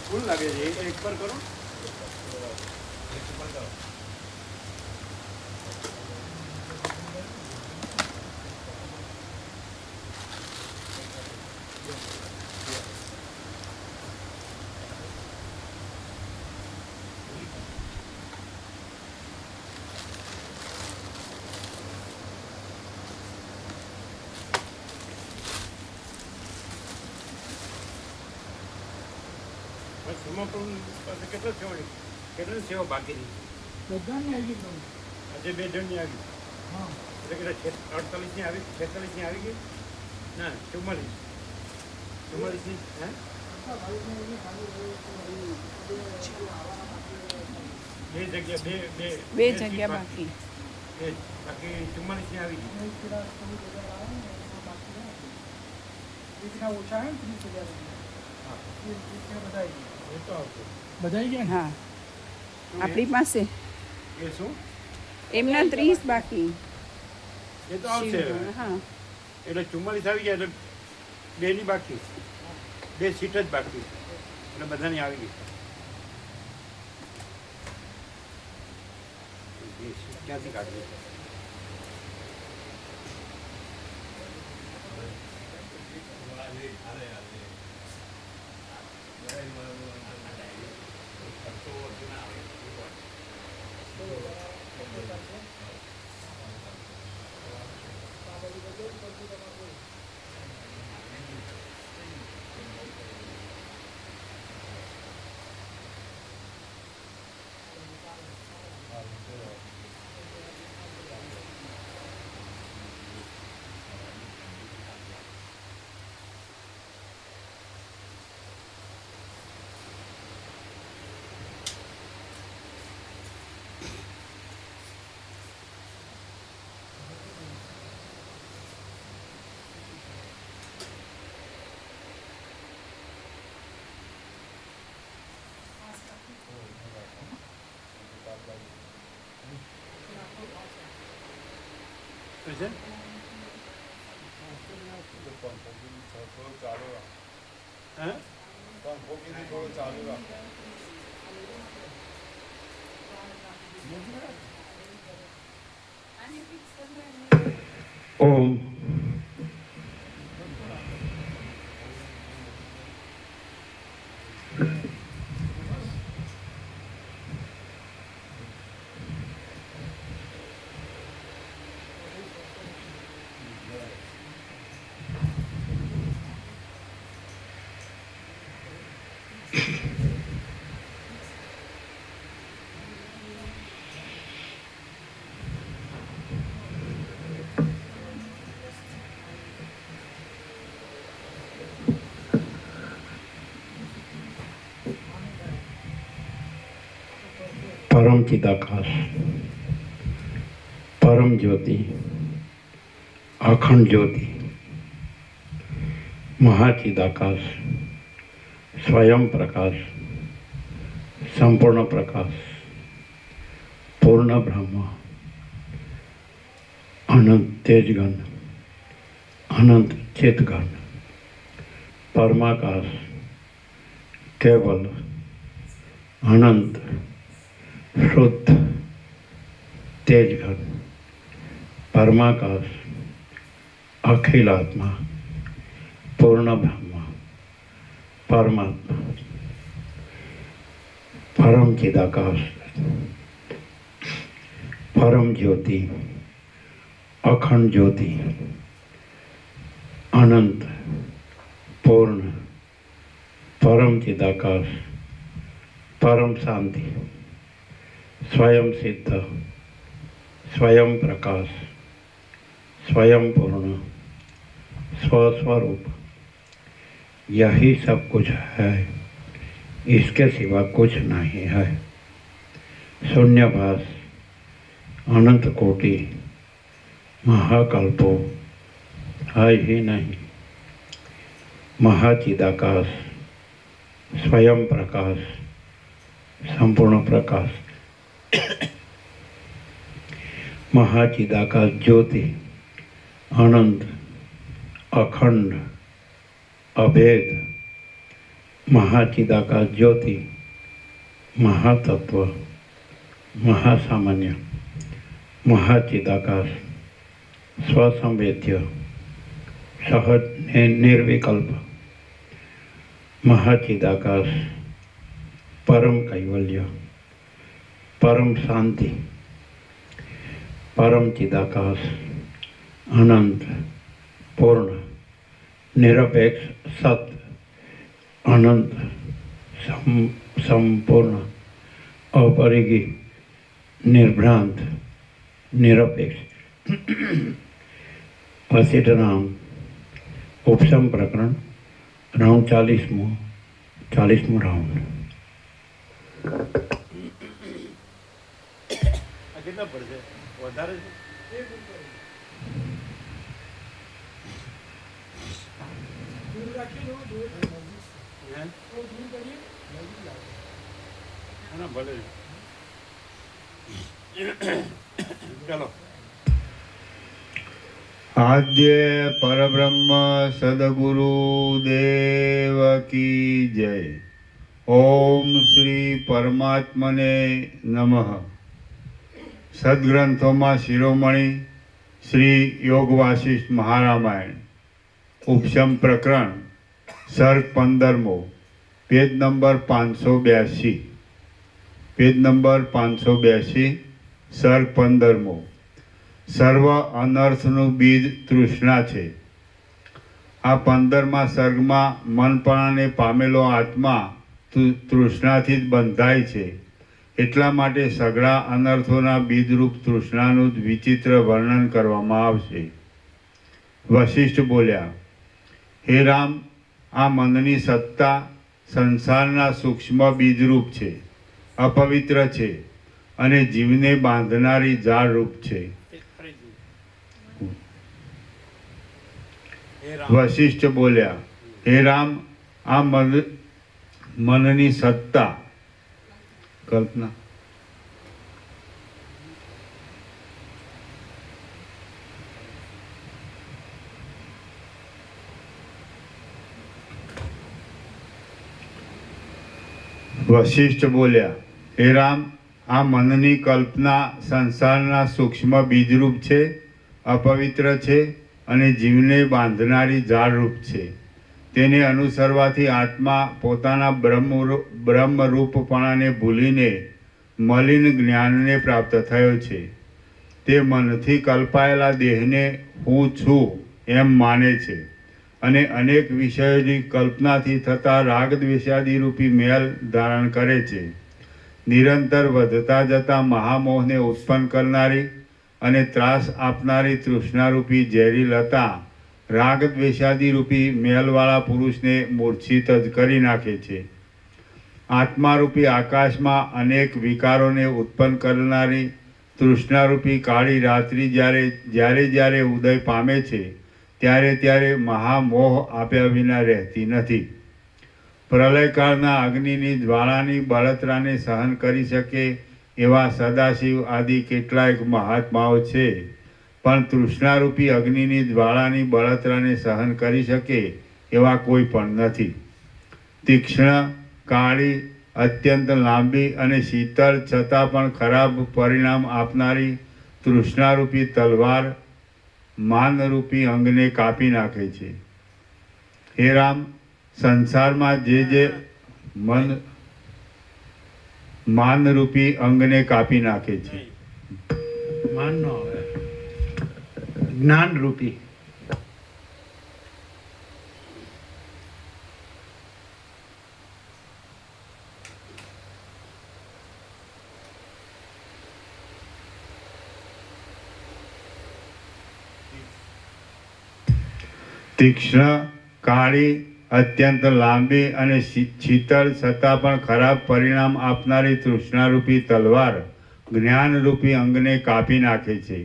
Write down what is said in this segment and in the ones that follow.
ફૂલ લાગે છે, એક પર કરો. કેટલી સેવા બાકી રહી? બધાની આવી ગઈ. આજે 2 જણની આવી. હા, એટલે કે 48ની આવી, 46ની આવી ગઈ. ના, 44. 44ની હે? બે જગ્યા બાકી. બાકી 44ની આવી ગઈ. ઓછા હે 30,000. હા, બધા ગયા. હા, આપણી પાસે એ શું? એમના 30 બાકી. એ તો આવશે. હા, એટલે 44 આવી ગયા એટલે 2ની બાકી, 2 સીટ જ બાકી એટલે બધાની આવી ગઈ. ક્યાંથી કાઢવી? છે ઓમ परम चिदाकाश, परम ज्योति, अखंड ज्योति, महाचिदाकाश, स्वयं प्रकाश, संपूर्ण प्रकाश, पूर्ण ब्रह्म, अनंत तेजगण, अनंत चितगण, परमाकाश, केवल अनंत शुद्ध तेजघन, परमाकाश, अखिलात्मा, पूर्ण ब्रह्म, परमात्मा, परम चिदाकाश, परम ज्योति, अखंड ज्योति, अनंत पूर्ण परम चिदाकाश, परम शांति, स्वयं सिद्ध, स्वयं प्रकाश, स्वयं पूर्ण, स्वस्वरूप, यही सब कुछ है, इसके सिवा कुछ नहीं है। શૂન્યભાસ અનંત કોટી મહાકલ્પો હાય હી નહીં મહાચિદાકાશ સ્વયં પ્રકાશ સંપૂર્ણ પ્રકાશ મહાચિદાકાશ જ્યોતિ અનંત અખંડ અભેદ મહાચિદાકાશ જ્યોતિ મહાતત્વ મહાસામાન્ય મહાચિદાકાશ સ્વસંવેદ્ય સહજ નિર્વિકલ્પ મહાચિદાકાશ પરમ કૈવલ્ય પરમ શાંતિ પરમ ચિદાકાશ અનંત પૂર્ણ નિરપેક્ષ સત અનંત સંપૂર્ણ અપરિગી નિર્ભ્રાંત નિરપેક્ષ વસિષ્ઠ નામ ઉપસમ પ્રકરણ રાઉન્ડ 40મો રાઉન્ડ. કેટલા પડશે વધારે છે? દૂર રાખી લો, દૂર હે? દૂર કરીએ જલ્દી લાગે. ના ભલે ચાલો. આદ્ય પરબ્રહ્મ સદગુરુ દેવ કી જય. ઓમ શ્રી પરમાત્મને નમઃ. સદગ્રંથોમાં શિરોમણી શ્રી યોગ વાસિષ્ઠ મહારામાયણ ઉપશમ પ્રકરણ સર્ગ 15મો, પેજ નંબર 582. Page number 582, સર્ગ 15મો. સર્વ અનર્થનું બીજ તૃષ્ણા છે. આ 15મા સર્ગમાં મનપણાને પામેલો આત્મા તૃષ્ણાથી જ બંધાય છે. એટલા માટે સઘળા અનર્થોના બીજરૂપ તૃષ્ણાનું જ વિચિત્ર વર્ણન કરવામાં આવશે. વશિષ્ઠ બોલ્યા, હે રામ, આ મનની સત્તા સંસારના સૂક્ષ્મ બીજરૂપ છે, અપવિત્ર છે અને જીવને બાંધનારી ઝાડરૂપ છે. વશિષ્ઠ બોલ્યા, હે રામ, આ મનની સત્તા કલ્પના વશિષ્ઠ બોલ્યા, હે રામ, આ મનની કલ્પના સંસારના સૂક્ષ્મ બીજરૂપ છે, અપવિત્ર છે અને જીવને બાંધનારી ઝાડરૂપ છે. તેને અનુસરવાથી આત્મા પોતાના બ્રહ્મરૂપપણાને ભૂલીને મલિન જ્ઞાનને પ્રાપ્ત થયો છે. તે મનથી કલ્પાયેલા દેહને હું છું એમ માને છે અને અનેક વિષયોની કલ્પનાથી થતા રાગદ્વેષાદી રૂપી મેલ ધારણ કરે છે. નિરંતર વધતા જતા મહામોહને ઉત્પન્ન કરનારી અને ત્રાસ આપનારી તૃષ્ણારૂપી ઝેરી લતા રાગદ્વેષાદી રૂપી મેલવાળા પુરુષને મૂર્છિત જ કરી નાખે છે. આત્મારૂપી આકાશમાં અનેક વિકારોને ઉત્પન્ન કરનારી તૃષ્ણારૂપી કાળી રાત્રિ જ્યારે ઉદય પામે છે ત્યારે મહામોહ આપ્યા વિના રહેતી નથી. પ્રલયકાળના અગ્નિની જ્વાળાની બળતરાને સહન કરી શકે એવા સદાશિવ આદિ કેટલાયક મહાત્માઓ છે, પણ તૃષ્ણારૂપી અગ્નિની જ્વાળાની બળતરાને સહન કરી શકે એવા કોઈ પણ નથી. તીક્ષ્ણ, કાળી, અત્યંત લાંબી અને શીતળ છતાં પણ ખરાબ પરિણામ આપનારી તૃષ્ણારૂપી તલવાર માનરૂપી અંગને કાપી નાખે છે. હે રામ, સંસારમાં જે માનરૂપી અંગને કાપી નાખે છે. માન નો આવે, જ્ઞાન રૂપી. તીક્ષ્ણ, કાળી અત્યંત લાંબી અને શીતળ છતાં પણ ખરાબ પરિણામ આપનારી તૃષ્ણારૂપી તલવાર જ્ઞાનરૂપી અંગને કાપી નાખે છે.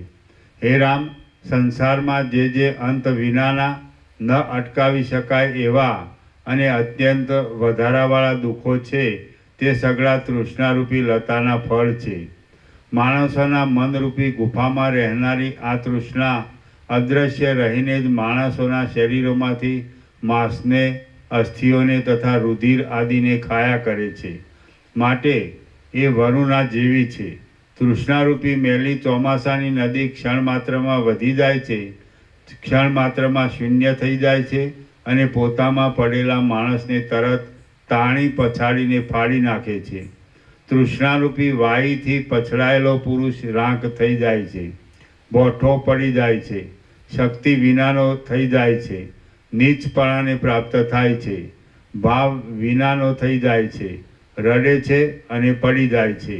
હે રામ, સંસારમાં જે અંત વિનાના ન અટકાવી શકાય એવા અને અત્યંત વધારાવાળા દુઃખો છે તે સગળા તૃષ્ણારૂપી લતાના ફળ છે. માણસોના મનરૂપી ગુફામાં રહેનારી આ તૃષ્ણા અદૃશ્ય રહીને જ માણસોના શરીરોમાંથી માંસને, અસ્થિઓને તથા રુધિર આદિને ખાયા કરે છે. માટે એ વરુણા જેવી છે. તૃષ્ણારૂપી મેલી ચોમાસાની નદી ક્ષણ માત્રમાં વધી જાય છે, ક્ષણ માત્રમાં શૂન્ય થઈ જાય છે અને પોતામાં પડેલા માણસને તરત તાણી પછાડીને ફાડી નાખે છે. તૃષ્ણારૂપી વાઈથી પછડાયેલો પુરુષ રાંક થઈ જાય છે, બોઠો પડી જાય છે, શક્તિ વિનાનો થઈ જાય છે, નીચપણાને પ્રાપ્ત થાય છે, ભાવ વિનાનો થઈ જાય છે, રડે છે અને પડી જાય છે.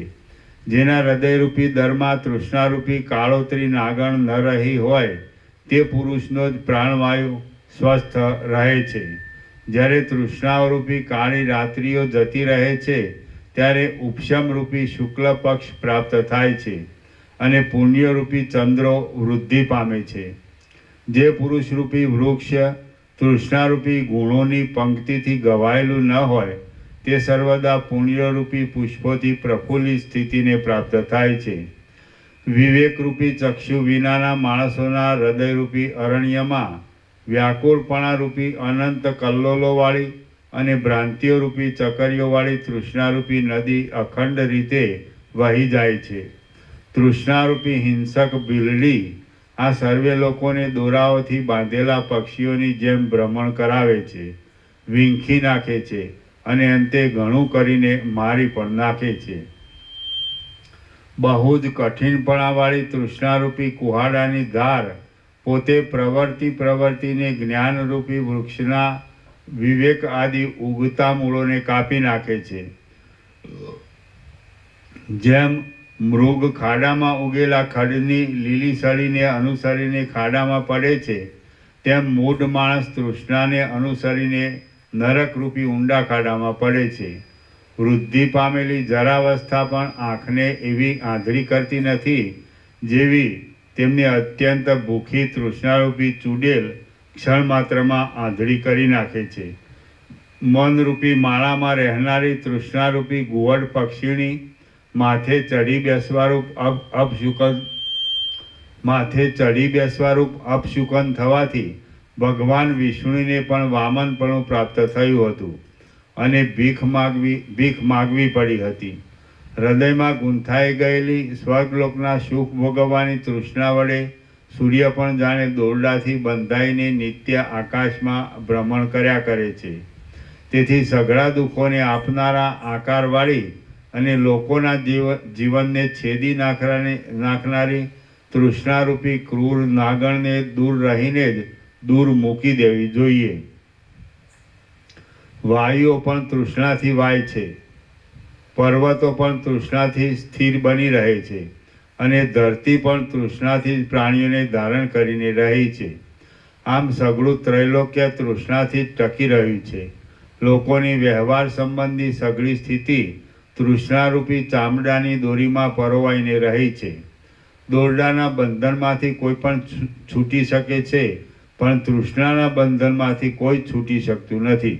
જેના હૃદયરૂપી દરમાં તૃષ્ણારૂપી કાળોતરી નાગણ ન રહી હોય તે પુરુષનો જ પ્રાણવાયુ સ્વસ્થ રહે છે. જ્યારે તૃષ્ણારૂપી કાળી રાત્રિઓ જતી રહે છે ત્યારે ઉપશમરૂપી શુક્લ પક્ષ પ્રાપ્ત થાય છે અને પુણ્યરૂપી ચંદ્રો વૃદ્ધિ પામે છે. જે પુરુષરૂપી વૃક્ષ તૃષ્ણારૂપી ગુણોની પંક્તિથી ગવાયેલું ન હોય તે સર્વદા પુણ્યરૂપી પુષ્પોથી પ્રફુલ્લિત સ્થિતિને પ્રાપ્ત થાય છે. વિવેકરૂપી ચક્ષુ વિનાના માણસોના હૃદયરૂપી અરણ્યમાં વ્યાકુળપણારૂપી અનંત કલ્લોલોવાળી અને ભ્રાંતિઓરૂપી ચકરીઓવાળી તૃષ્ણારૂપી નદી અખંડ રીતે વહી જાય છે. તૃષ્ણારૂપી હિંસક બિલડી આ સર્વે લોકોને દોરાઓથી બાંધેલા પક્ષીઓની જેમ ભ્રમણ કરાવે છે, વીંખી નાખે છે અને અંતે ઘણું કરીને મારી પણ નાખે છે. બહુ જ કઠિનપણાવાળી તૃષ્ણારૂપી કુહાડાની ધાર પોતે પ્રવર્તીને જ્ઞાનરૂપી વૃક્ષના વિવેક આદિ ઉગતા મૂળોને કાપી નાખે છે. જેમ મૃગ ખાડામાં ઉગેલા ખડની લીલી સળીને અનુસરીને ખાડામાં પડે છે તેમ મૂઢ માણસ તૃષ્ણાને અનુસરીને નરકરૂપી ઊંડા ખાડામાં પડે છે. વૃદ્ધિ પામેલી જરાવસ્થા પણ આંખને એવી આંધળી કરતી નથી જેવી તેમને અત્યંત ભૂખી તૃષ્ણારૂપી ચૂડેલ ક્ષણ માત્રમાં આંધળી કરી નાખે છે. મનરૂપી માળામાં રહેનારી તૃષ્ણારૂપી ગુવડ પક્ષીણી માથે ચડી બેસવારૂપ અપશુકન થવાથી ભગવાન વિષ્ણુને પણ વામનપણું પ્રાપ્ત થયું હતું અને ભીખ માગવી પડી હતી. હૃદયમાં ગૂંથાઈ ગયેલી સ્વર્ગલોકના સુખ ભોગવવાની તૃષ્ણા વડે સૂર્ય પણ જાણે દોરડાથી બંધાઈને નિત્ય આકાશમાં ભ્રમણ કર્યા કરે છે. તેથી સઘળા દુઃખોને આપનારા આકારવાળી અને લોકોના જીવનને છેદી નાખનારી તૃષ્ણારૂપી ક્રૂર નાગણને દૂર રહીને જ દૂર મૂકી દેવી જોઈએ. વાયુઓ પણ તૃષ્ણાથી વાય છે, પર્વતો પણ તૃષ્ણાથી સ્થિર બની રહે છે અને ધરતી પણ તૃષ્ણાથી જ પ્રાણીઓને ધારણ કરીને રહી છે. આમ સઘળું ત્રૈલોક્ય તૃષ્ણાથી જ ટકી રહ્યું છે. લોકોની વ્યવહાર સંબંધી સઘળી સ્થિતિ તૃષ્ણારૂપી ચામડાની દોરીમાં પરોવાઈને રહી છે. દોરડાના બંધનમાંથી કોઈ પણ છૂટી શકે છે પણ તૃષ્ણાના બંધનમાંથી કોઈ છૂટી શકતું નથી.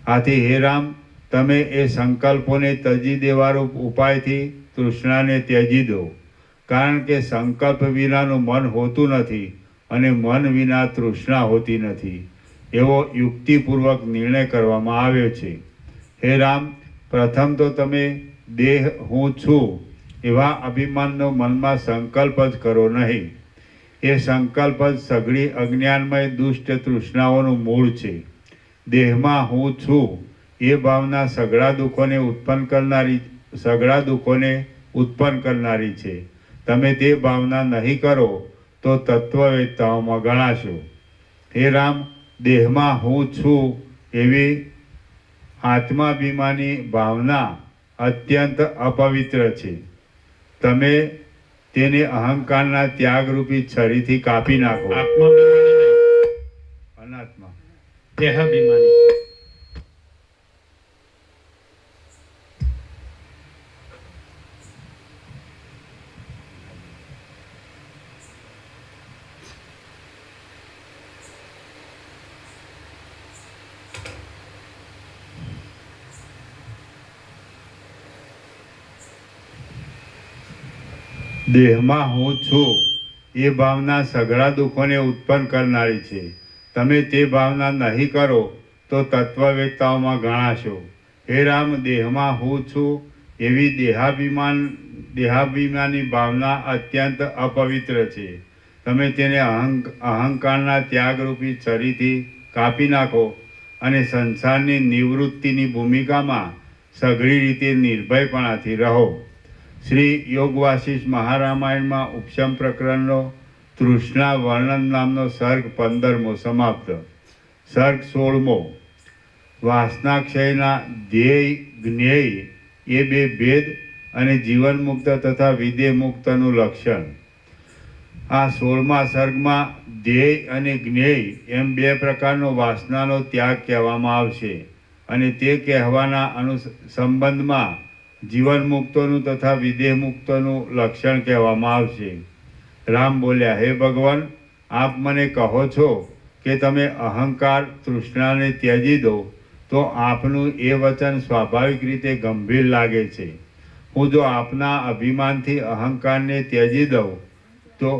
આથી હે રામ, તમે એ સંકલ્પોને ત્યજી દેવારૂપ ઉપાયથી તૃષ્ણાને ત્યજી દો. કારણ કે સંકલ્પ વિનાનું મન હોતું નથી અને મન વિના તૃષ્ણા હોતી નથી એવો યુક્તિપૂર્વક નિર્ણય કરવામાં આવ્યો છે. હે રામ, પ્રથમ તો તમે દેહ હું છું એવા અભિમાનનો મનમાં સંકલ્પ જ કરો નહીં. એ સંકલ્પ જ સઘળી અજ્ઞાનમય દુષ્ટ તૃષ્ણાઓનું મૂળ છે. દેહમાં હું છું એ ભાવના સઘળા દુઃખોને ઉત્પન્ન કરનારી છે. તમે તે ભાવના નહીં કરો તો તત્વવેત્તાઓમાં ગણાશો. હે રામ, દેહમાં હું છું એવી આત્માભિમાની ભાવના અત્યંત અપવિત્ર છે. તમે તેને અહંકારના ત્યાગરૂપી છરીથી કાપી નાખો. અનાત્મા દેહાભિમાની. દેહમાં હું છું એ ભાવના સઘળા દુઃખોને ઉત્પન્ન કરનારી છે. તમે તે ભાવના નહીં કરો તો તત્વવેત્તાઓમાં ગણાશો. હે રામ, દેહમાં હું છું એવી દેહાભિમાની ભાવના અત્યંત અપવિત્ર છે. તમે તેને અહંકારના ત્યાગરૂપી છરીથી કાપી નાખો અને સંસારની નિવૃત્તિની ભૂમિકામાં સઘળી રીતે નિર્ભયપણાથી રહો. શ્રી યોગ વાસિષ્ઠ મહારામાયણમાં ઉપશમ પ્રકરણનો તૃષ્ણા વર્ણન નામનો સર્ગ 15મો સમાપ્ત. સર્ગ 16મો. વાસનાક્ષયના ધ્યેય જ્ઞેય એ બે ભેદ અને જીવન મુક્ત તથા વિદેહ મુક્તનું લક્ષણ. આ 16મા સર્ગમાં ધ્યેય અને જ્ઞેય એમ બે પ્રકારનો વાસનાનો ત્યાગ કહેવામાં આવશે અને તે કહેવાના સંબંધમાં જીવન મુક્તોનું તથા વિદેહ મુક્તોનું લક્ષણ કહેવામાં આવશે. રામ બોલ્યા, હે ભગવાન, આપ મને કહો છો કે તમે અહંકાર તૃષ્ણાને ત્યજી દો, તો આપનું એ વચન સ્વાભાવિક રીતે ગંભીર લાગે છે. હું જો આપના અભિમાનથી અહંકારને ત્યજી દઉં તો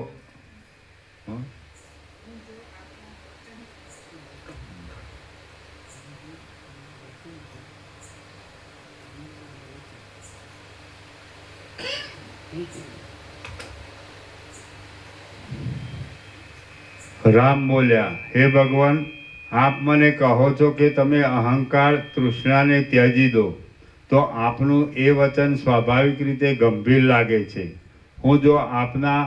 રામ બોલ્યા, હે ભગવાન, આપ મને કહો છો કે તમે અહંકાર તૃષ્ણાને ત્યજી દો, તો આપનું એ વચન સ્વાભાવિક રીતે ગંભીર લાગે છે. હું જો આપના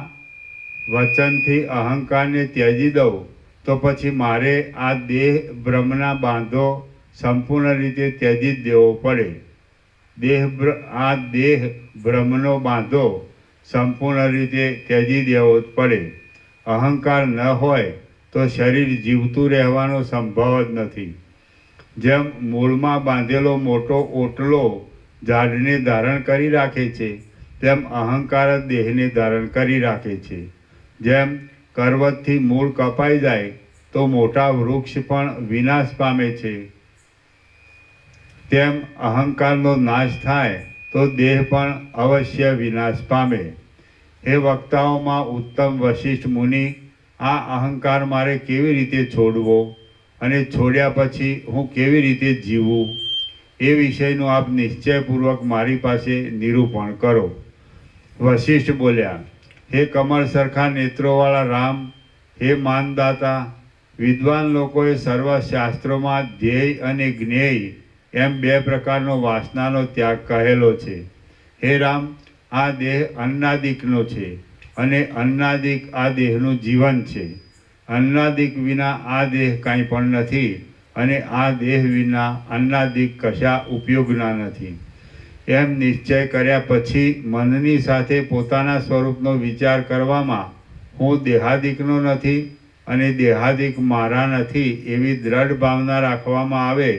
વચનથી અહંકારને ત્યજી દઉં તો પછી મારે આ દેહ બ્રહ્મના બાંધો સંપૂર્ણ રીતે ત્યજી જ દેવો પડે. આ દેહ બ્રહ્મનો બાંધો સંપૂર્ણ રીતે ત્યજી દેવો જ પડે. અહંકાર ન હોય તો શરીર જીવતું રહેવાનો સંભવ જ નથી. જેમ મૂળમાં બાંધેલો મોટો ઓટલો ઝાડને ધારણ કરી રાખે છે, તેમ અહંકાર જ દેહને ધારણ કરી રાખે છે. જેમ કરવતથી મૂળ કપાઈ જાય તો મોટા વૃક્ષ પણ વિનાશ પામે છે, તેમ અહંકારનો નાશ થાય તો દેહ પણ અવશ્ય વિનાશ પામે. હે વક્તાઓમાં ઉત્તમ વશિષ્ઠ મુનિ, આ અહંકાર મારે કેવી રીતે છોડવો અને છોડ્યા પછી હું કેવી રીતે જીવવું, એ વિષયનું આપ નિશ્ચયપૂર્વક મારી પાસે નિરૂપણ કરો. વશિષ્ઠ બોલ્યા, હે કમળ સરખા નેત્રોવાળા રામ, હે માનદાતા, વિદ્વાન લોકોએ સર્વ શાસ્ત્રોમાં ધ્યેય અને જ્ઞેય એમ બે પ્રકારનો વાસનાનો ત્યાગ કહેલો છે. હે રામ, આ દેહ અન્નાદિકનો છે અને અન્નાદિક આ દેહનું જીવન છે. અન્નાદિક વિના આ દેહ કાંઈ પણ નથી અને આ દેહ વિના અન્નાદિક કશા ઉપયોગના નથી. એમ નિશ્ચય કર્યા પછી મનની સાથે પોતાના સ્વરૂપનો વિચાર કરવામાં હું દેહાદિકનો નથી અને દેહાદિક મારા નથી એવી દ્રઢ ભાવના રાખવામાં આવે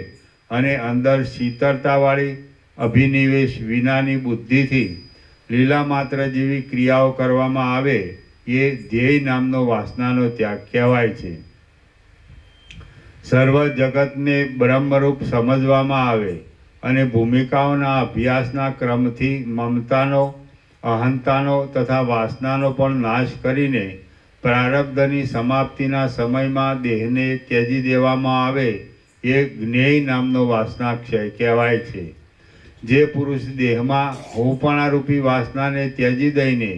અને અંદર શીતળતાવાળી અભિનિવેશ વિનાની બુદ્ધિથી લીલા માત્ર જેવી ક્રિયાઓ કરવામાં આવે એ ધ્યેય નામનો વાસનાનો ત્યાગ કહેવાય છે. સર્વ જગતને બ્રહ્મરૂપ સમજવામાં આવે અને ભૂમિકાઓના અભ્યાસના ક્રમથી મમતાનો, અહંતાનો તથા વાસનાનો પણ નાશ કરીને પ્રારબ્ધની સમાપ્તિના સમયમાં દેહને ત્યજી દેવામાં આવે એ જ્ઞેય નામનો વાસનાક્ષય કહેવાય છે. જે પુરુષ દેહમાં હોપણારૂપી વાસનાને ત્યજી દઈને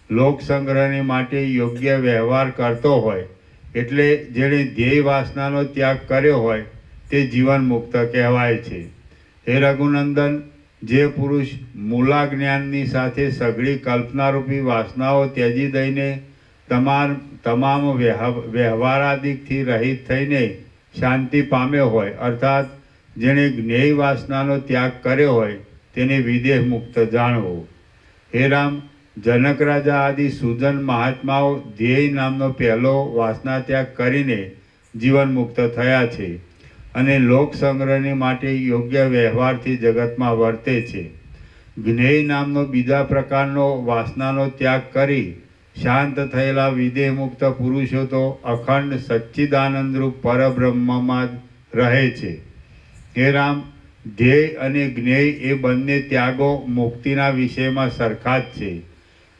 લોક સંગ્રહને માટે યોગ્ય વ્યવહાર કરતો હોય, એટલે જેણે ધ્યેય વાસનાનો ત્યાગ કર્યો હોય તે જીવન મુક્ત કહેવાય છે. હે રઘુનંદન, જે પુરુષ મૂલા જ્ઞાનની સાથે સઘળી કલ્પનારૂપી વાસનાઓ ત્યજી દઈને તમામ વ્યવહારાદિકથી રહિત થઈને શાંતિ પામ્યો હોય, અર્થાત જેણે જ્ઞેય વાસનાનો ત્યાગ કર્યો હોય તેને વિદેહ મુક્ત જાણવો. હે રામ, જનક રાજા આદિ સુજન મહાત્માઓ ધ્યેય નામનો પહેલો વાસના ત્યાગ કરીને જીવન મુક્ત થયા છે. અને લોક સંગ્રહની માટે યોગ્ય વ્યવહારથી જગતમાં વર્તે છે. જ્ઞેય નામનો બીજા પ્રકારનો વાસનાનો ત્યાગ કરી શાંત થયેલા વિદેહ મુક્ત પુરુષો તો અખંડ સચ્ચિદાનંદરૂપ પરબ્રહ્મમાં જ રહે છે. હે રામ, ધ્યેય અને જ્ઞેય એ બંને ત્યાગો મુક્તિના વિષયમાં સરખા જ છે.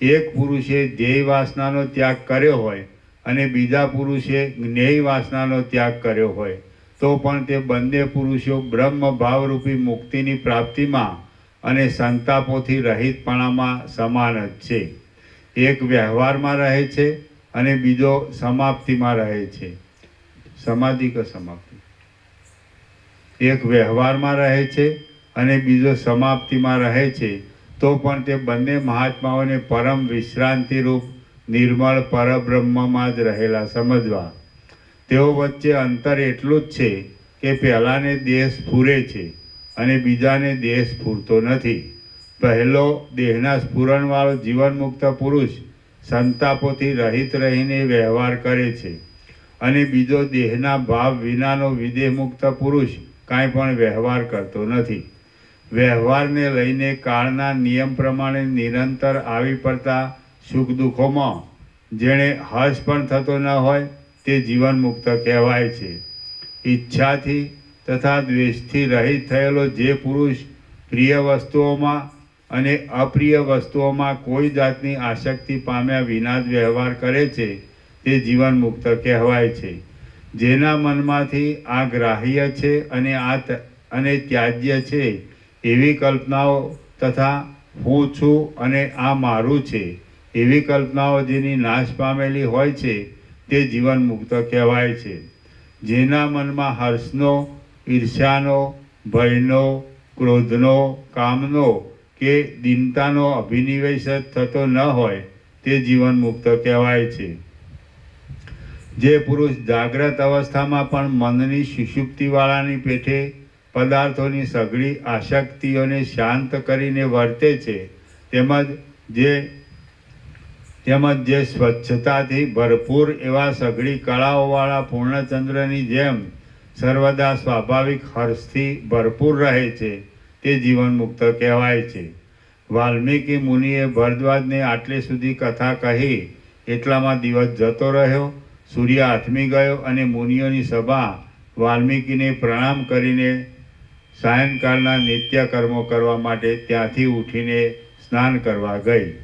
એક પુરુષે ધ્યેય વાસનાનો ત્યાગ કર્યો હોય અને બીજા પુરુષે જ્ઞેય વાસનાનો ત્યાગ કર્યો હોય તો પણ તે બંને પુરુષો બ્રહ્મ ભાવરૂપી મુક્તિની પ્રાપ્તિમાં અને સંતાપોથી રહિતપણામાં સમાન જ છે. એક વ્યવહારમાં રહે છે અને બીજો સમાપ્તિમાં રહે છે. સમાધિ કે સમાપ્તિ? એક વ્યવહારમાં રહે છે અને બીજો સમાપ્તિમાં રહે છે તો પણ તે બંને મહાત્માઓને પરમ વિશ્રાંતિરૂપ નિર્મળ પરબ્રહ્મમાં જ રહેલા સમજવા. તેઓ વચ્ચે અંતર એટલું જ છે કે પહેલાને દેહ સ્ફુરે છે અને બીજાને દેહ સ્ફૂરતો નથી. પહેલો દેહના સ્ફુરણવાળો જીવનમુક્ત પુરુષ સંતાપોથી રહિત રહીને વ્યવહાર કરે છે અને બીજો દેહના ભાવ વિનાનો વિદેહમુક્ત પુરુષ કાંઈ પણ વ્યવહાર કરતો નથી. વ્યવહારને લઈને કાળના નિયમ પ્રમાણે નિરંતર આવી પડતા સુખ દુઃખોમાં જેણે હર્ષ પણ થતો ન હોય તે જીવનમુક્ત કહેવાય છે. ઈચ્છાથી તથા દ્વેષથી રહિત થયેલો જે પુરુષ પ્રિય વસ્તુઓમાં અને અપ્રિય વસ્તુઓમાં કોઈ જાતની આસક્તિ પામ્યા વિના જ વ્યવહાર કરે છે તે જીવનમુક્ત કહેવાય છે. જેના મનમાંથી આ ગ્રાહ્ય છે અને ત્યાજ્ય છે એવી કલ્પનાઓ તથા હું છું અને આ મારું છે એવી કલ્પનાઓ જેની નાશ પામેલી હોય છે તે જીવનમુક્ત કહેવાય છે. જેના મનમાં હર્ષનો, ઈર્ષ્યાનો, ભયનો, ક્રોધનો, કામનો કે દીનતાનો અભિનિવેશ થતો ન હોય તે જીવનમુક્ત કહેવાય છે. જે પુરુષ જાગ્રત અવસ્થામાં પણ મનની સુષુપ્તિવાળાની પેઠે પદાર્થોની સઘળી આસક્તિઓને શાંત કરીને વર્તે છે તેમજ જે સ્વચ્છતાથી ભરપૂર એવા સઘળી કળાઓવાળા પૂર્ણચંદ્રની જેમ સર્વદા સ્વાભાવિક હર્ષથી ભરપૂર રહે છે તે જીવનમુક્ત કહેવાય છે. વાલ્મીકી મુનિએ ભરદ્વાજને આટલે સુધી કથા કહી એટલામાં દિવસ જતો રહ્યો. સૂર્ય આથમી ગયો અને મુનિઓની સભા વાલ્મીકીને પ્રણામ કરીને સાયંકાળના નિત્ય કર્મો કરવા માટે ત્યાંથી ઉઠીને સ્નાન કરવા ગઈ.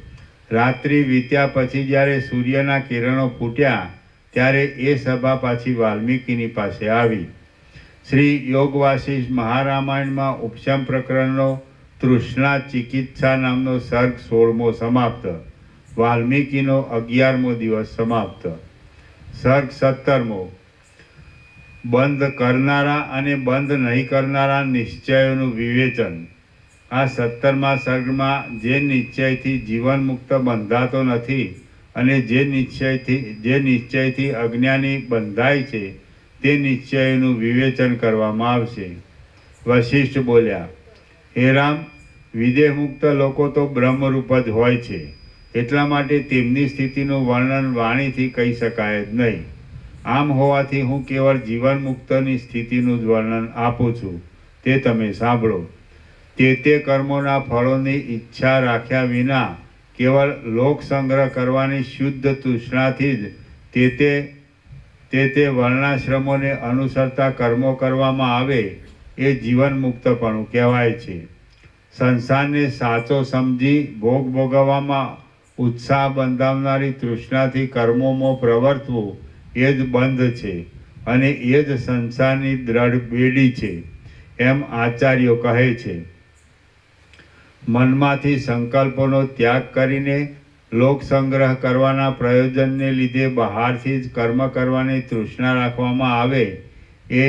રાત્રિ વીત્યા પછી જ્યારે સૂર્યના કિરણો ફૂટ્યા ત્યારે એ સભા પાછી વાલ્મીકીની પાસે આવી. શ્રી યોગ વાસિષ્ઠ મહારામાયણમાં ઉપશમ પ્રકરણનો તૃષ્ણા ચિકિત્સા નામનો સર્ગ 16મો સમાપ્ત. વાલ્મીકીનો 11મો દિવસ સમાપ્ત. સર્ગ 17મો. બંધ કરનારા અને બંધ નહીં કરનારા નિશ્ચયોનું વિવેચન. આ 17મા સર્ગમાં જે નિશ્ચયથી જીવન મુક્ત બંધાતો નથી અને જે નિશ્ચયથી અજ્ઞાની બંધાય છે તે નિશ્ચયોનું વિવેચન કરવામાં આવશે. વશિષ્ઠ બોલ્યા, હે રામ, વિદેહ મુક્ત લોકો તો બ્રહ્મરૂપ જ હોય છે એટલા માટે તેમની સ્થિતિનું વર્ણન વાણીથી કહી શકાય જ નહીં. આમ હોવાથી હું કેવળ જીવન મુક્તની સ્થિતિનું જ વર્ણન આપું છું, તે તમે સાંભળો. તે કર્મોના ફળોની ઈચ્છા રાખ્યા વિના કેવળ લોક સંગ્રહ કરવાની શુદ્ધ તૃષ્ણાથી જ તે વર્ણાશ્રમોને અનુસરતા કર્મો કરવામાં આવે એ જીવન મુક્તપણું કહેવાય છે. સંસારને સાચો સમજી ભોગ ભોગવવામાં ઉત્સાહ બંધાવનારી તૃષ્ણાથી કર્મોમાં પ્રવર્તવું એ જ બંધ છે અને એ જ સંસારની દ્રઢ બેડી છે એમ આચાર્યો કહે છે. મનમાંથી સંકલ્પોનો ત્યાગ કરીને લોક સંગ્રહ કરવાના પ્રયોજનને લીધે બહારથી જ કર્મ કરવાની તૃષ્ણા રાખવામાં આવે એ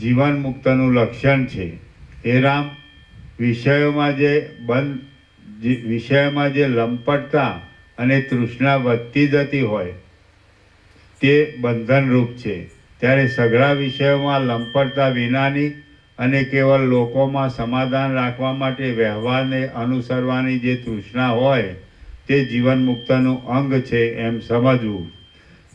જીવન મુક્તનું લક્ષણ છે. હે રામ, વિષયોમાં જે લંપટતા અને તૃષ્ણા વધતી જતી હોય તે બંધનરૂપ છે. ત્યારે સઘળા વિષયોમાં લંપટતા વિનાની અને કેવળ લોકોમાં સમાધાન રાખવા માટે વ્યવહારને અનુસરવાની જે તૃષ્ણા હોય તે જીવન મુક્તનું અંગ છે એમ સમજવું.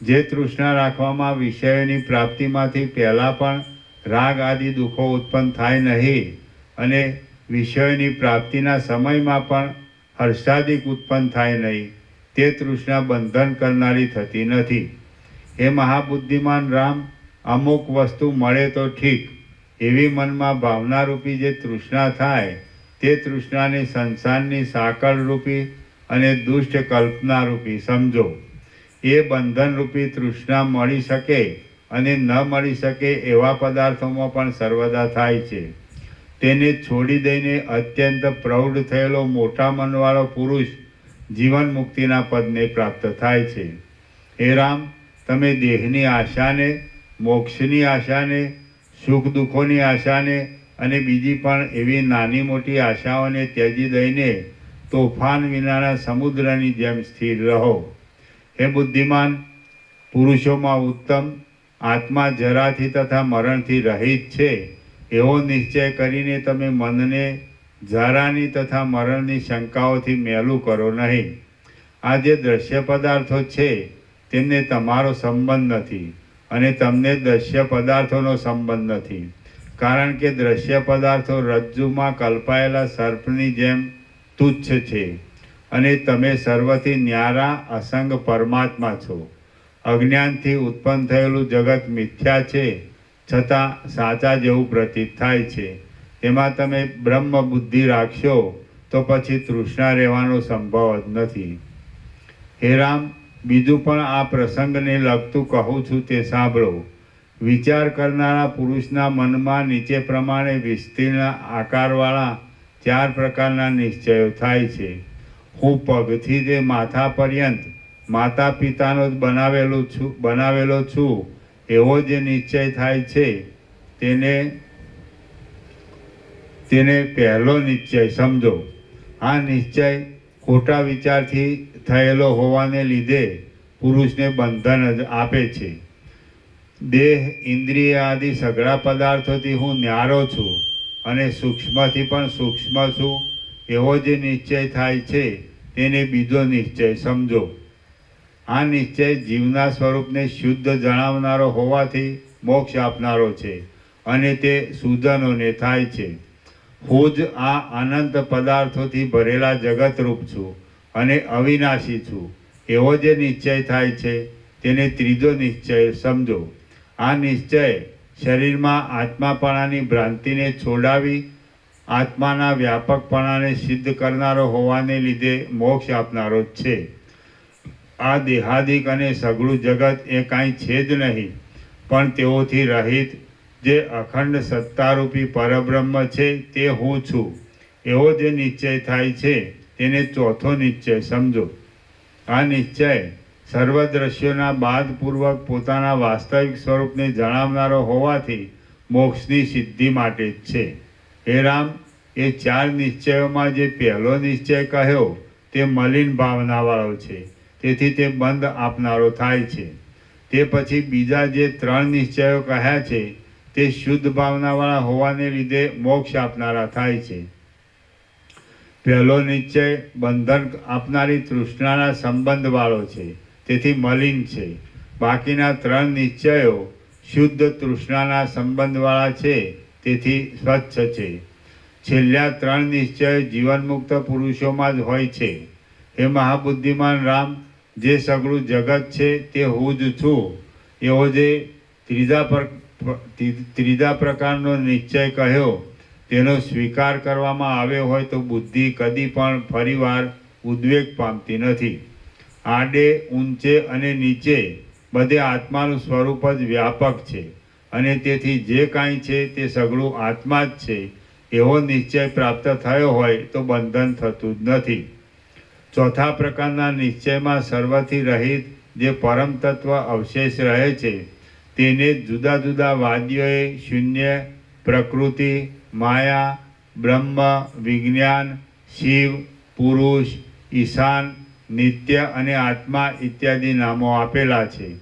જે તૃષ્ણા રાખવામાં વિષયોની પ્રાપ્તિમાંથી પહેલાં પણ રાગ આદિ દુઃખો ઉત્પન્ન થાય નહીં અને વિષયોની પ્રાપ્તિના સમયમાં પણ હર્ષાદિક ઉત્પન્ન થાય નહીં. તે તૃષ્ણા બંધન કરનારી થતી નથી. હે મહાબુદ્ધિમાન રામ, અમુક વસ્તુ મળે તો ઠીક, એવી મનમાં ભાવનારૂપી જે તૃષ્ણા થાય તે તૃષ્ણાને સંસારની સાકળરૂપી અને દુષ્ટ કલ્પનારૂપી સમજો. એ બંધનરૂપી તૃષ્ણા મળી શકે અને ન મળી શકે એવા પદાર્થોમાં પણ સર્વદા થાય છે. તેને છોડી દઈને અત્યંત પ્રૌઢ થયેલો મોટા મનવાળો પુરુષ જીવન મુક્તિના પદને પ્રાપ્ત થાય છે. હે રામ, તમે દેહની આશાને, મોક્ષની આશાને, સુખ દુઃખોની આશાને અને બીજી પણ એવી નાની મોટી આશાઓને ત્યજી દઈને તોફાન વિનાના સમુદ્રની જેમ સ્થિર રહો. હે બુદ્ધિમાન, પુરુષોમાં ઉત્તમ આત્મા જરાથી તથા મરણથી રહિત છે એવો નિશ્ચય કરીને તમે મનને જરાની તથા મરણની શંકાઓથી મેલું કરો નહીં. આ જે દ્રશ્ય પદાર્થો છે તેમને તમારો સંબંધ નથી અને તમને દ્રશ્ય પદાર્થોનો સંબંધ નથી, કારણ કે દ્રશ્ય પદાર્થો રજ્જુમાં કલ્પાયેલા સર્પની જેમ તુચ્છ છે અને તમે સર્વથી ન્યારા અસંગ પરમાત્મા છો. અજ્ઞાનથી ઉત્પન્ન થયેલું જગત મિથ્યા છે, છતાં સાચા જેવું પ્રતીત થાય છે. તેમાં તમે બ્રહ્મ બુદ્ધિ રાખશો તો પછી તૃષ્ણા રહેવાનો સંભવ જ નથી. હે રામ, બીજું પણ આ પ્રસંગને લગતું કહું છું તે સાંભળો. વિચાર કરનારા પુરુષના મનમાં નીચે પ્રમાણે વિસ્તીર્ણ આકારવાળા 4 પ્રકારના નિશ્ચયો થાય છે. હું પગથી તે માથા પર્યંત માતા પિતાનો જ બનાવેલો છું એવો જે નિશ્ચય થાય છે તેને પહેલો નિશ્ચય સમજો. આ નિશ્ચય ખોટા વિચારથી થયેલો હોવાને લીધે પુરુષને બંધન જ આપે છે. દેહ, ઇન્દ્રિય આદિ સઘળા પદાર્થોથી હું ન્યારો છું અને સૂક્ષ્મથી પણ સૂક્ષ્મ છું એવો જે નિશ્ચય થાય છે તેને બીજો નિશ્ચય સમજો. આ નિશ્ચય જીવના સ્વરૂપને શુદ્ધ જણાવનારો હોવાથી મોક્ષ આપનારો છે અને તે સૂજનોને થાય છે. હું જ આ અનંત પદાર્થોથી ભરેલા જગતરૂપ છું અને અવિનાશી છું એવો જે નિશ્ચય થાય છે તેને ત્રીજો નિશ્ચય સમજો. આ નિશ્ચય શરીરમાં આત્માપણાની ભ્રાંતિને છોડાવી આત્માના વ્યાપકપણાને સિદ્ધ કરનારો હોવાને લીધે મોક્ષ આપનારો જ છે. આ દેહાદિક અને સઘળું જગત એ કાંઈ છે જ નહીં, પણ તેઓથી રહિત જે અખંડ સત્તારૂપી પરબ્રહ્મ છે તે હું છું એવો જે નિશ્ચય થાય છે તેને ચોથો નિશ્ચય સમજો. આ નિશ્ચય સર્વ દ્રશ્યોના બાદપૂર્વક પોતાના વાસ્તવિક સ્વરૂપને જણાવનારો હોવાથી મોક્ષની સિદ્ધિ માટે જ છે. હે રામ, એ 4 નિશ્ચયોમાં જે પહેલો નિશ્ચય કહ્યો તે મલિન ભાવનાવાળો છે, તેથી તે બંધ આપનારો થાય છે. તે પછી બીજા જે 3 નિશ્ચયો કહ્યા છે તે શુદ્ધ ભાવનાવાળા હોવાને લીધે મોક્ષ આપનારા થાય છે. પહેલો નિશ્ચય બંધન આપનારી તૃષ્ણાના સંબંધવાળો છે, તેથી મલિન છે. બાકીના 3 નિશ્ચયો શુદ્ધ તૃષ્ણાના સંબંધવાળા છે, તેથી સ્વચ્છ છે. છેલ્લા 3 નિશ્ચયો જીવનમુક્ત પુરુષોમાં જ હોય છે. હે મહાબુદ્ધિમાન રામ, જે સઘળું જગત છે તે હું જ છું એવો જે ત્રીજા પ્રકારનો નિશ્ચય કહ્યો તેનો સ્વીકાર કરવામાં આવ્યો હોય તો બુદ્ધિ કદી પણ ફરીવાર ઉદ્વેગ પામતી નથી. આડે, ઊંચે અને નીચે બધે આત્માનું સ્વરૂપ જ વ્યાપક છે અને તેથી જે કાંઈ છે તે સઘળું આત્મા જ છે એવો નિશ્ચય પ્રાપ્ત થયો હોય તો બંધન થતું જ નથી. ચોથા પ્રકારના નિશ્ચયમાં સર્વથી રહિત જે પરમ તત્વ અવશેષ રહે છે તેને જુદા જુદા વાદ્યોએ શૂન્ય, પ્રકૃતિ, માયા, બ્રહ્મ, વિજ્ઞાન, શિવ, પુરુષ, ઈશાન, નિત્ય અને આત્મા ઇત્યાદિ નામો આપેલા છે.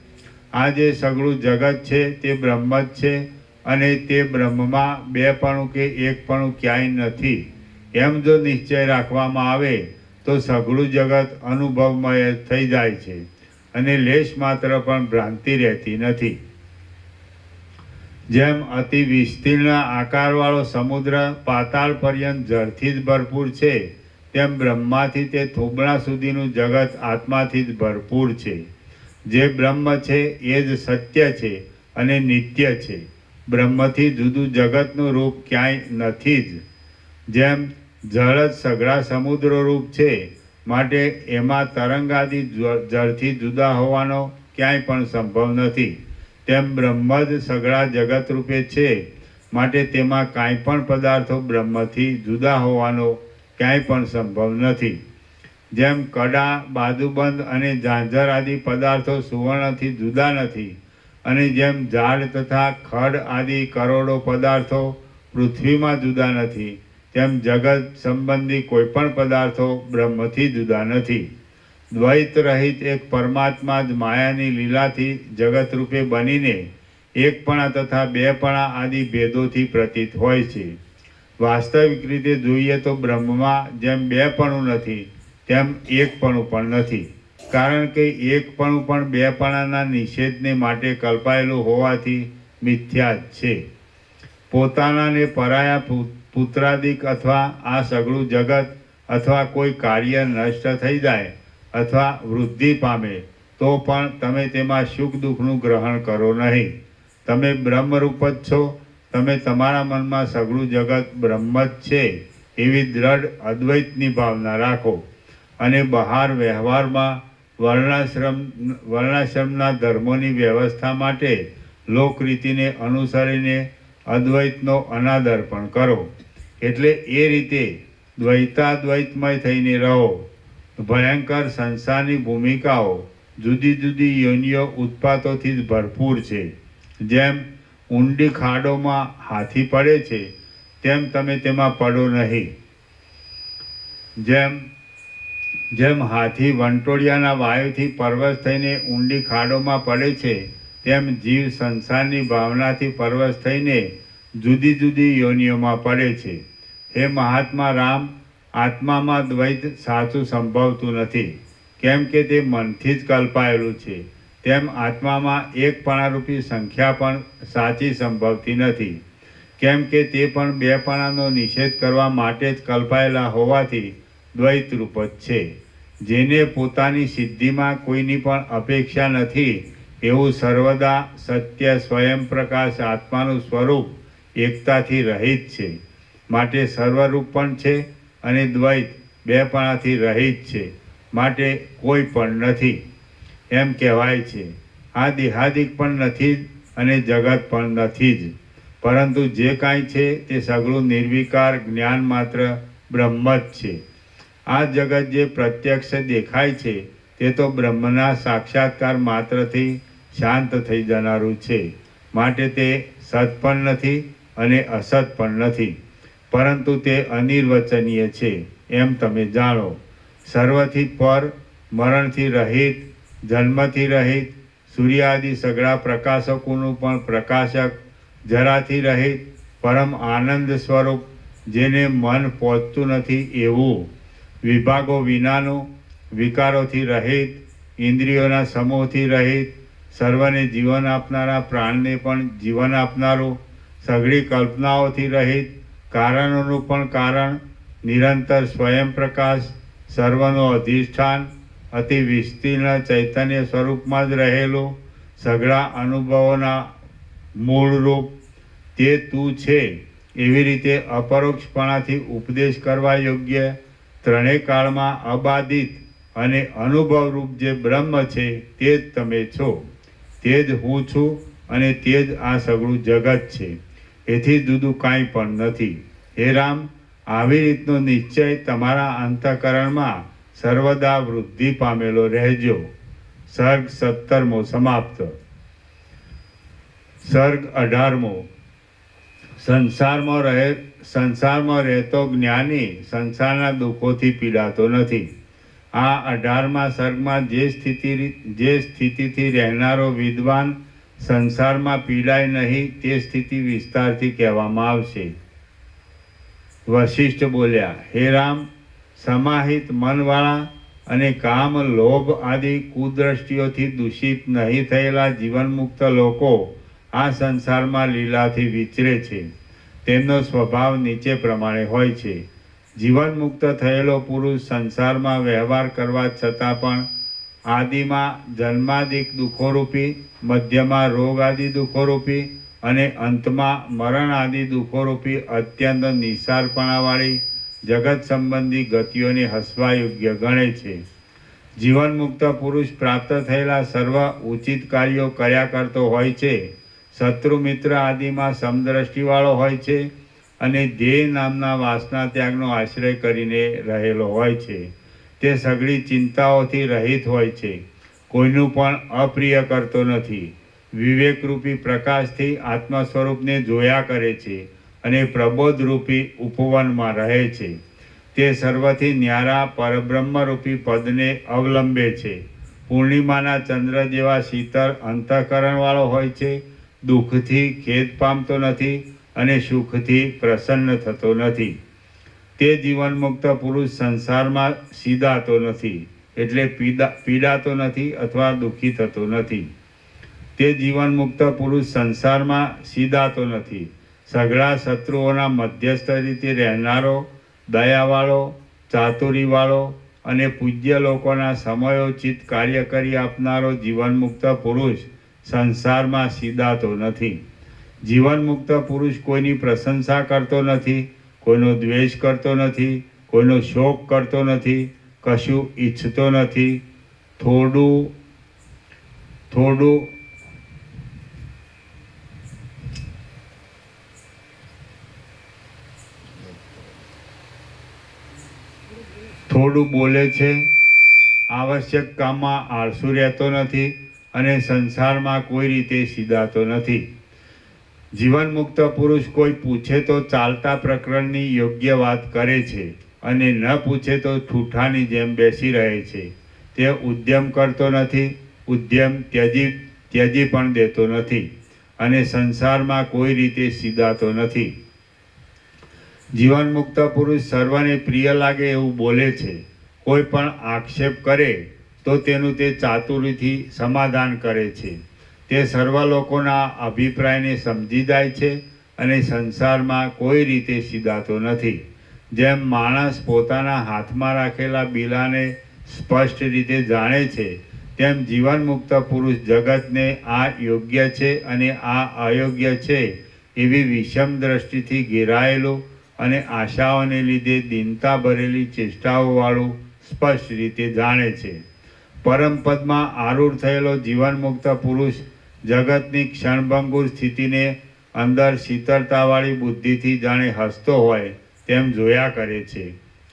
આ જે સઘળું જગત છે તે બ્રહ્મ જ છે અને તે બ્રહ્મમાં બેપણું કે એકપણું ક્યાંય નથી એમ જો નિશ્ચય રાખવામાં આવે તો સઘળું જગત અનુભવમય થઈ જાય છે અને લેશ માત્ર પણ ભ્રાંતિ રહેતી નથી. જેમ અતિ વિસ્તીર્ણ આકારવાળો સમુદ્ર પાતાળ પર્યંત જળથી જ ભરપૂર છે, તેમ બ્રહ્માથી તે થોબડા સુધીનું જગત આત્માથી જ ભરપૂર છે. જે બ્રહ્મ છે એ જ સત્ય છે અને નિત્ય છે. બ્રહ્મથી જુદું જગતનું રૂપ ક્યાંય નથી જ. જેમ જળ જ સઘળા સમુદ્ર રૂપ છે, માટે એમાં તરંગાદી જળથી જુદા હોવાનો ક્યાંય પણ સંભવ નથી, તેમ બ્રહ્મ જ સઘળા જગત રૂપે છે, માટે તેમાં કાંઈ પણ પદાર્થો બ્રહ્મથી જુદા હોવાનો ક્યાંય પણ સંભવ નથી. જેમ કડા, બાજુબંધ અને ઝાંઝર આદિ પદાર્થો સુવર્ણથી જુદા નથી, અને જેમ ઝાડ તથા ખડ આદિ કરોડો પદાર્થો પૃથ્વીમાં જુદા નથી, તેમ જગત સંબંધી કોઈપણ પદાર્થો બ્રહ્મથી જુદા નથી. દ્વૈત રહિત એક પરમાત્મા જ માયાની લીલાથી જગત રૂપે બનીને એકપણા તથા બેપણા આદિ ભેદોથી પ્રતીત હોય છે. વાસ્તવિક રીતે જોઈએ તો બ્રહ્મમાં જેમ બેપણું નથી, તેમ એકપણું પણ નથી. કારણ કે એકપણું પણ બેપણાના નિષેધને માટે કલ્પાયેલું હોવાથી મિથ્યા જ છે. પોતાના ને પરાયા પુત્રાદિક અથવા આ સઘળું જગત અથવા કોઈ કાર્ય નષ્ટ થઈ જાય અથવા વૃદ્ધિ પામે તો પણ તમે તેમાં સુખ દુઃખનું ગ્રહણ કરો નહીં. તમે બ્રહ્મરૂપ જ છો. તમે તમારા મનમાં સઘળું જગત બ્રહ્મ જ છે એવી દ્રઢ અદ્વૈતની ભાવના રાખો, અને બહાર વ્યવહારમાં વર્ણાશ્રમના ધર્મોની વ્યવસ્થા માટે લોકરીતિને અનુસરીને અદ્વૈતનો અનાદર પણ કરો. એટલે એ રીતે દ્વૈતાદ્વૈતમય થઈને રહો. ભયંકર સંસારની ભૂમિકાઓ જુદી જુદી યોનિઓ ઉત્પાતોથી જ ભરપૂર છે. જેમ ઊંડી ખાડોમાં હાથી પડે છે, તેમ તમે તેમાં પડો નહીં. જેમ હાથી વંટોળિયાના વાયુથી પરવશ થઈને ઊંડી ખાડોમાં પડે છે, તેમ જીવ સંસારની ભાવનાથી પરવશ થઈને જુદી જુદી યોનિઓમાં પડે છે. હે મહાત્મા રામ, આત્મામાં દ્વૈત સાચું સંભવતું નથી, કેમ કે તે મનથી જ કલ્પાયેલું છે. તેમ આત્મામાં એકપણારૂપી સંખ્યા પણ સાચી સંભવતી નથી, કેમ કે તે પણ બેપણાનો નિષેધ કરવા માટે જ કલ્પાયેલા હોવાથી દ્વૈતરૂપ જ છે. જેને પોતાની સિદ્ધિમાં કોઈની પણ અપેક્ષા નથી, એવું સર્વદા સત્ય સ્વયં પ્રકાશ આત્માનું સ્વરૂપ એકતાથી રહિત છે, માટે સર્વરૂપ પણ છે, અને દ્વૈત બેપણાથી રહિત છે, માટે કોઈ પણ નથી એમ કહેવાય છે. આ દેહાદિક પણ નથી જ અને જગત પણ નથી જ, પરંતુ જે કાંઈ છે તે સઘળું નિર્વિકાર જ્ઞાન માત્ર બ્રહ્મ જ છે. આ જગત જે પ્રત્યક્ષ દેખાય છે તે તો બ્રહ્મના સાક્ષાત્કાર માત્રથી શાંત થઈ જનારું છે, માટે તે સત પણ નથી અને અસત પણ નથી, પરંતુ તે અનિર્વચનીય છે એમ તમે જાણો. સર્વથી પર, મરણથી રહિત, જન્મથી રહિત, સૂર્યાદિ સઘળા પ્રકાશકોનું પણ પ્રકાશક, જરાથી રહિત, પરમ આનંદ સ્વરૂપ, જેને મન પહોંચતું નથી એવું, વિભાગો વિનાનું, વિકારોથી રહિત, ઇન્દ્રિયોના સમૂહથી રહિત, સર્વને જીવન આપનારા પ્રાણને પણ જીવન આપનારું, સઘળી કલ્પનાઓથી રહિત, કારણોનું પણ કારણ, નિરંતર સ્વયં પ્રકાશ, સર્વનો અધિષ્ઠાન, અતિ વિસ્તીર્ણ ચૈતન્ય સ્વરૂપમાં જ રહેલું, સઘળા અનુભવોના મૂળરૂપ, તે તું છે એવી રીતે અપરોક્ષપણાથી ઉપદેશ કરવા યોગ્ય ત્રણેય કાળમાં અબાધિત અને અનુભવરૂપ જે બ્રહ્મ છે તે જ તમે છો. તે જ હું છું અને તે જ આ સઘળું જગત છે. એથી જુદું કાંઈ પણ નથી. હે રામ, આવી રીતનો નિશ્ચય તમારા અંતઃકરણમાં સર્વદા વૃદ્ધિ પામેલો રહેજો. સર્ગ 17મો સમાપ્ત. સર્ગ 18મો. સંસારમાં રહેતો જ્ઞાની સંસારના દુઃખોથી પીડાતો નથી. આ 18મા સર્ગમાં જે સ્થિતિથી રહેનારો વિદ્વાન સંસારમાં પીડાય નહીં તે સ્થિતિ વિસ્તારથી કહેવામાં આવશે. વશિષ્ઠ બોલ્યા, હે રામ, સમાહિત મનવાળા અને કામ, લોભ આદિ કુદ્રષ્ટિઓથી દૂષિત નહીં થયેલા જીવનમુક્ત લોકો આ સંસારમાં લીલાથી વિચરે છે. તેમનો સ્વભાવ નીચે પ્રમાણે હોય છે. જીવન મુક્ત થયેલો પુરુષ સંસારમાં વ્યવહાર કરવા છતાં પણ આદિમાં જન્માદિક દુઃખોરૂપી, મધ્યમાં રોગ આદિ દુઃખોરૂપી અને અંતમાં મરણ આદિ દુઃખોરૂપી અત્યંત નિસારપણાવાળી જગત સંબંધી ગતિઓને હસવા યોગ્ય ગણે છે. જીવન મુક્ત પુરુષ પ્રાપ્ત થયેલા સર્વ ઉચિત કાર્યો કર્યા કરતો હોય છે. શત્રુ મિત્ર આદિમાં સમદ્રષ્ટિવાળો હોય છે અને ધ્યેય નામના વાસના ત્યાગનો આશ્રય કરીને રહેલો હોય છે. તે સઘળી ચિંતાઓથી રહિત હોય છે. કોઈનું પણ અપ્રિય કરતો નથી. વિવેકરૂપી પ્રકાશથી આત્મ સ્વરૂપને જોયા કરે છે અને પ્રબોધરૂપી ઉપવનમાં રહે છે. તે સર્વથી ન્યારા પરબ્રહ્મરૂપી પદને અવલંબે છે. પૂર્ણિમાના ચંદ્ર જેવા શીતળ અંતઃકરણવાળો હોય છે. દુઃખથી ખેદ પામતો નથી અને સુખથી પ્રસન્ન થતો નથી. તે જીવન મુક્ત પુરુષ સંસારમાં સીધાતો નથી, એટલે પીડાતો નથી અથવા દુઃખી થતો નથી. તે જીવન મુક્ત પુરુષ સંસારમાં સીધાતો નથી. સઘળા શત્રુઓના મધ્યસ્થ રીતે રહેનારો, દયાવાળો, ચાતુરીવાળો અને પૂજ્ય લોકોના સમયોચિત કાર્ય કરી આપનારો જીવન મુક્ત પુરુષ સંસારમાં સીધાતો નથી. જીવન મુક્ત પુરુષ કોઈની પ્રશંસા કરતો નથી, કોઈનો દ્વેષ કરતો નથી, કોઈનો શોક કરતો નથી, કશું ઈચ્છતો નથી. થોડું બોલે છે, આવશ્યક કામમાં આળસુ રહેતો નથી અને સંસારમાં કોઈ રીતે સીધાતો નથી. જીવન મુક્ત પુરુષ કોઈ પૂછે તો ચાલતા પ્રકરણની યોગ્ય વાત કરે છે અને ન પૂછે તો ઠૂઠાની જેમ બેસી રહે છે. તે ઉદ્યમ કરતો નથી, ઉદ્યમ ત્યજી પણ દેતો નથી અને સંસારમાં કોઈ રીતે સીધાતો નથી. જીવન મુક્ત પુરુષ સર્વને પ્રિય લાગે એવું બોલે છે. કોઈ પણ આક્ષેપ કરે તો તેનું તે ચાતુરીથી સમાધાન કરે છે. તે સર્વ લોકોના અભિપ્રાયને સમજી જાય છે અને સંસારમાં કોઈ રીતે સીધાતો નથી. જેમ માણસ પોતાના હાથમાં રાખેલા બિલાને સ્પષ્ટ રીતે જાણે છે, તેમ જીવન મુક્ત પુરુષ જગતને આ યોગ્ય છે અને આ અયોગ્ય છે એવી વિષમ દ્રષ્ટિથી ઘેરાયેલું અને આશાઓને લીધે દીનતા ભરેલી ચેષ્ટાઓવાળું સ્પષ્ટ રીતે જાણે છે. પરમપદમાં આરૂઢ થયેલો જીવન મુક્ત પુરુષ જગતની ક્ષણભંગુર સ્થિતિને અંદર શીતળતાવાળી બુદ્ધિથી જાણે હસતો હોય તેમ જોયા કરે છે.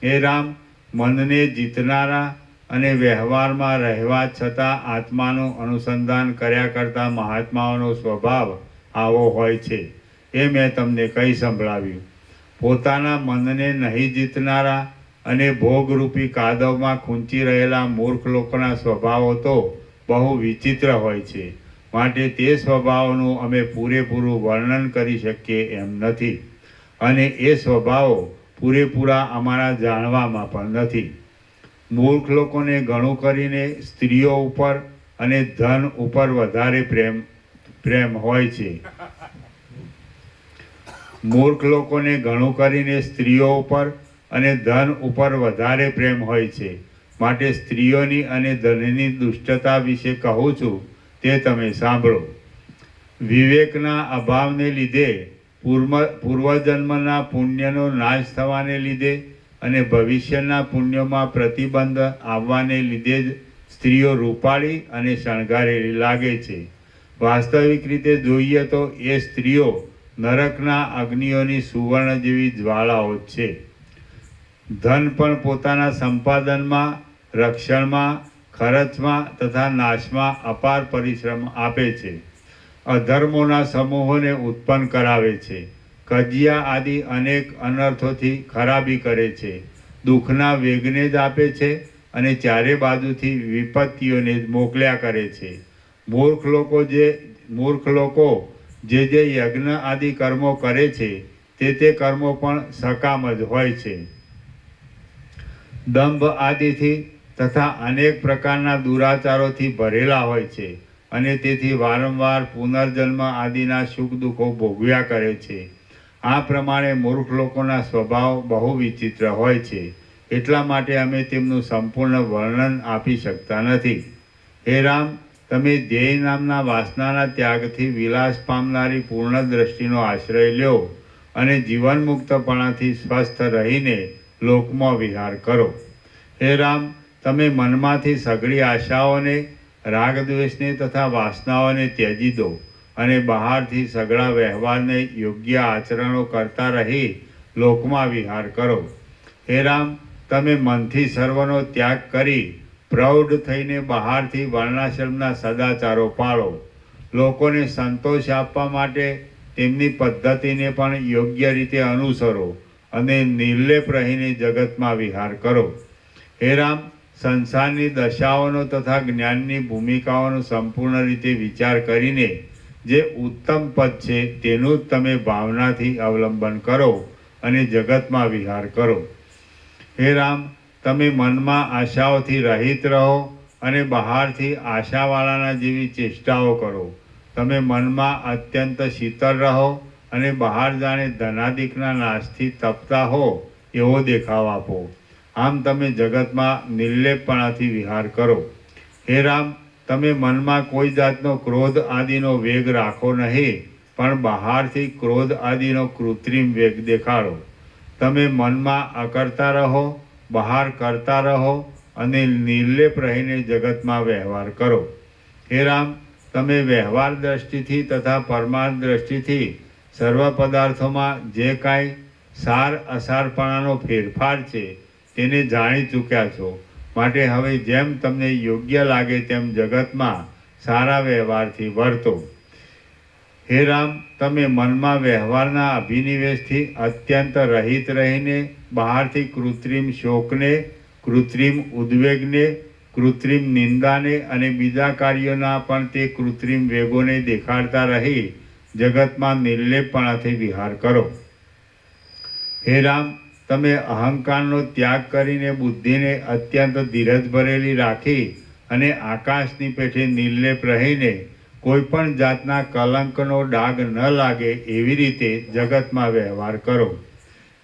હે રામ, મનને જીતનારા અને વ્યવહારમાં રહેવા છતાં આત્માનું અનુસંધાન કર્યા કરતા મહાત્માઓનો સ્વભાવ આવો હોય છે. એ મેં તમને કહી સંભળાવ્યું. પોતાના મનને નહીં જીતનારા અને ભોગરૂપી કાદવમાં ખૂંચી રહેલા મૂર્ખ લોકોના સ્વભાવો તો બહુ વિચિત્ર હોય છે. માટે તે સ્વભાવોનું અમે પૂરેપૂરું વર્ણન કરી શકીએ એમ નથી અને એ સ્વભાવો પૂરેપૂરા અમારા જાણવામાં પણ નથી. મૂર્ખ લોકોને ઘણું કરીને સ્ત્રીઓ ઉપર અને ધન ઉપર વધારે પ્રેમ હોય છે. મૂર્ખ લોકોને ઘણું કરીને સ્ત્રીઓ ઉપર અને ધન ઉપર વધારે પ્રેમ હોય છે. માટે સ્ત્રીઓની અને ધનની દુષ્ટતા વિશે કહું છું તે તમે સાંભળો. વિવેકના અભાવને લીધે, પૂર્વજન્મના પુણ્યનો નાશ થવાને લીધે અને ભવિષ્યના પુણ્યોમાં પ્રતિબંધ આવવાને લીધે જ સ્ત્રીઓ રૂપાળી અને શણગારેલી લાગે છે. વાસ્તવિક રીતે જોઈએ તો એ સ્ત્રીઓ નરકના અગ્નિઓની સુવર્ણ જેવી જ્વાળાઓ જ છે. ધન પણ પોતાના સંપાદનમાં, રક્ષણમાં, ખર્ચમાં તથા નાશમાં અપાર પરિશ્રમ આપે છે. અધર્મોના સમૂહોને ઉત્પન્ન કરાવે છે. કજિયા આદિ અનેક અનર્થોથી ખરાબી કરે છે. દુઃખના વેગને જ આપે છે અને ચારે બાજુથી વિપત્તિઓને જ મોકલ્યા કરે છે. મૂર્ખ લોકો જે યજ્ઞ આદિ કર્મો કરે છે તે કર્મો પણ સકામ જ હોય છે. દંભ આદિથી તથા અનેક પ્રકારના દુરાચારોથી ભરેલા હોય છે અને તેથી વારંવાર પુનર્જન્મ આદિના સુખ દુઃખો ભોગવ્યા કરે છે. આ પ્રમાણે મૂર્ખ લોકોના સ્વભાવ બહુ વિચિત્ર હોય છે. એટલા માટે અમે તેમનું સંપૂર્ણ વર્ણન આપી શકતા નથી. હે રામ, તમે ધ્યેય નામના વાસનાના ત્યાગથી વિલાસ પામનારી પૂર્ણ દ્રષ્ટિનો આશ્રય લ્યો અને જીવન મુક્તપણાથી સ્વસ્થ રહીને લોકમાં વિહાર કરો. હે રામ, તમે મનમાંથી સઘળી આશાઓને, રાગદ્વેષને તથા વાસનાઓને ત્યજી દો અને બહારથી સઘળા વ્યવહારને યોગ્ય આચરણો કરતા રહી લોકમાં વિહાર કરો. હે રામ, તમે મનથી સર્વનો ત્યાગ કરી પ્રૌઢ થઈને બહારથી વર્ણાશ્રમના સદાચારો પાળો. લોકોને સંતોષ આપવા માટે તેમની પદ્ધતિને પણ યોગ્ય રીતે અનુસરો અને નિર્લેપ રહીને જગતમાં વિહાર કરો. હે રામ, સંસારની દશાઓનો તથા જ્ઞાનની ભૂમિકાઓનો સંપૂર્ણ રીતે વિચાર કરીને જે ઉત્તમ પદ છે તેનું જ તમે ભાવનાથી અવલંબન કરો અને જગતમાં વિહાર કરો. હે રામ, તમે મનમાં આશાઓથી રહિત રહો અને બહારથી આશાવાળાના જેવી ચેષ્ટાઓ કરો. તમે મનમાં અત્યંત શીતળ રહો અને બહાર જાણે ધનાદિકના નાશથી તપતા હો એવો દેખાવ આપો. આમ તમે જગતમાં નિર્લેપપણાથી વિહાર કરો. હે રામ, તમે મનમાં કોઈ જાતનો ક્રોધ આદિનો વેગ રાખો નહીં, પણ બહારથી ક્રોધ આદિનો કૃત્રિમ વેગ દેખાડો. તમે મનમાં અકર્તા રહો, બહાર કરતા રહો અને નિર્લેપ રહીને જગતમાં વ્યવહાર કરો. હે રામ, તમે વ્યવહાર દ્રષ્ટિથી તથા પરમાર્થ દ્રષ્ટિથી સર્વ પદાર્થોમાં જે કાંઈ સાર અસારપણાનો ફેરફાર છે તેને જાણી ચૂક્યા છો. માટે હવે જેમ તમને યોગ્ય લાગે તેમ જગતમાં સારા વ્યવહારથી વર્તો. હે રામ, તમે મનમાં વ્યવહારના અભિનિવેશથી અત્યંત રહિત રહીને બહારથી કૃત્રિમ શોકને, કૃત્રિમ ઉદ્વેગને, કૃત્રિમ નિંદાને અને બીજા કાર્યોના પણ તે કૃત્રિમ વેગોને દેખાડતા રહી જગતમાં નિર્લેપપણાથી વિહાર કરો. હે રામ, તમે અહંકારનો ત્યાગ કરીને બુદ્ધિને અત્યંત ધીરજ ભરેલી રાખી અને આકાશની પેઠે નિર્લેપ રહીને કોઈ પણ જાતના કલંકનો ડાઘ ન લાગે એવી રીતે જગતમાં વ્યવહાર કરો.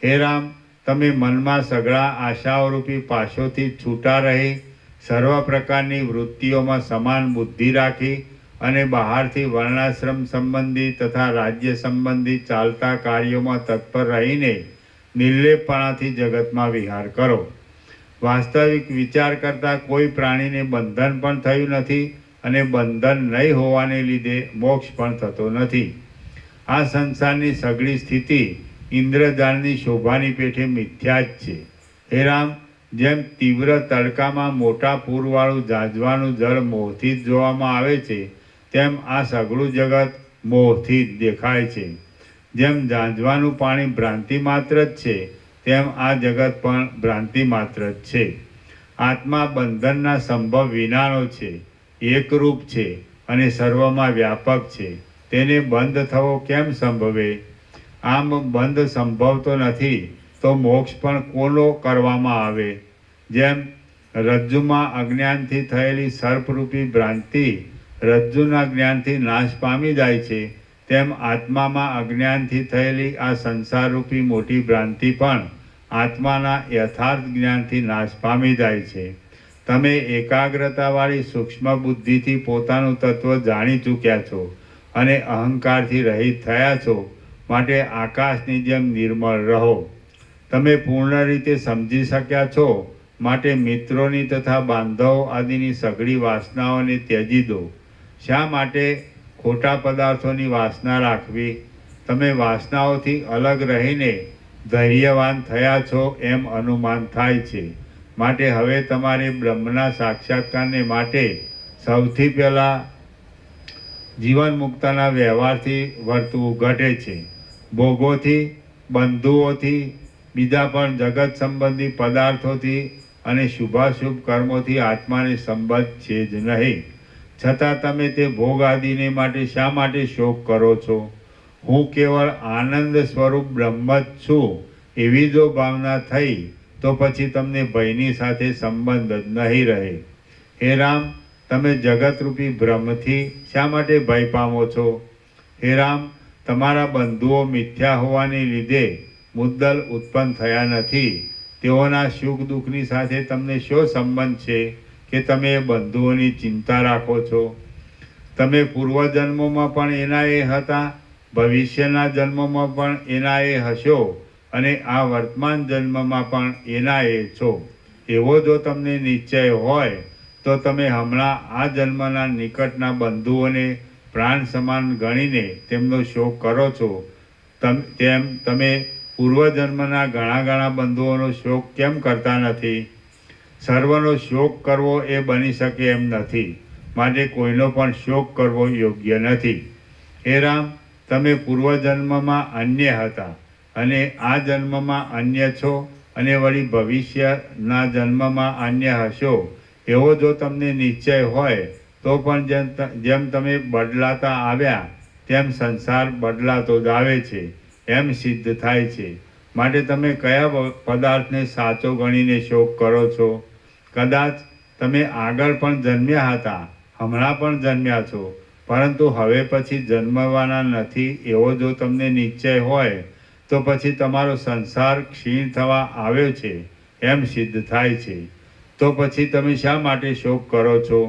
હે રામ, તમે મનમાં સઘળા આશાઓરૂપી પાશોથી છૂટા રહી સર્વ પ્રકારની વૃત્તિઓમાં સમાન બુદ્ધિ રાખી અને બહારથી વર્ણાશ્રમ સંબંધી તથા રાજ્ય સંબંધી ચાલતા કાર્યોમાં તત્પર રહીને નિર્લેપપણાથી જગતમાં વિહાર કરો. વાસ્તવિક વિચાર કરતાં કોઈ પ્રાણીને બંધન પણ થયું નથી અને બંધન નહીં હોવાને લીધે મોક્ષ પણ થતો નથી. આ સંસારની સઘળી સ્થિતિ ઇન્દ્રજાળની શોભાની પેઠે મિથ્યા જ છે. હે રામ, જેમ તીવ્ર તડકામાં મોટા પૂરવાળું ઝાંઝવાનું જળ મોહથી જ જોવામાં આવે છે તેમ આ સઘળું જગત મોહથી જ દેખાય છે. જેમ ઝાંઝવાનું પાણી ભ્રાંતિ માત્ર જ છે તેમ આ જગત પણ ભ્રાંતિ માત્ર જ છે. આત્મા બંધનના સંભવ વિનાનો છે, એકરૂપ છે અને સર્વમાં વ્યાપક છે. તેને બંધ થવો કેમ સંભવે? આમ બંધ સંભવતો નથી તો મોક્ષ પણ કોનો કરવામાં આવે? જેમ રજ્જુમાં અજ્ઞાનથી થયેલી સર્પરૂપી ભ્રાંતિ રજ્જુના જ્ઞાનથી નાશ પામી જાય છે, તેમ આત્મામાં અજ્ઞાનથી થયેલી આ સંસારરૂપી મોટી ભ્રાંતિ પણ આત્માના યથાર્થ જ્ઞાનથી નાશ પામી જાય છે. તમે એકાગ્રતાવાળી સૂક્ષ્મ બુદ્ધિથી પોતાનું તત્વ જાણી ચૂક્યા છો અને અહંકારથી રહિત થયા છો. માટે આકાશની જેમ નિર્મળ રહો. તમે પૂર્ણ રીતે સમજી શક્યા છો માટે મિત્રોની તથા બાંધવો આદિની સઘળી વાસનાઓને ત્યજી દો. શા માટે ખોટા પદાર્થોની વાસના રાખવી? તમે વાસનાઓથી અલગ રહીને ધૈર્યવાન થયા છો એમ અનુમાન થાય છે. માટે હવે તમારે બ્રહ્મના સાક્ષાત્કારને માટે સૌથી પહેલાં જીવન મુક્તના વ્યવહારથી વર્તવું ઘટે છે. ભોગોથી, બંધુઓથી, બીજા પણ જગત સંબંધી પદાર્થોથી અને શુભાશુભ કર્મોથી આત્માને સંબંધ છે જ નહીં. છતાં તમે તે ભોગ આદિને માટે શા માટે શોક કરો છો? હું કેવળ આનંદ સ્વરૂપ બ્રહ્મ જ છું એવી જો ભાવના થઈ તો પછી તમને ભયની સાથે સંબંધ જ નહીં રહે. હે રામ, તમે જગતરૂપી ભ્રમથી શા માટે ભય પામો છો? હે રામ, તમારા બંધુઓ મિથ્યા હોવાને લીધે મુદ્દલ ઉત્પન્ન થયા નથી. તેઓના સુખ દુઃખની સાથે તમને શો સંબંધ છે કે તમે એ બંધુઓની ચિંતા રાખો છો? તમે પૂર્વજન્મોમાં પણ એના એ હતા, ભવિષ્યના જન્મમાં પણ એના એ હશો અને આ વર્તમાન જન્મમાં પણ એના એ છો. એવો જો તમને નિશ્ચય હોય તો તમે હમણાં આ જન્મના નિકટના બંધુઓને પ્રાણ સમાન ગણીને તેમનો શોક કરો છો. તેમ તમે પૂર્વજન્મના ઘણા બંધુઓનો શોક કેમ કરતા નથી? સર્વનો શોક કરવો એ બની શકે એમ નથી, માટે કોઈનો પણ શોક કરવો યોગ્ય નથી. હે રામ, તમે પૂર્વજન્મમાં અન્ય હતા અને આ જન્મમાં અન્ય છો અને વળી ભવિષ્યના જન્મમાં અન્ય હશો. એવો જો તમને નિશ્ચય હોય તો પણ જેમ તમે બદલાતા આવ્યા તેમ સંસાર બદલાતો જ આવે છે એમ સિદ્ધ થાય છે. માટે તમે કયા પદાર્થને સાચો ગણીને શોક કરો છો? કદાચ તમે આગળ પણ જન્મ્યા હતા, હમણાં પણ જન્મ્યા છો, પરંતુ હવે પછી જન્મવાના નથી એવો જો તમને નિશ્ચય હોય તો પછી તમારો સંસાર ક્ષીણ થવા આવ્યો છે એમ સિદ્ધ થાય છે. તો પછી તમે શા માટે શોક કરો છો?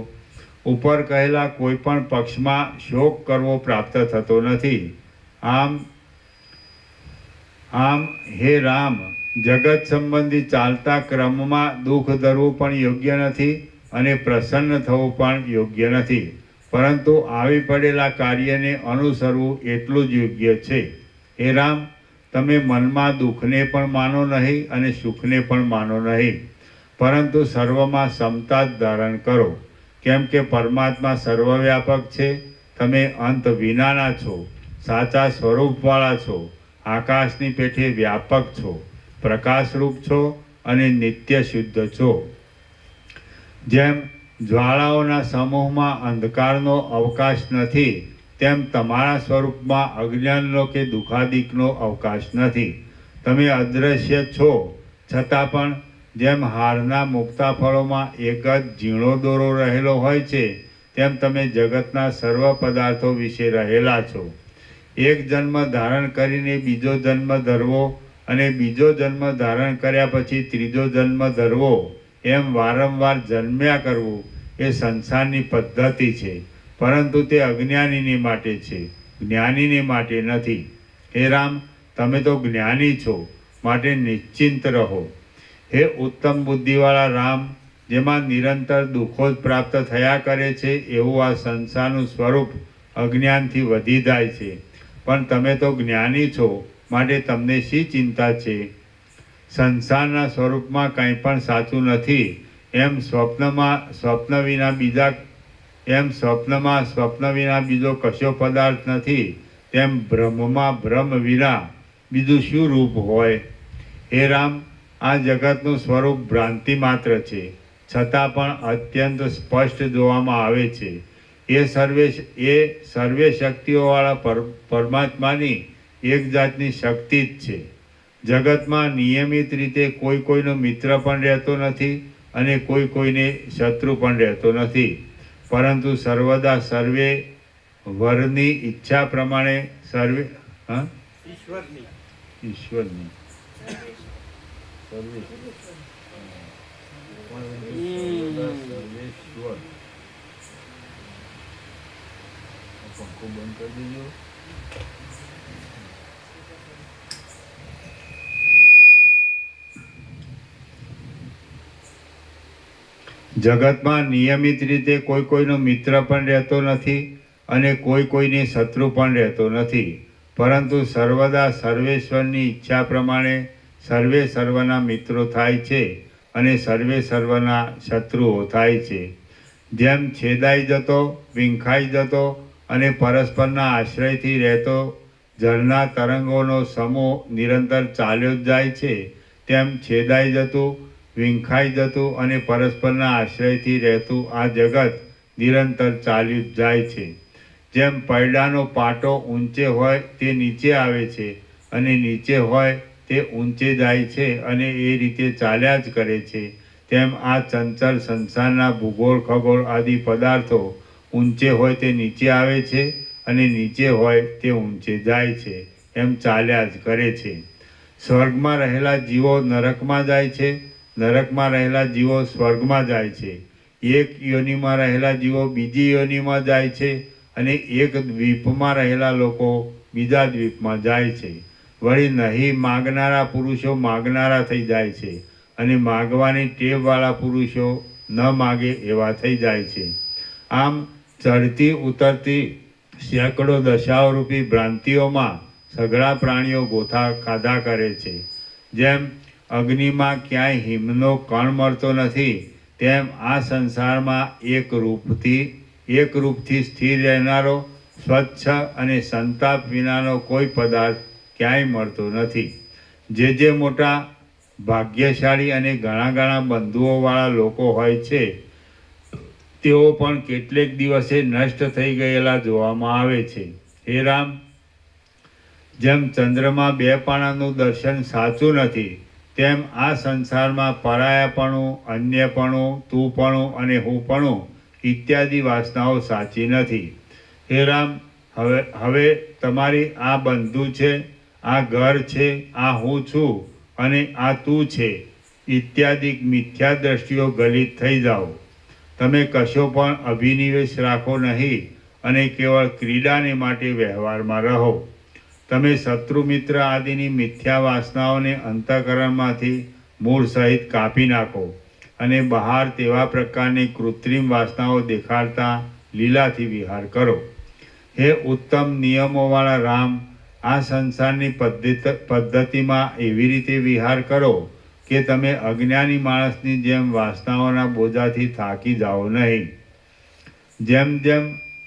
ઉપર કહેલા કોઈ પણ પક્ષમાં શોક કરવો પ્રાપ્ત થતો નથી. આમ હે રામ, જગત સંબંધી ચાલતા ક્રમમાં દુઃખ ધરવું પણ યોગ્ય નથી અને પ્રસન્ન થવું પણ યોગ્ય નથી, પરંતુ આવી પડેલા કાર્યને અનુસરવું એટલું જ યોગ્ય છે. હે રામ, તમે મનમાં દુઃખને પણ માનો નહીં અને સુખને પણ માનો નહીં, પરંતુ સર્વમાં સમતા જ ધારણ કરો. કેમ કે પરમાત્મા સર્વવ્યાપક છે. તમે અંત વિનાના છો, સાચા સ્વરૂપવાળા છો, આકાશની પેઠે વ્યાપક છો, પ્રકાશરૂપ છો અને નિત્ય શુદ્ધ છો. જેમ જ્વાળાઓના સમૂહમાં અંધકારનો અવકાશ નથી, તેમ તમારા સ્વરૂપમાં અજ્ઞાનનો કે દુઃખાદિકનો અવકાશ નથી. તમે અદ્રશ્ય છો, છતાં પણ જેમ હારના મુક્તા ફળોમાં એક જ ઝીણો દોરો રહેલો હોય છે, તેમ તમે જગતના સર્વ પદાર્થો વિશે રહેલા છો. એક જન્મ ધારણ કરીને બીજો જન્મ ધરવો અને બીજો જન્મ ધારણ કર્યા પછી ત્રીજો જન્મ ધરવો, એમ વારંવાર જન્મ્યા કરવું એ સંસારની પદ્ધતિ છે, પરંતુ તે અજ્ઞાનીની માટે છે, જ્ઞાનીની માટે નથી. હે રામ, તમે તો જ્ઞાની છો, માટે નિશ્ચિંત રહો. હે ઉત્તમ બુદ્ધિવાળા રામ, જેમાં નિરંતર દુઃખો જ પ્રાપ્ત થયા કરે છે એવું આ સંસારનું સ્વરૂપ અજ્ઞાનથી વધી જાય છે. પણ તમે તો જ્ઞાની છો, માટે તમને શી ચિંતા છે? સંસારના સ્વરૂપમાં કંઈ પણ સાચું નથી. એમ સ્વપ્ન વિના બીજો કશો પદાર્થ નથી, તેમ બ્રહ્મમાં બ્રહ્મ વિના બીજું શું રૂપ હોય? હે રામ, આ જગતનું સ્વરૂપ ભ્રાંતિ માત્ર છે, છતાં પણ અત્યંત સ્પષ્ટ જોવામાં આવે છે. એ સર્વે શક્તિઓવાળા પરમાત્માની એક જાતની શક્તિ જ છે. જગતમાં નિયમિત રીતે કોઈનો મિત્ર પણ રહેતો નથી અને કોઈને શત્રુ પણ રહેતો નથી, પરંતુ સર્વદા સર્વે વરની ઈચ્છા પ્રમાણે ઈશ્વરની પંખો બંધ કરી દેજો. જગતમાં નિયમિત રીતે કોઈનો મિત્ર પણ રહેતો નથી અને કોઈને શત્રુ પણ રહેતો નથી, પરંતુ સર્વદા સર્વેશ્વરની ઈચ્છા પ્રમાણે સર્વે સર્વના મિત્રો થાય છે અને સર્વે સર્વના શત્રુઓ થાય છે. જેમ છેદાઈ જતો, વિંખાઈ જતો અને પરસ્પરના આશ્રયથી રહેતો જળના તરંગોનો સમૂહ નિરંતર ચાલ્યો જ જાય છે, તેમ છેદાઈ જતું, વિંખાઈ જતું અને પરસ્પરના આશ્રયથી રહેતું આ જગત નિરંતર ચાલ્યું જ જાય છે. જેમ પૈડાનો પાટો ઊંચે હોય તે નીચે આવે છે અને નીચે હોય તે ઊંચે જાય છે અને એ રીતે ચાલ્યા જ કરે છે, તેમ આ ચંચળ સંસારના ભૂગોળ ખગોળ આદિ પદાર્થો ઊંચે હોય તે નીચે આવે છે અને નીચે હોય તે ઊંચે જાય છે, એમ ચાલ્યા જ કરે છે. સ્વર્ગમાં રહેલા જીવો નરકમાં જાય છે, નરકમાં રહેલા જીવો સ્વર્ગમાં જાય છે, એક યોનિમાં રહેલા જીવો બીજી યોનિમાં જાય છે અને એક દ્વીપમાં રહેલા લોકો બીજા દ્વીપમાં જાય છે. વળી નહીં માગનારા પુરુષો માગનારા થઈ જાય છે અને માગવાની ટેવવાળા પુરુષો ન માગે એવા થઈ જાય છે. આમ ચડતી ઉતરતી સેંકડો દશાઓરૂપી ભ્રાંતિઓમાં સઘળા પ્રાણીઓ ગોથા ખાધા કરે છે. જેમ અગ્નિમાં ક્યાંય હિમનો કણ મળતો નથી, તેમ આ સંસારમાં એક રૂપથી સ્થિર રહેનારો સ્વચ્છ અને સંતાપ વિનાનો કોઈ પદાર્થ ક્યાંય મળતો નથી. જે મોટા ભાગ્યશાળી અને ઘણા બંધુઓવાળા લોકો હોય છે તેઓ પણ કેટલેક દિવસે નષ્ટ થઈ ગયેલા જોવામાં આવે છે. હે રામ, જેમ ચંદ્રમાં બે પાણાનું દર્શન સાચું નથી, તેમ આ સંસારમાં પરાયાપણું, અન્યપણું, તુંપણું અને હુંપણું ઇત્યાદિ વાસનાઓ સાચી નથી. હે રામ, હવે તમારી આ બંધુ છે, આ ઘર છે, આ હું છું અને આ તું છે ઇત્યાદિ મિથ્યા દ્રષ્ટિઓ ગલિત થઈ જાઓ. તમે કશો પણ અભિનિવેશ રાખો નહીં અને કેવળ ક્રીડાને માટે વ્યવહારમાં રહો. તમે શત્રુ મિત્ર આદિની મિથ્યા વાસનાઓને અંતઃકરણમાંથી મૂળ સહિત કાપી નાખો અને બહાર તેવા પ્રકારની કૃત્રિમ વાસનાઓ દેખાડતા લીલાથી વિહાર કરો. હે ઉત્તમ નિયમોવાળા રામ, આ સંસારની પદ્ધતિમાં એવી રીતે વિહાર કરો કે તમે અજ્ઞાની માણસની જેમ વાસનાઓના બોજાથી થાકી જાઓ નહીં. જેમ જેમ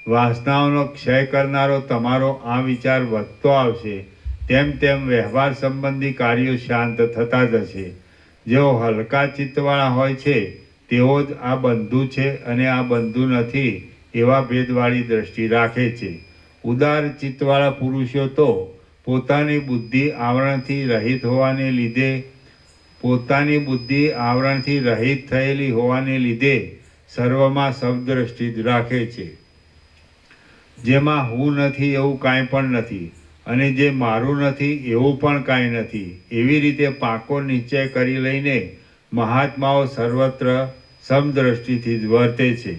વાસનાઓનો ક્ષય કરનારો તમારો આ વિચાર વધતો આવશે, તેમ તેમ વ્યવહાર સંબંધી કાર્યો શાંત થતા જશે. જેઓ હલકા ચિત્તવાળા હોય છે તેઓ જ આ બંધુ છે અને આ બંધુ નથી એવા ભેદવાળી દ્રષ્ટિ રાખે છે. ઉદાર ચિત્તવાળા પુરુષો તો પોતાની બુદ્ધિ આવરણથી રહિત થયેલી હોવાને લીધે સર્વમાં સદ્દૃષ્ટિ જ રાખે છે. જેમાં હું નથી એવું કાંઈ પણ નથી અને જે મારું નથી એવું પણ કાંઈ નથી, એવી રીતે પાકો નિશ્ચય કરી લઈને મહાત્માઓ સર્વત્ર સમદ્રષ્ટિથી જ વર્તે છે.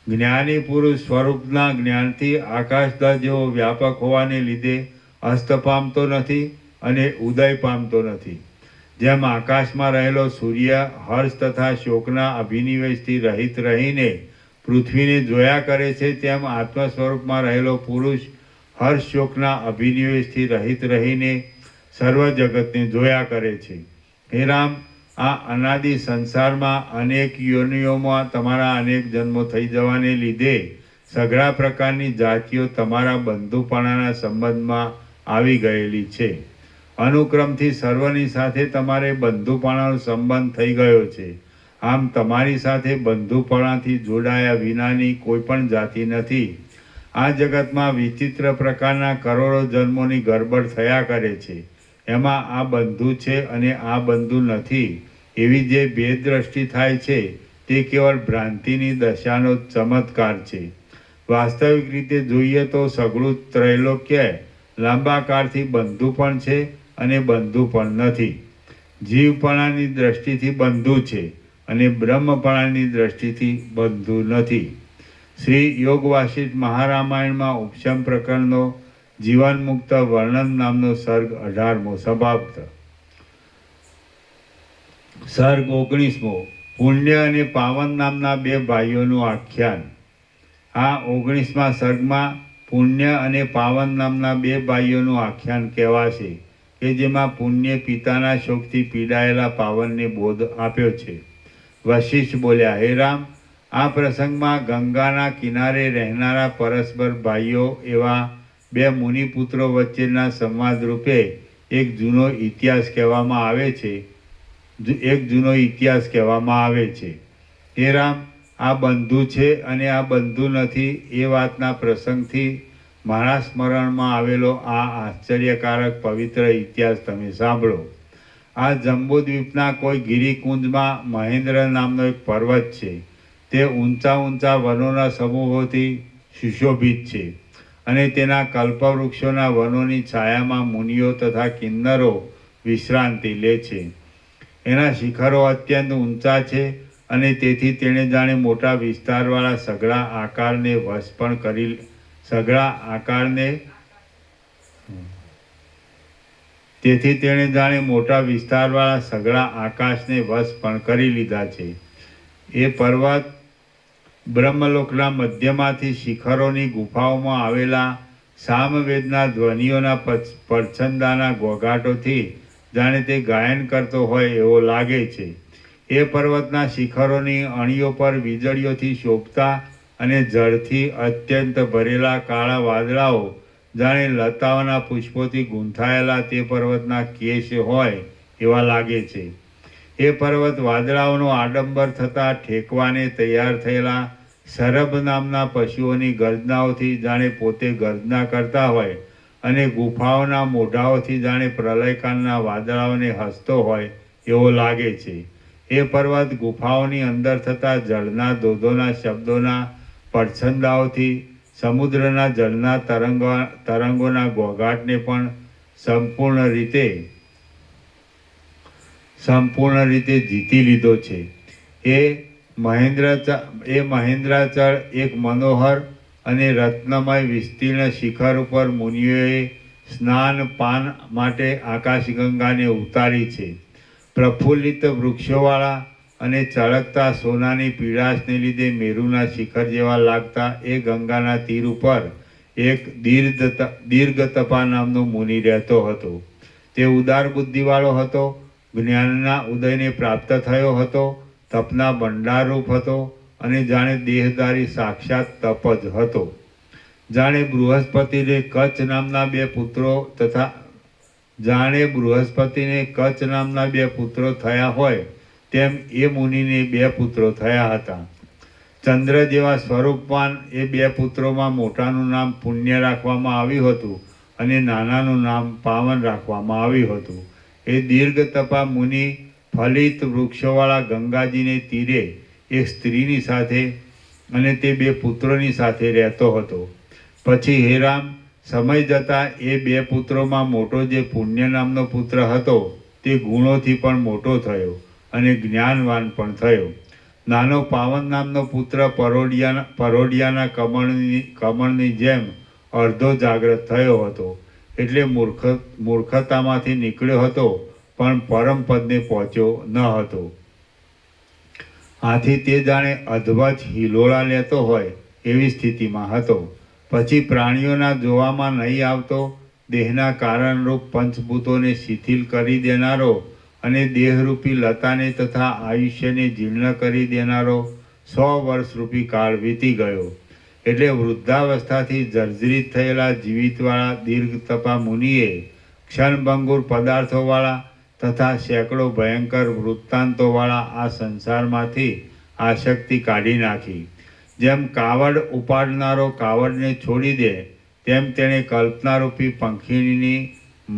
જ્ઞાની પુરુષ સ્વરૂપના જ્ઞાનથી આકાશદા જેવો વ્યાપક હોવાને લીધે અસ્ત પામતો નથી અને ઉદય પામતો નથી. જેમ આકાશમાં રહેલો સૂર્ય હર્ષ તથા શોકના અભિનિવેશથી રહિત રહીને પૃથ્વીને જોયા કરે છે, તેમ આત્મ સ્વરૂપમાં રહેલો પુરુષ હર્ષ શોકના અભિનિવેશથી રહિત રહીને સર્વ જગતને જોયા કરે છે. હે રામ, આ અનાદિ સંસારમાં અનેક યોનિઓમાં તમારા અનેક જન્મો થઈ જવાને લીધે સઘળા પ્રકારની જાતિઓ તમારા બંધુપણાના સંબંધમાં આવી ગયેલી છે. અનુક્રમથી સર્વની સાથે તમારે બંધુપણાનો સંબંધ થઈ ગયો છે. આમ તમારી સાથે બંધુપણાથી જોડાયા વિનાની કોઈ પણ જાતિ નથી. આ જગતમાં વિચિત્ર પ્રકારના કરોડો જન્મોની ગરબડ થયા કરે છે. એમાં આ બંધુ છે અને આ બંધુ નથી એવી જે ભેદ દ્રષ્ટિ થાય છે તે કેવળ ભ્રાંતિની દશાનો ચમત્કાર છે. વાસ્તવિક રીતે જોઈએ તો સઘળું ત્રૈલોક્ય લાંબા કાળથી બંધુ પણ છે અને બંધુ પણ નથી. જીવપણાની દ્રષ્ટિથી બંધુ છે અને બ્રહ્મપણાની દ્રષ્ટિથી બંધુ નથી. શ્રી યોગ વાસિષ્ઠ મહારામાયણમાં ઉપશમ પ્રકરણનો જીવન મુક્ત વર્ણન નામનો સર્ગ 18મો સમાપ્ત. સર્ગ 19મો પુણ્ય અને પાવન નામના બે ભાઈઓનું આખ્યાન. આ 19મા સર્ગમાં પુણ્ય અને પાવન નામના બે ભાઈઓનું આખ્યાન કહેવાશે કે જેમાં પુણ્ય પિતાના શોકથી પીડાયેલા પાવનને બોધ આપ્યો છે. વશિષ્ઠ બોલ્યા, હે રામ, આ પ્રસંગમાં ગંગાના કિનારે રહેનારા પરસ્પર ભાઈઓ એવા બે મુનિપુત્રો વચ્ચેના સંવાદ રૂપે એક જૂનો ઇતિહાસ કહેવામાં આવે છે. હે રામ, આ બંધુ છે અને આ બંધુ નથી એ વાતના પ્રસંગથી મારા સ્મરણમાં આવેલો આ આશ્ચર્યકારક પવિત્ર ઇતિહાસ તમે સાંભળો. આ જંબુદ્વીપના કોઈ ગિરિકુંજમાં મહેન્દ્ર નામનો એક પર્વત છે. તે ઊંચા ઊંચા વનોના સમૂહોથી સુશોભિત છે અને તેના કલ્પવૃક્ષોના વનોની છાયામાં મુનિઓ તથા કિન્નરો વિશ્રાંતિ લે છે. એના શિખરો અત્યંત ઊંચા છે અને તેથી તેણે જાણે મોટા વિસ્તારવાળા સઘળા આકારને વશ પણ કરી તેથી તેણે જાણે મોટા વિસ્તારવાળા સઘળા આકાશને વશ પણ કરી લીધા છે. એ પર્વત બ્રહ્મલોકના મધ્યમાંથી શિખરોની ગુફાઓમાં આવેલા સામવેદના ધ્વનિઓના પડછંદાના ઘોઘાટોથી જાણે તે ગાયન કરતો હોય એવો લાગે છે. એ પર્વતના શિખરોની અણીઓ પર વીજળીઓથી શોભતા અને જળથી અત્યંત ભરેલા કાળા વાદળાઓ જાણે લતાઓના પુષ્પોથી ગૂંથાયેલા તે પર્વતના કેશ હોય એવા લાગે છે. એ પર્વત વાદળાઓનો આડંબર થતાં ઠેકવાને તૈયાર થયેલા સરભ નામના પશુઓની ગર્જનાઓથી જાણે પોતે ગર્જના કરતા હોય અને ગુફાઓના મોઢાઓથી જાણે પ્રલયકાળના વાદળાઓને હસતો હોય એવો લાગે છે. એ પર્વત ગુફાઓની અંદર થતા જળના ધોધોના શબ્દોના પડછંદાઓથી સમુદ્રના જળના તરંગોના ઘોઘાટને પણ સંપૂર્ણ રીતે જીતી લીધો છે. એ મહેન્દ્રાચળ એક મનોહર અને રત્નમય વિસ્તીર્ણ શિખર ઉપર મુનિઓએ સ્નાન પાન માટે આકાશગંગાને ઉતારી છે. પ્રફુલ્લિત વૃક્ષોવાળા અને ચળકતા સોનાની પીળાશને લીધે મેરુના શિખર જેવા લાગતા એ ગંગાના તીર ઉપર એક દીર્ઘતપા નામનો મુનિ રહેતો હતો. તે ઉદાર બુદ્ધિવાળો હતો, જ્ઞાનના ઉદયને પ્રાપ્ત થયો હતો, તપના ભંડારરૂપ હતો અને જાણે દેહધારી સાક્ષાત તપ જ હતો. જાણે બૃહસ્પતિને કચ્છ નામના બે પુત્રો થયા હોય તેમ એ મુનિને બે પુત્રો થયા હતા. ચંદ્ર જેવા સ્વરૂપવાન એ બે પુત્રોમાં મોટાનું નામ પુણ્ય રાખવામાં આવ્યું હતું અને નાનાનું નામ પાવન રાખવામાં આવ્યું હતું. એ દીર્ઘતપા મુનિ ફલિત વૃક્ષોવાળા ગંગાજીને તીરે એક સ્ત્રીની સાથે અને તે બે પુત્રોની સાથે રહેતો હતો. પછી હે રામ, સમય જતાં એ બે પુત્રોમાં મોટો જે પુણ્ય નામનો પુત્ર હતો તે ગુણોથી પણ મોટો થયો અને જ્ઞાનવાન પણ થયો. નાનો પાવન નામનો પુત્ર પરોડિયાના કમળની જેમ અડધો જાગ્રત થયો હતો, એટલે મૂર્ખતામાંથી નીકળ્યો હતો પણ પરમપદને પહોંચ્યો ન હતો. આથી તે જાણે અધવચ હિલોળા લેતો હોય એવી સ્થિતિમાં હતો. પછી પ્રાણીઓના જોવામાં નહીં આવતો દેહના કારણરૂપ પંચભૂતોને શિથિલ કરી દેનારો અને દેહરૂપી લતાને તથા આયુષ્યને જીર્ણ કરી દેનારો 100 વર્ષરૂપી કાળ વીતી ગયો. એટલે વૃદ્ધાવસ્થાથી જર્જરિત થયેલા જીવિતવાળા દીર્ઘતપા મુનિએ ક્ષણભંગુર પદાર્થોવાળા તથા સેંકડો ભયંકર વૃત્તાંતોવાળા આ સંસારમાંથી આસક્તિ કાઢી નાખી. જેમ કાવડ ઉપાડનારો કાવડને છોડી દે તેમ તેણે કલ્પનારૂપી પંખીણીની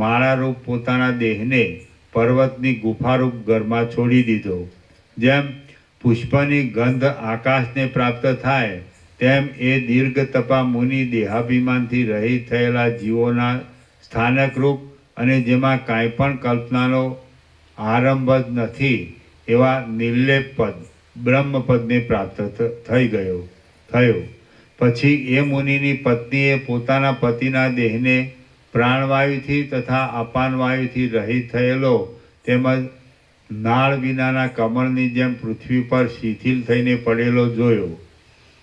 માળારૂપ પોતાના દેહને પર્વતની ગુફારૂપ ઘરમાં છોડી દીધો. જેમ પુષ્પની ગંધ આકાશને પ્રાપ્ત થાય તેમ એ દીર્ઘતપા મુનિ દેહાભિમાનથી રહિત થયેલા જીવોના સ્થાનકરૂપ અને જેમાં કાંઈ પણ કલ્પનાનો આરંભ જ નથી એવા નિર્લેપ પદ બ્રહ્મપદને પ્રાપ્ત થયો. પછી એ મુનિની પત્નીએ પોતાના પતિના દેહને પ્રાણવાયુથી તથા અપાનવાયુથી રહિત થયેલો તેમજ નાળ વિનાના કમળની જેમ પૃથ્વી પર શિથિલ થઈને પડેલો જોયો.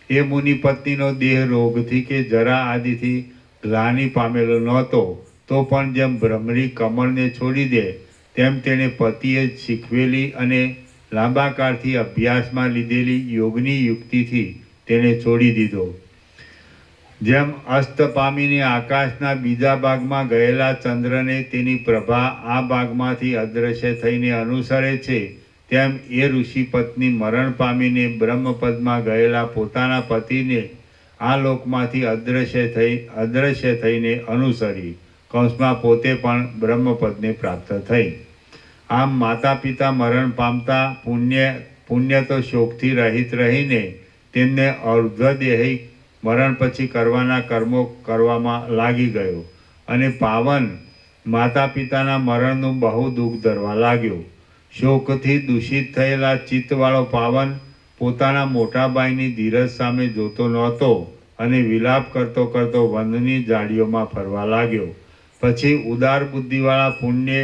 એ મુનિ પત્નીનો દેહ રોગથી કે જરા આદિથી ગ્લાનિ પામેલો નહોતો, તો પણ જેમ ભ્રમરી કમળને છોડી દે તેમ તેણે પતિએ જ શીખવેલી અને લાંબા કાળથી અભ્યાસમાં લીધેલી યોગની યુક્તિથી તેને છોડી દીધો. જેમ અસ્ત પામીને આકાશના બીજા ભાગમાં ગયેલા ચંદ્રને તેની પ્રભા આ ભાગમાંથી અદૃશ્ય થઈને અનુસરે છે, તેમ એ ઋષિ પત્ની મરણ પામીને બ્રહ્મપદમાં ગયેલા પોતાના પતિને આ લોકમાંથી અદૃશ્ય થઈને અનુસરી કૌંસમાં પોતે પણ બ્રહ્મપદને પ્રાપ્ત થઈ. આમ માતા પિતા મરણ પામતા પુણ્ય તો શોકથી રહિત રહીને તેમને અર્ધદેહિક મરણ પછી કરવાના કર્મો કરવામાં લાગી ગયો અને પાવન માતા પિતાના મરણનું બહુ દુઃખ ધરવા લાગ્યો. શોકથી દૂષિત થયેલા ચિત્તવાળો પાવન પોતાના મોટા ભાઈની ધીરજ સામે જોતો નહોતો અને વિલાપ કરતો કરતો વનની ઝાડીઓમાં ફરવા લાગ્યો. પછી ઉદાર બુદ્ધિવાળા પુણ્ય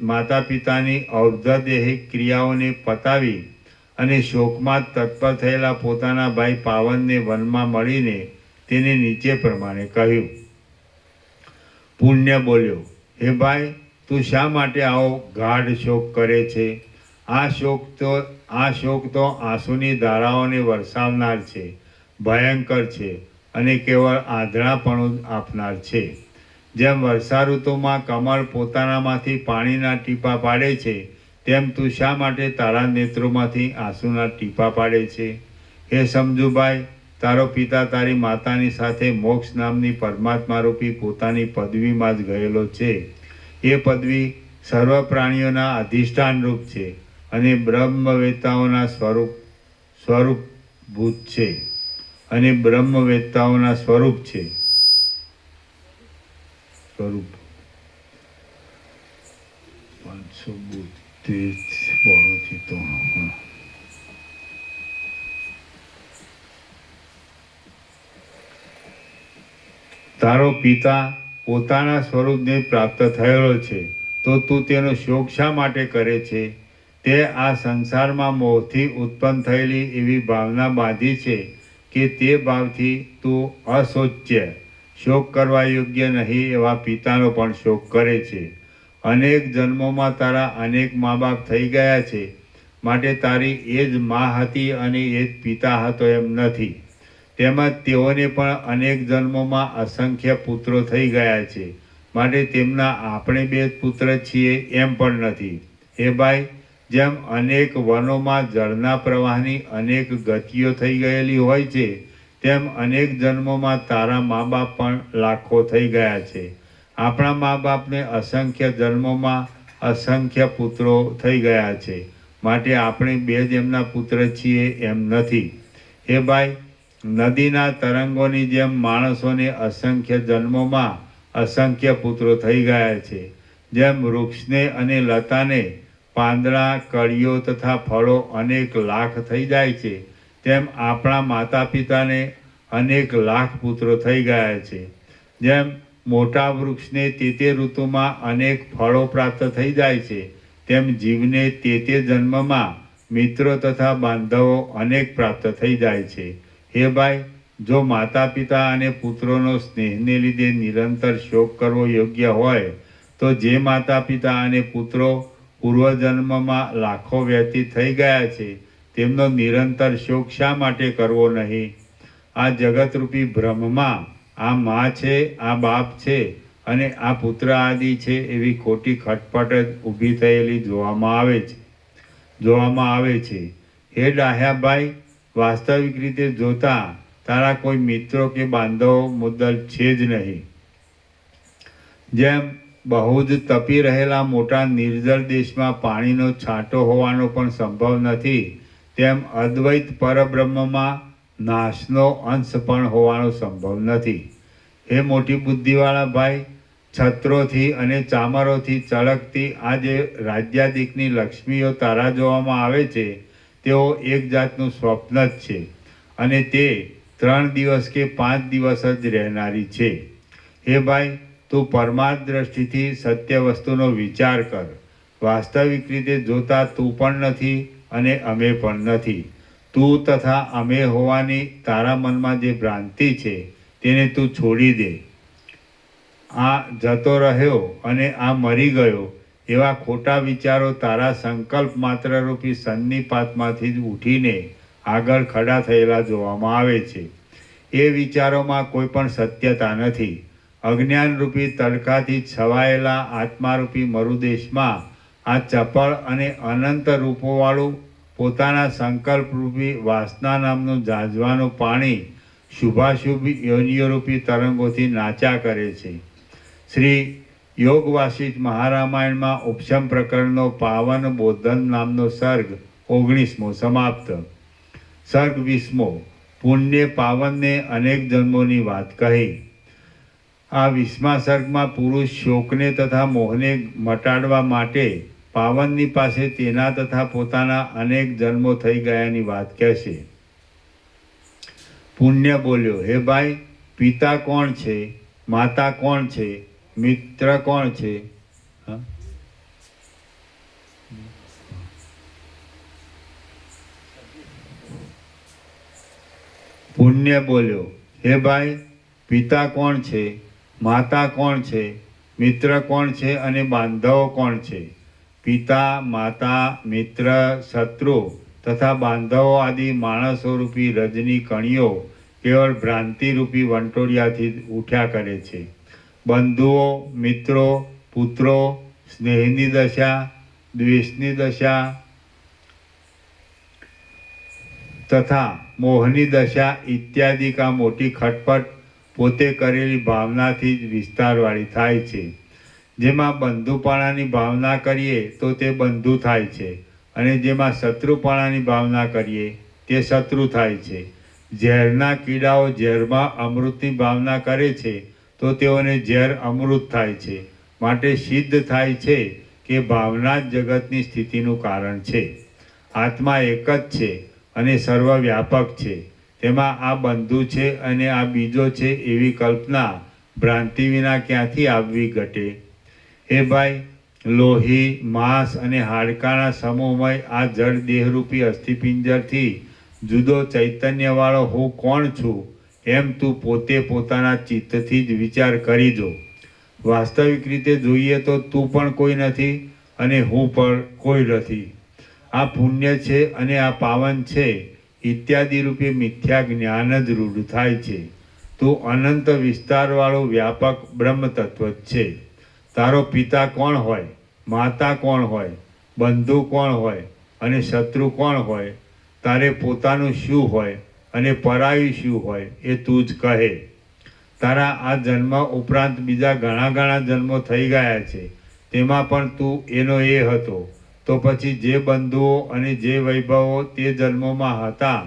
માતા પિતાની અર્ધદેહિક ક્રિયાઓને પતાવી અને શોકમાં તત્પર થયેલા પોતાના ભાઈ પાવનને વનમાં મળીને તેને નીચે પ્રમાણે કહ્યું. પુણ્ય બોલ્યો, હે ભાઈ, તું શા માટે આવો ગાઢ શોક કરે છે? આ શોક તો આંસુની ધારાઓને વરસાવનાર છે, ભયંકર છે અને કેવળ આંધળાપણું આપનાર છે. જેમ વર્ષા ઋતુમાં કમળ પોતાનામાંથી પાણીના ટીપા પાડે છે તેમ તું શા માટે તારા નેત્રોમાંથી આંસુના ટીપા પાડે છે? હે સમજુભાઈ, તારો પિતા તારી માતાની સાથે મોક્ષ નામની પરમાત્મા રૂપી પોતાની પદવીમાં જ ગયેલો છે. એ પદવી સર્વ પ્રાણીઓના અધિષ્ઠાન રૂપ છે અને બ્રહ્મવેત્તાઓના સ્વરૂપભૂત છે અને બ્રહ્મવેત્તાઓના સ્વરૂપ છે. સ્વરૂપ 532 તો તારો પિતા પોતાના સ્વરૂપને પ્રાપ્ત થયેલો છે તો તું તેનો શોક શા માટે કરે છે? તે આ સંસારમાં મોહથી ઉત્પન્ન થયેલી એવી ભાવના બાંધી છે કે તે ભાવથી તું અશોચ્ય શોક કરવા યોગ્ય નહીં એવા પિતાનો પણ શોક કરે છે. અનેક જન્મોમાં તારા અનેક મા બાપ થઈ ગયા છે, માટે તારી એ જ મા હતી અને એ જ પિતા હતો એમ નથી. તેમજ તેઓને પણ અનેક જન્મોમાં અસંખ્ય પુત્રો થઈ ગયા છે, માટે તેમના આપણે બે જ પુત્ર છીએ એમ પણ નથી. હે ભાઈ, જેમ અનેક વનોમાં જળના પ્રવાહની અનેક ગતિઓ થઈ ગયેલી હોય છે તેમ અનેક જન્મોમાં તારા મા બાપ પણ લાખો થઈ ગયા છે. આપણા મા બાપને અસંખ્ય જન્મોમાં અસંખ્ય પુત્રો થઈ ગયા છે, માટે આપણે બે જ એમના પુત્ર છીએ એમ નથી. હે ભાઈ, નદીના તરંગોની જેમ માણસોને અસંખ્ય જન્મોમાં અસંખ્ય પુત્રો થઈ ગયા છે. જેમ વૃક્ષને અને લતાને પાંદડા, કળીઓ તથા ફળો અનેક લાખ થઈ જાય છે, તેમ આપણા માતા પિતાને અનેક લાખ પુત્રો થઈ ગયા છે. જેમ મોટા વૃક્ષને તે ઋતુમાં અનેક ફળો પ્રાપ્ત થઈ જાય છે, તેમ જીવને તે જન્મમાં મિત્રો તથા બાંધવો અનેક પ્રાપ્ત થઈ જાય છે. હે ભાઈ, જો માતા પિતા અને પુત્રોનો સ્નેહને લીધે નિરંતર શોક કરવો યોગ્ય હોય તો જે માતા પિતા અને પુત્રો પૂર્વજન્મમાં લાખો વ્યતીત થઈ ગયા છે તેમનો નિરંતર શોક શા માટે કરવો નહીં? આ જગતરૂપી બ્રહ્મમાં આ મા છે, આ બાપ છે અને આ પુત્ર આદિ છે એવી ખોટી ખટપટ જ ઊભી થયેલી જોવામાં આવે છે. હે ડાહ્યાભાઈ, વાસ્તવિક રીતે જોતા તારા કોઈ મિત્રો કે બાંધવો મુદ્દલ છે જ નહીં. જેમ બહુ જ તપી રહેલા મોટા નિર્જળ દેશમાં પાણીનો છાંટો હોવાનો પણ સંભવ નથી, તેમ અદ્વૈત પરબ્રહ્મમાં નાશનો અંશ પણ હોવાનો સંભવ નથી. હે મોટી બુદ્ધિવાળા ભાઈ, છત્રોથી અને ચામરોથી ચળકતી આ જે રાજ્યાદિકની લક્ષ્મીઓ તારા જોવામાં આવે છે તેઓ એક જાતનું સ્વપ્ન જ છે અને તે 3 દિવસ કે 5 દિવસ જ રહેનારી છે. હે ભાઈ, તું પરમાર્થ દ્રષ્ટિથી સત્ય વસ્તુનો વિચાર કર. વાસ્તવિક રીતે જોતા તું પણ નથી અને અમે પણ નથી. તું તથા અમે હોવાની તારા મનમાં જે ભ્રાંતિ છે તેને તું છોડી દે. આ જતો રહ્યો અને આ મરી ગયો એવા ખોટા વિચારો તારા સંકલ્પ માત્ર રૂપી સન્નિપાતમાંથી જ ઉઠીને આગળ ખડા થયેલા જોવામાં આવે છે. એ વિચારોમાં કોઈ પણ સત્યતા નથી. અજ્ઞાનરૂપી તડકાથી છવાયેલા આત્મારૂપી મરુદેશમાં આ ચપળ અને અનંત રૂપોવાળું પોતાના સંકલ્પરૂપી વાસના નામનું ઝાંઝવાનું પાણી શુભાશુભ યોનિયોરૂપી તરંગોથી નાચ્યા કરે છે. શ્રી યોગ વાસિષ્ઠ મહારામાયણમાં ઉપશમ પ્રકરણનો પાવન બોધન નામનો સર્ગ 19મો સમાપ્ત. સર્ગ 20મો પુણ્ય પાવનને અનેક જન્મોની વાત કહી. આ 20મા સર્ગમાં પુરુષ શોકને તથા મોહને મટાડવા માટે પાવનની પાસે તેના તથા પોતાના અનેક જન્મો થઈ ગયાની વાત કહેશે. પુણ્ય બોલ્યો, હે ભાઈ, પિતા કોણ છે, માતા કોણ છે, મિત્ર કોણ છે? પુણ્ય બોલ્યો, હે ભાઈ, પિતા કોણ છે, માતા કોણ છે, મિત્ર કોણ છે અને બાંધવો કોણ છે? પિતા, માતા, મિત્ર, શત્રુ તથા બાંધવો આદિ માણસોરૂપી રજની કણીઓ કેવળ ભ્રાંતિરૂપી વંટોળિયાથી ઉઠ્યા કરે છે. બંધુઓ, મિત્રો, પુત્રો, સ્નેહની દશા, દ્વેષની દશા તથા મોહની દશા ઇત્યાદિ કા મોટી ખટપટ પોતે કરેલી ભાવનાથી જ વિસ્તારવાળી થાય છે. જેમાં બંધુપણાની ભાવના કરીએ તો તે બંધુ થાય છે અને જેમાં શત્રુપણાની ભાવના કરીએ તે શત્રુ થાય છે. ઝેરના કીડાઓ ઝેરમાં અમૃતની ભાવના કરે છે તો તેઓને ઝેર અમૃત થાય છે. માટે સિદ્ધ થાય છે કે ભાવના જ જગતની સ્થિતિનું કારણ છે. આત્મા એક જ છે અને સર્વવ્યાપક છે. તેમાં આ બંધુ છે અને આ બીજો છે એવી કલ્પના ભ્રાંતિ વિના ક્યાંથી આવવી ઘટે? હે ભાઈ, લોહી, માંસ અને હાડકાના સમૂહમય આ જળ દેહરૂપી અસ્થિપિંજરથી જુદો ચૈતન્યવાળો હું કોણ છું એમ તું પોતે પોતાના ચિત્તથી જ વિચાર કરી જો. વાસ્તવિક રીતે જોઈએ તો તું પણ કોઈ નથી અને હું પણ કોઈ નથી. આ પુણ્ય છે અને આ પાવન છે ઇત્યાદિ રૂપે મિથ્યા જ્ઞાન જ રૂઢ થાય છે. તું અનંત વિસ્તારવાળો વ્યાપક બ્રહ્મ તત્વ જ છે. તારો પિતા કોણ હોય, માતા કોણ હોય, બંધુ કોણ હોય અને શત્રુ કોણ હોય, તારે પોતાનું શું હોય અને પરાયું શું હોય એ તું જ કહે. તારા આ જન્મ ઉપરાંત બીજા ઘણા ઘણા જન્મો થઈ ગયા છે, તેમાં પણ તું એનો એ હતો. તો પછી જે બંધુઓ અને જે વૈભવો તે જન્મોમાં હતા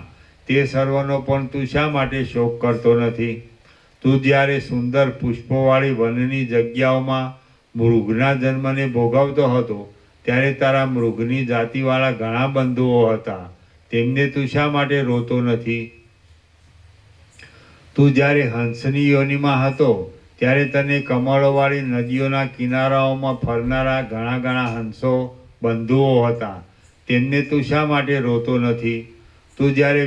તે સર્વનો પણ તું શા માટે શોક કરતો નથી? તું જ્યારે સુંદર પુષ્પોવાળી વનની જગ્યાઓમાં મૃગના જન્મને ભોગવતો હતો ત્યારે તારા મૃગની જાતિવાળા ઘણા બંધુઓ હતા, તેમને તું શા માટે રોતો નથી? તું જ્યારે હંસની યોનિમાં હતો ત્યારે તને કમળોવાળી નદીઓના કિનારાઓમાં ફરનારા ઘણા ઘણા હંસો બંધુઓ હતા, તેમને તું શા માટે રોતો નથી? તું જ્યારે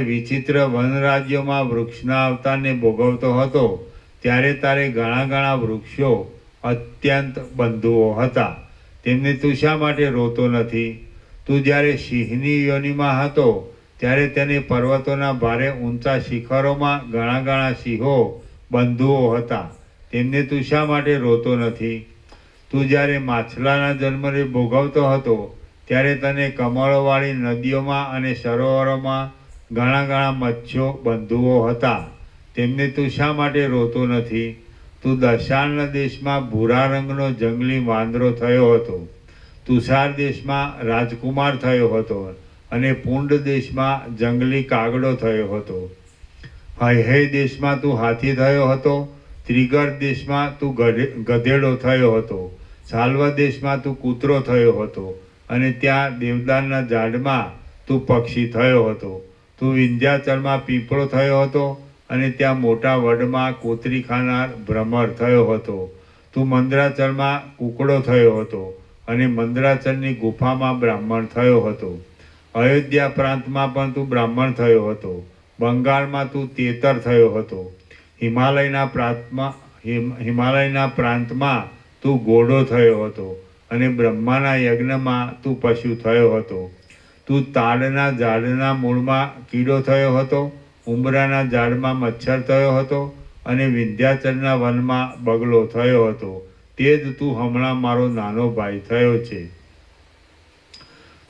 વિચિત્ર વનરાજ્યોમાં વૃક્ષના અવતારને ભોગવતો હતો ત્યારે તારે ઘણા ઘણા વૃક્ષો અત્યંત બંધુઓ હતા, તેમને તું શા માટે રોતો નથી? તું જ્યારે સિંહની યોનિમાં હતો ત્યારે તેને પર્વતોના ભારે ઊંચા શિખરોમાં ઘણા ઘણા સિંહો બંધુઓ હતા, તેમને તું શા માટે રોતો નથી? તું જ્યારે માછલાના જન્મને ભોગવતો હતો ત્યારે તને કમળોવાળી નદીઓમાં અને સરોવરોમાં ઘણા ઘણા મત્સ્યો બંધુઓ હતા, તેમને તું શા માટે રોતો નથી? તું દશાર્ણ દેશમાં ભૂરા રંગનો જંગલી વાંદરો થયો હતો, તુષાર દેશમાં રાજકુમાર થયો હતો અને પુંડ દેશમાં જંગલી કાગડો થયો હતો. હૈહય દેશમાં તું હાથી થયો હતો, ત્રિગર દેશમાં તું ગધેડો થયો હતો, સાલ્વ દેશમાં તું કૂતરો થયો હતો અને ત્યાં દેવદારના ઝાડમાં તું પક્ષી થયો હતો. તું વિંધ્યાચળમાં પીપળો થયો હતો અને ત્યાં મોટા વડમાં કોતરી ખાનાર ભ્રમર થયો હતો. તું મંદરાચળમાં કુકડો થયો હતો અને મંદરાચળની ગુફામાં બ્રાહ્મણ થયો હતો. અયોધ્યા પ્રાંતમાં પણ તું બ્રાહ્મણ થયો હતો. બંગાળમાં તું તેતર થયો હતો. હિમાલયના પ્રાંતમાં તું ઘોડો થયો હતો અને બ્રહ્માના યજ્ઞમાં તું પશુ થયો હતો. તું તાડના ઝાડના મૂળમાં કીડો થયો હતો, ઉંબરાના ઝાડમાં મચ્છર થયો હતો અને વિંધ્યાચળના વનમાં બગલો થયો હતો. તે જ તું હમણાં મારો નાનો ભાઈ થયો છે.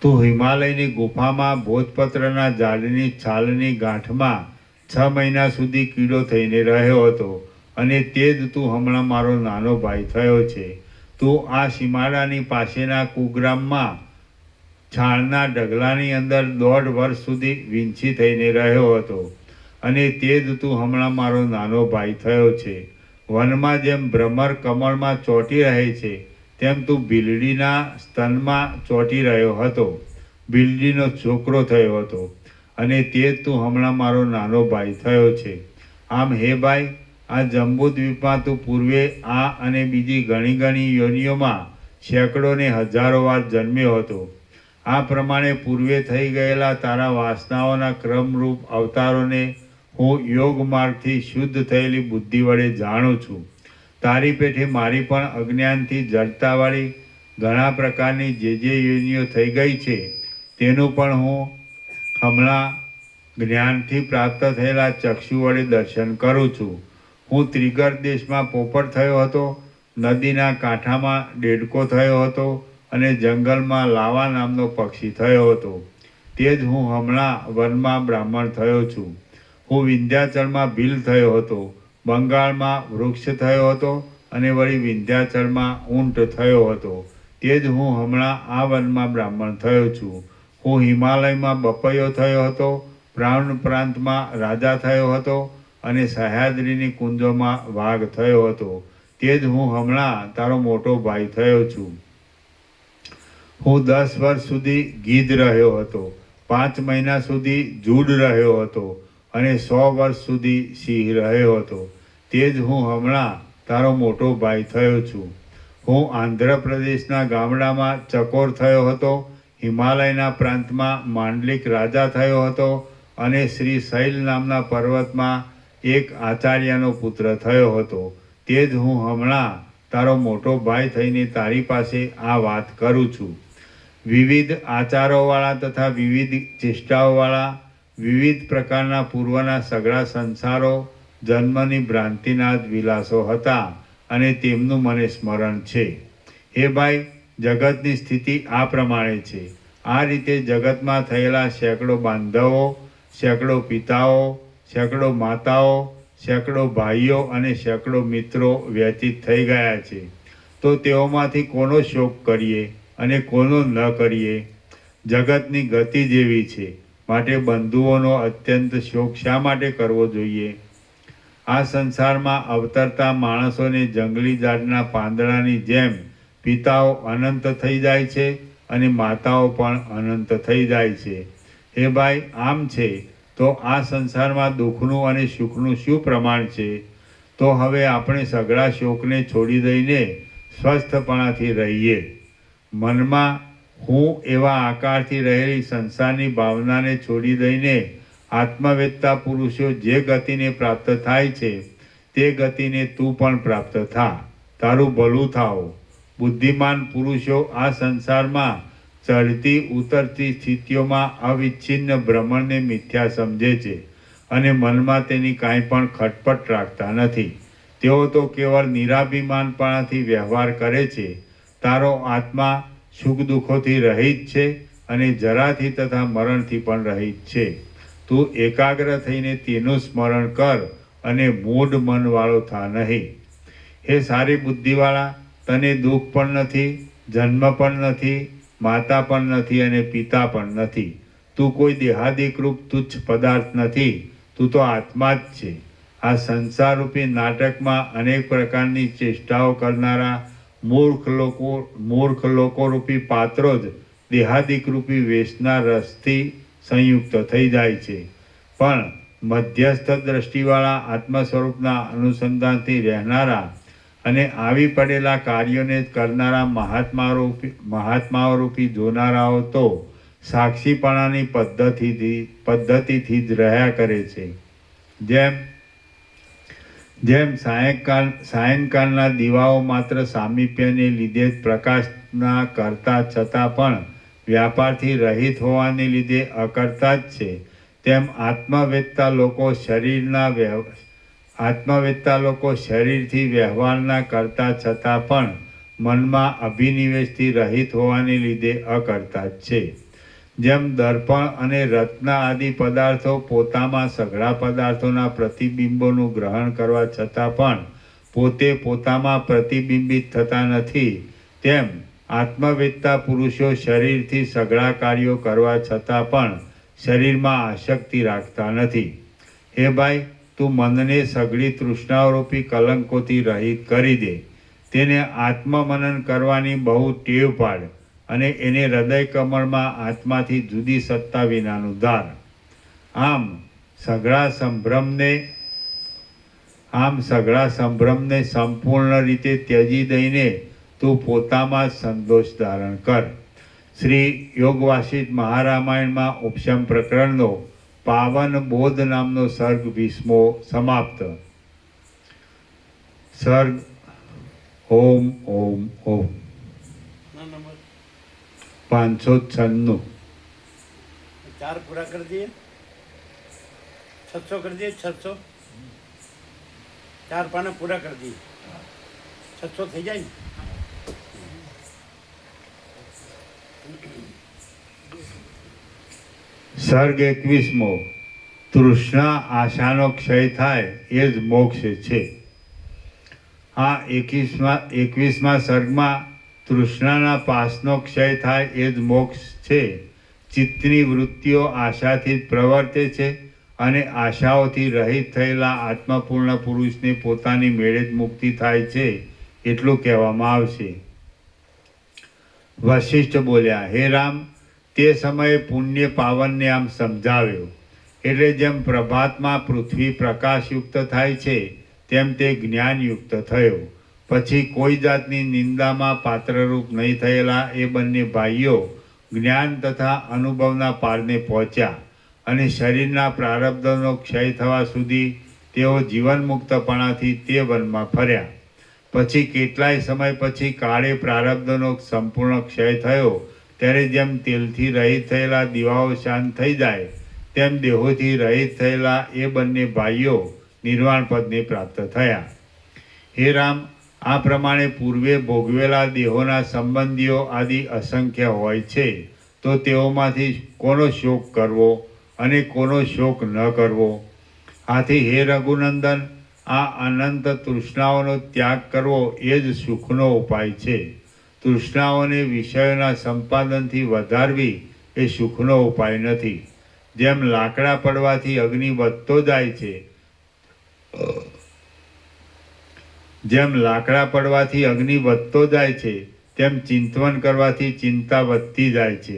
તું હિમાલયની ગુફામાં ભોજપત્રના ઝાડની છાલની ગાંઠમાં 6 મહિના સુધી કીડો થઈને રહ્યો હતો અને તે જ તું હમણાં મારો નાનો ભાઈ થયો છે. તું આ સીમાડાની પાસેના કુગ્રામમાં છાણના ઢગલાની અંદર 1.5 વર્ષ સુધી વીંછી થઈને રહ્યો હતો, અને તે જ તું હમણાં મારો નાનો ભાઈ થયો છે. વનમાં જેમ ભ્રમર કમળમાં ચોંટી રહે છે, તેમ તું ભીલડીના સ્તનમાં ચોંટી રહ્યો હતો, ભીલડીનો છોકરો થયો હતો, અને તે જ તું હમણાં મારો નાનો ભાઈ થયો છે. આમ હે ભાઈ, આ જંબુદ્વીપમાં તું પૂર્વે આ અને બીજી ઘણી ઘણી યોનિઓમાં સેંકડો ને હજારો વાર જન્મ્યો હતો. આ પ્રમાણે પૂર્વે થઈ ગયેલા તારા વાસનાઓના ક્રમરૂપ અવતારોને હું યોગ માર્ગથી શુદ્ધ થયેલી બુદ્ધિ વડે જાણું છું. તારી પેઠે મારી પણ અજ્ઞાનથી જડતાવાળી ઘણા પ્રકારની જે યોનિઓ થઈ ગઈ છે, તેનું પણ હું હમણાં જ્ઞાનથી પ્રાપ્ત થયેલા ચક્ષુ વડે દર્શન કરું છું. હું ત્રિગર દેશમાં પોપટ થયો હતો, નદીના કાંઠામાં ડેડકો થયો હતો, અને જંગલમાં લાવા નામનો પક્ષી થયો હતો. તે જ હું હમણાં વનમાં બ્રાહ્મણ થયો છું. હું વિંધ્યાચળમાં ભીલ થયો હતો, બંગાળમાં વૃક્ષ થયો હતો, અને વળી વિંધ્યાચળમાં ઊંટ થયો હતો. તે જ હું હમણાં આ વનમાં બ્રાહ્મણ થયો છું. હું હિમાલયમાં બપૈયો થયો હતો, પ્રાંતમાં રાજા થયો હતો, અને સહ્યાદ્રીની કુંજોમાં વાઘ થયો હતો. તે જ હું હમણાં તારો મોટો ભાઈ થયો છું. હું 10 વર્ષ સુધી ગીધ રહ્યો હતો, 5 મહિના સુધી જૂડ રહ્યો હતો, અને 100 વર્ષ સુધી સિંહ રહ્યો હતો. તે જ હું હમણાં તારો મોટો ભાઈ થયો છું. હું આંધ્રપ્રદેશના ગામડામાં ચકોર થયો હતો, હિમાલયના પ્રાંતમાં માંડલિક રાજા થયો હતો, અને શ્રી શૈલ નામના પર્વતમાં એક આચાર્યનો પુત્ર થયો હતો. તે જ હું હમણાં તારો મોટો ભાઈ થઈને તારી પાસે આ વાત કરું છું. વિવિધ આચારોવાળા તથા વિવિધ ચેષ્ટાઓવાળા વિવિધ પ્રકારના પૂર્વના સઘળા સંસારો જન્મની ભ્રાંતિના જ વિલાસો હતા, અને તેમનું મને સ્મરણ છે. હે ભાઈ, જગતની સ્થિતિ આ પ્રમાણે છે. આ રીતે જગતમાં થયેલા સેંકડો બાંધવો, સેંકડો પિતાઓ, સેંકડો માતાઓ, સેંકડો ભાઈઓ અને સેંકડો મિત્રો વ્યતીત થઈ ગયા છે. તો તેઓમાંથી કોનો શોક કરીએ અને કોનો ન કરીએ? જગતની ગતિ જેવી છે, માટે બંધુઓનો અત્યંત શોક શા માટે કરવો જોઈએ? આ સંસારમાં અવતરતા માણસોને જંગલી ઝાડના પાંદડાની જેમ પિતાઓ અનંત થઈ જાય છે, અને માતાઓ પણ અનંત થઈ જાય છે. હે ભાઈ, આમ છે તો આ સંસારમાં દુઃખનું અને સુખનું શું પ્રમાણ છે? તો હવે આપણે સઘળા શોકને છોડી દઈને સ્વસ્થપણાથી રહીએ. મનમાં હું એવા આકારથી રહેલી સંસારની ભાવનાને છોડી દઈને આત્મવેત્તા પુરુષો જે ગતિને પ્રાપ્ત થાય છે, તે ગતિને તું પણ પ્રાપ્ત થા. તારું ભલું થાઓ. બુદ્ધિમાન પુરુષો આ સંસારમાં ચડતી ઉતરતી સ્થિતિઓમાં અવિચ્છિન્ન ભ્રમણને મિથ્યા સમજે છે, અને મનમાં તેની કાંઈ પણ ખટપટ રાખતા નથી. તેઓ તો કેવળ નિરાભિમાનપણાથી વ્યવહાર કરે છે. તારો આત્મા સુખ દુઃખોથી રહિત છે, અને જરાથી તથા મરણથી પણ રહિત છે. તું એકાગ્ર થઈને તેનું સ્મરણ કર, અને મૂઢ મનવાળો થા નહીં. હે સારી બુદ્ધિવાળા, તને દુઃખ પણ નથી, જન્મ પણ નથી, માતા પણ નથી, અને પિતા પણ નથી. તું કોઈ દેહાદિકરૂપ તુચ્છ પદાર્થ નથી. તું તો આત્મા જ છે. આ સંસારરૂપી નાટકમાં અનેક પ્રકારની ચેષ્ટાઓ કરનારા મૂર્ખ લોકો રૂપી પાત્રો જ દેહાદિકરૂપી વેશના રસથી સંયુક્ત થઈ જાય છે. પણ મધ્યસ્થ દ્રષ્ટિવાળા આત્મ સ્વરૂપના અનુસંધાનથી રહેનારા અને આવી પડેલા કાર્યોને કરનારા મહાત્માઓ રૂપી જોનારાઓ તો સાક્ષીપણાની પદ્ધતિથી જ રહ્યા કરે છે. જેમ સાયંકાળના દીવાઓ માત્ર સામીપ્યને લીધે જ પ્રકાશના કરતા છતાં પણ વ્યાપારથી રહિત હોવાને લીધે અકર્તા જ છે, તેમ આત્મવેત્તા લોકો શરીરથી વ્યવહારના કરતા છતાં પણ મનમાં અભિનિવેશથી રહિત હોવાને લીધે અકર્તા જ છે. જેમ દર્પણ અને રત્ન આદિ પદાર્થો પોતામાં સઘળા પદાર્થોના પ્રતિબિંબોનું ગ્રહણ કરવા છતાં પણ પોતે પોતામાં પ્રતિબિંબિત થતા નથી, તેમ આત્મવેદતા પુરુષો શરીરથી સઘળા કાર્યો કરવા છતાં પણ શરીરમાં આસક્તિ રાખતા નથી. હે ભાઈ, તું મનને સઘળી તૃષ્ણારૂપી કલંકોથી રહિત કરી દે. તેને આત્મમનન કરવાની બહુ ટેવ પાડ અને એને હૃદય કમળમાં આત્માથી જુદી સત્તા વિનાનું ધાર. આમ સઘળા સંભ્રમને સંપૂર્ણ રીતે ત્યજી દઈને તું પોતામાં સંતોષ ધારણ કર. શ્રી યોગવાસિત મહારામાયણમાં ઉપશમ પ્રકરણનો પાવન બોધ નામનો સર્ગ 20મો સમાપ્ત. સર્ગ ઓમ ઓમ ઓમ. ના નંબર 596. 4 પૂરા કરી દઈએ. 600 કરી દઈએ. 600 4 પાના પૂરા કરી દઈએ. 600 થઈ જાય ને. સર્ગ 21મો. તૃષ્ણા આશાનો ક્ષય થાય એ જ મોક્ષ છે. આ 21મા સર્ગમાં તૃષ્ણાના પાસનો ક્ષય થાય એ જ મોક્ષ છે. ચિત્તની વૃત્તિઓ આશાથી જ પ્રવર્તે છે અને આશાઓથી રહિત થયેલા આત્મપૂર્ણ પુરુષને પોતાની મેળે જ મુક્તિ થાય છે એટલું કહેવામાં આવશે. વશિષ્ઠ બોલ્યા, હે રામ, તે સમયે પુણ્ય પાવનને આમ સમજાવ્યો. એટલે જેમ પ્રભાતમાં પૃથ્વી પ્રકાશયુક્ત થાય છે તેમ તે જ્ઞાનયુક્ત થયો. પછી કોઈ જાતની નિંદામાં પાત્રરૂપ નહીં થયેલા એ બંને ભાઈઓ જ્ઞાન તથા અનુભવના પારને પહોંચ્યા અને શરીરના પ્રારબ્ધનો ક્ષય થવા સુધી તેઓ જીવનમુક્તપણાથી તે વનમાં ફર્યા. પછી કેટલાય સમય પછી કાળે પ્રારબ્ધનો સંપૂર્ણ ક્ષય થયો ત્યારે જેમ તેલથી રહિત થયેલા દીવાઓ શાંત થઈ જાય તેમ દેહોથી રહિત થયેલા એ બંને ભાઈઓ નિર્વાણ પદને પ્રાપ્ત થયા. હે રામ, આ પ્રમાણે પૂર્વે ભોગવેલા દેહોના સંબંધીઓ આદિ અસંખ્ય હોય છે, તો તેઓમાંથી કોનો શોક કરવો અને કોનો શોક ન કરવો? આથી હે રઘુનંદન, આ અનંત તૃષ્ણાઓનો ત્યાગ કરવો એ જ સુખનો ઉપાય છે. તૃષ્ણાઓને વિષયોના સંપાદનથી વધારવી એ સુખનો ઉપાય નથી. જેમ લાકડા પડવાથી અગ્નિ વધતો જાય છે તેમ ચિંતવન કરવાથી ચિંતા વધતી જાય છે.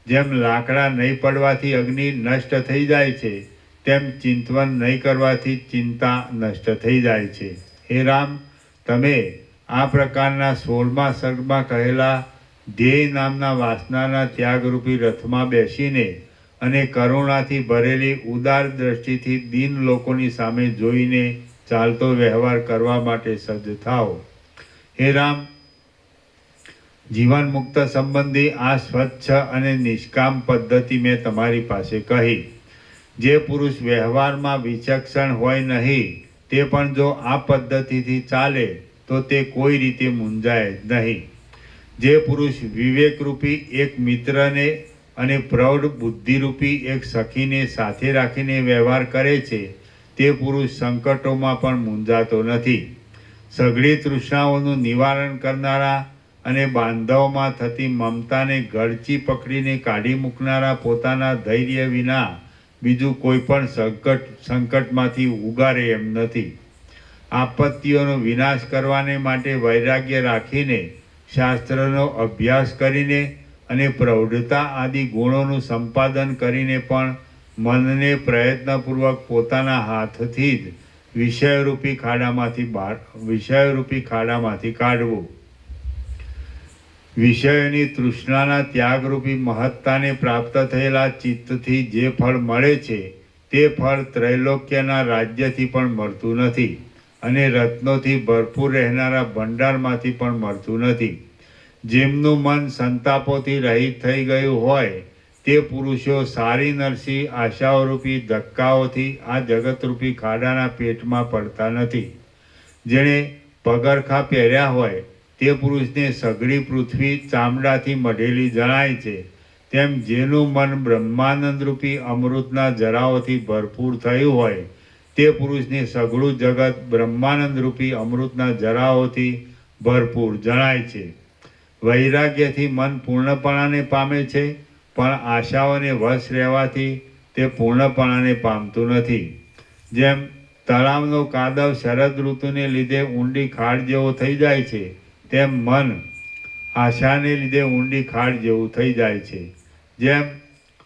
જેમ લાકડા નહીં પડવાથી અગ્નિ નષ્ટ થઈ જાય છે તેમ ચિંતવન નહીં કરવાથી ચિંતા નષ્ટ થઈ જાય છે. હે રામ, તમે આ પ્રકારના 16મા સર્ગમાં કહેલા ધ્યેય નામના વાસનાના ત્યાગરૂપી રથમાં બેસીને અને કરુણાથી ભરેલી ઉદાર દ્રષ્ટિથી દીન લોકોની સામે જોઈને ચાલતો વ્યવહાર કરવા માટે સજ્જ થાઓ. હે રામ, જીવન મુક્ત સંબંધી આ સ્વચ્છ અને નિષ્કામ પદ્ધતિ મેં તમારી પાસે કહી. જે પુરુષ વ્યવહારમાં વિચક્ષણ હોય નહીં તે પણ જો આ પદ્ધતિથી ચાલે તો તે કોઈ રીતે મૂંઝાય જ નહીં. જે પુરુષ વિવેકરૂપી એક મિત્રને અને પ્રૌઢ બુદ્ધિરૂપી એક સખીને સાથે રાખીને વ્યવહાર કરે છે તે પુરુષ સંકટોમાં પણ મૂંઝાતો નથી. સઘળી તૃષ્ણાઓનું નિવારણ કરનારા અને બાંધવમાં થતી મમતાને ગળચી પકડીને કાઢી મૂકનારા પોતાના ધૈર્ય વિના બીજું કોઈ પણ સંકટમાંથી ઉગારે એમ નથી. આપત્તિઓનો વિનાશ કરવાને માટે વૈરાગ્ય રાખીને શાસ્ત્રનો અભ્યાસ કરીને અને પ્રૌઢતા આદિ ગુણોનું સંપાદન કરીને પણ મનને પ્રયત્નપૂર્વક પોતાના હાથથી જ વિષયરૂપી ખાડામાંથી કાઢવું. વિષયોની તૃષ્ણાના ત્યાગરૂપી મહત્તાને પ્રાપ્ત થયેલા ચિત્તથી જે ફળ મળે છે તે ફળ ત્રૈલોક્યના રાજ્યથી પણ મળતું નથી અને રત્નોથી ભરપૂર રહેનારા ભંડારમાંથી પણ મળતું નથી. જેમનું મન સંતાપોથી રહિત થઈ ગયું હોય તે પુરુષો સારી નરસી આશાઓરૂપી ધક્કાઓથી આ જગતરૂપી ખાડાના પેટમાં પડતા નથી. જેણે પગરખા પહેર્યા હોય તે પુરુષને સઘળી પૃથ્વી ચામડાથી મઢેલી જણાય છે, તેમ જેનું મન બ્રહ્માનંદ રૂપી અમૃતના જરાઓથી ભરપૂર થયું હોય તે પુરુષને સઘળું જગત બ્રહ્માનંદ રૂપી અમૃતના જરાઓથી ભરપૂર જણાય છે. વૈરાગ્યથી મન પૂર્ણપણાને પામે છે, પણ આશાઓને વશ રહેવાથી તે પૂર્ણપણાને પામતું નથી. જેમ તળાવનો કાદવ શરદ ઋતુને લીધે ઊંડી ખાડ જેવો થઈ જાય છે, તેમ મન આશાને લીધે ઊંડી ખાડ જેવું થઈ જાય છે. જેમ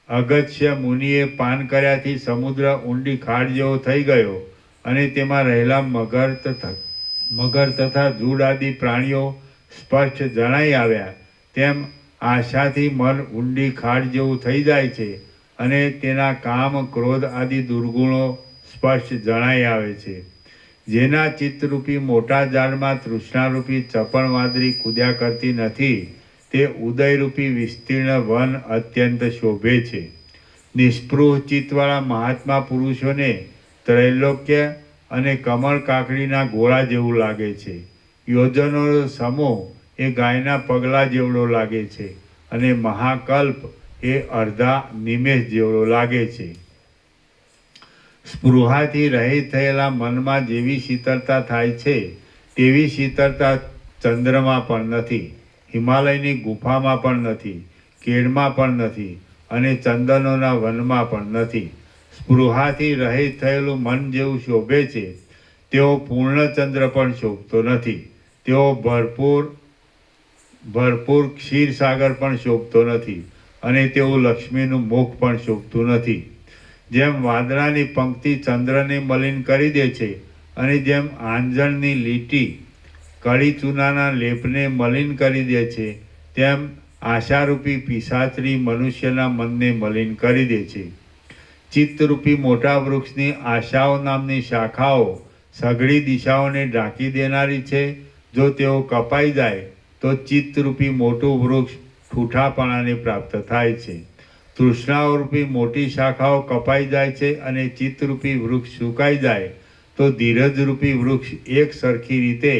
અગસ્ત્ય મુનિએ પાન કર્યાથી સમુદ્ર ઊંડી ખાડ જેવો થઈ ગયો અને તેમાં રહેલા મગર તથા જૂડ આદિ પ્રાણીઓ સ્પષ્ટ જણાઈ આવ્યા, તેમ આશાથી મન ઊંડી ખાડ જેવું થઈ જાય છે અને તેના કામ ક્રોધ આદિ દુર્ગુણો સ્પષ્ટ જણાઈ આવે છે. જેના ચિત્તરૂપી મોટા ઝાડમાં તૃષ્ણારૂપી ચપળ વાદળી કૂદ્યા કરતી નથી, તે ઉદયરૂપી વિસ્તીર્ણ વન અત્યંત શોભે છે. નિસ્પૃહ ચિત્તવાળા મહાત્મા પુરુષોને ત્રૈલોક્ય અને કમળ કાકડીના ગોળા જેવું લાગે છે. યોજનોનો સમૂહ એ ગાયના પગલા જેવડો લાગે છે અને મહાકલ્પ એ અડધા નિમેષ જેવડો લાગે છે. સ્પૃહાથી રહિત થયેલા મનમાં જેવી શીતળતા થાય છે તેવી શીતળતા ચંદ્રમાં પણ નથી, હિમાલયની ગુફામાં પણ નથી, કેળમાં પણ નથી અને ચંદનોના વનમાં પણ નથી. સ્પૃહાથી રહિત થયેલું મન જેવું શોભે છે તેઓ પૂર્ણચંદ્ર પણ શોભતો નથી. તેઓ ભરપૂર ક્ષીરસાગર પણ શોભતો નથી અને તેવું લક્ષ્મીનું મુખ પણ શોભતું નથી. જેમ વાદળાની પંક્તિ ચંદ્રને મલિન કરી દે છે અને જેમ આંજણની લીટી કળી ચૂનાના લેપને મલિન કરી દે છે, તેમ આશારૂપી પિશાચરી મનુષ્યના મનને મલિન કરી દે છે. ચિત્તરૂપી મોટા વૃક્ષની આશાઓ નામની શાખાઓ સઘળી દિશાઓને ઢાંકી દેનારી છે. જો તેઓ કપાઈ જાય તો ચિત્તરૂપી મોટું વૃક્ષ ઠૂઠાપણાને પ્રાપ્ત થાય છે. તૃષ્ણાઓરૂપી મોટી શાખાઓ કપાઈ જાય છે અને ચિત્તરૂપી વૃક્ષ સુકાઈ જાય તો ધીરજરૂપી વૃક્ષ એક સરખી રીતે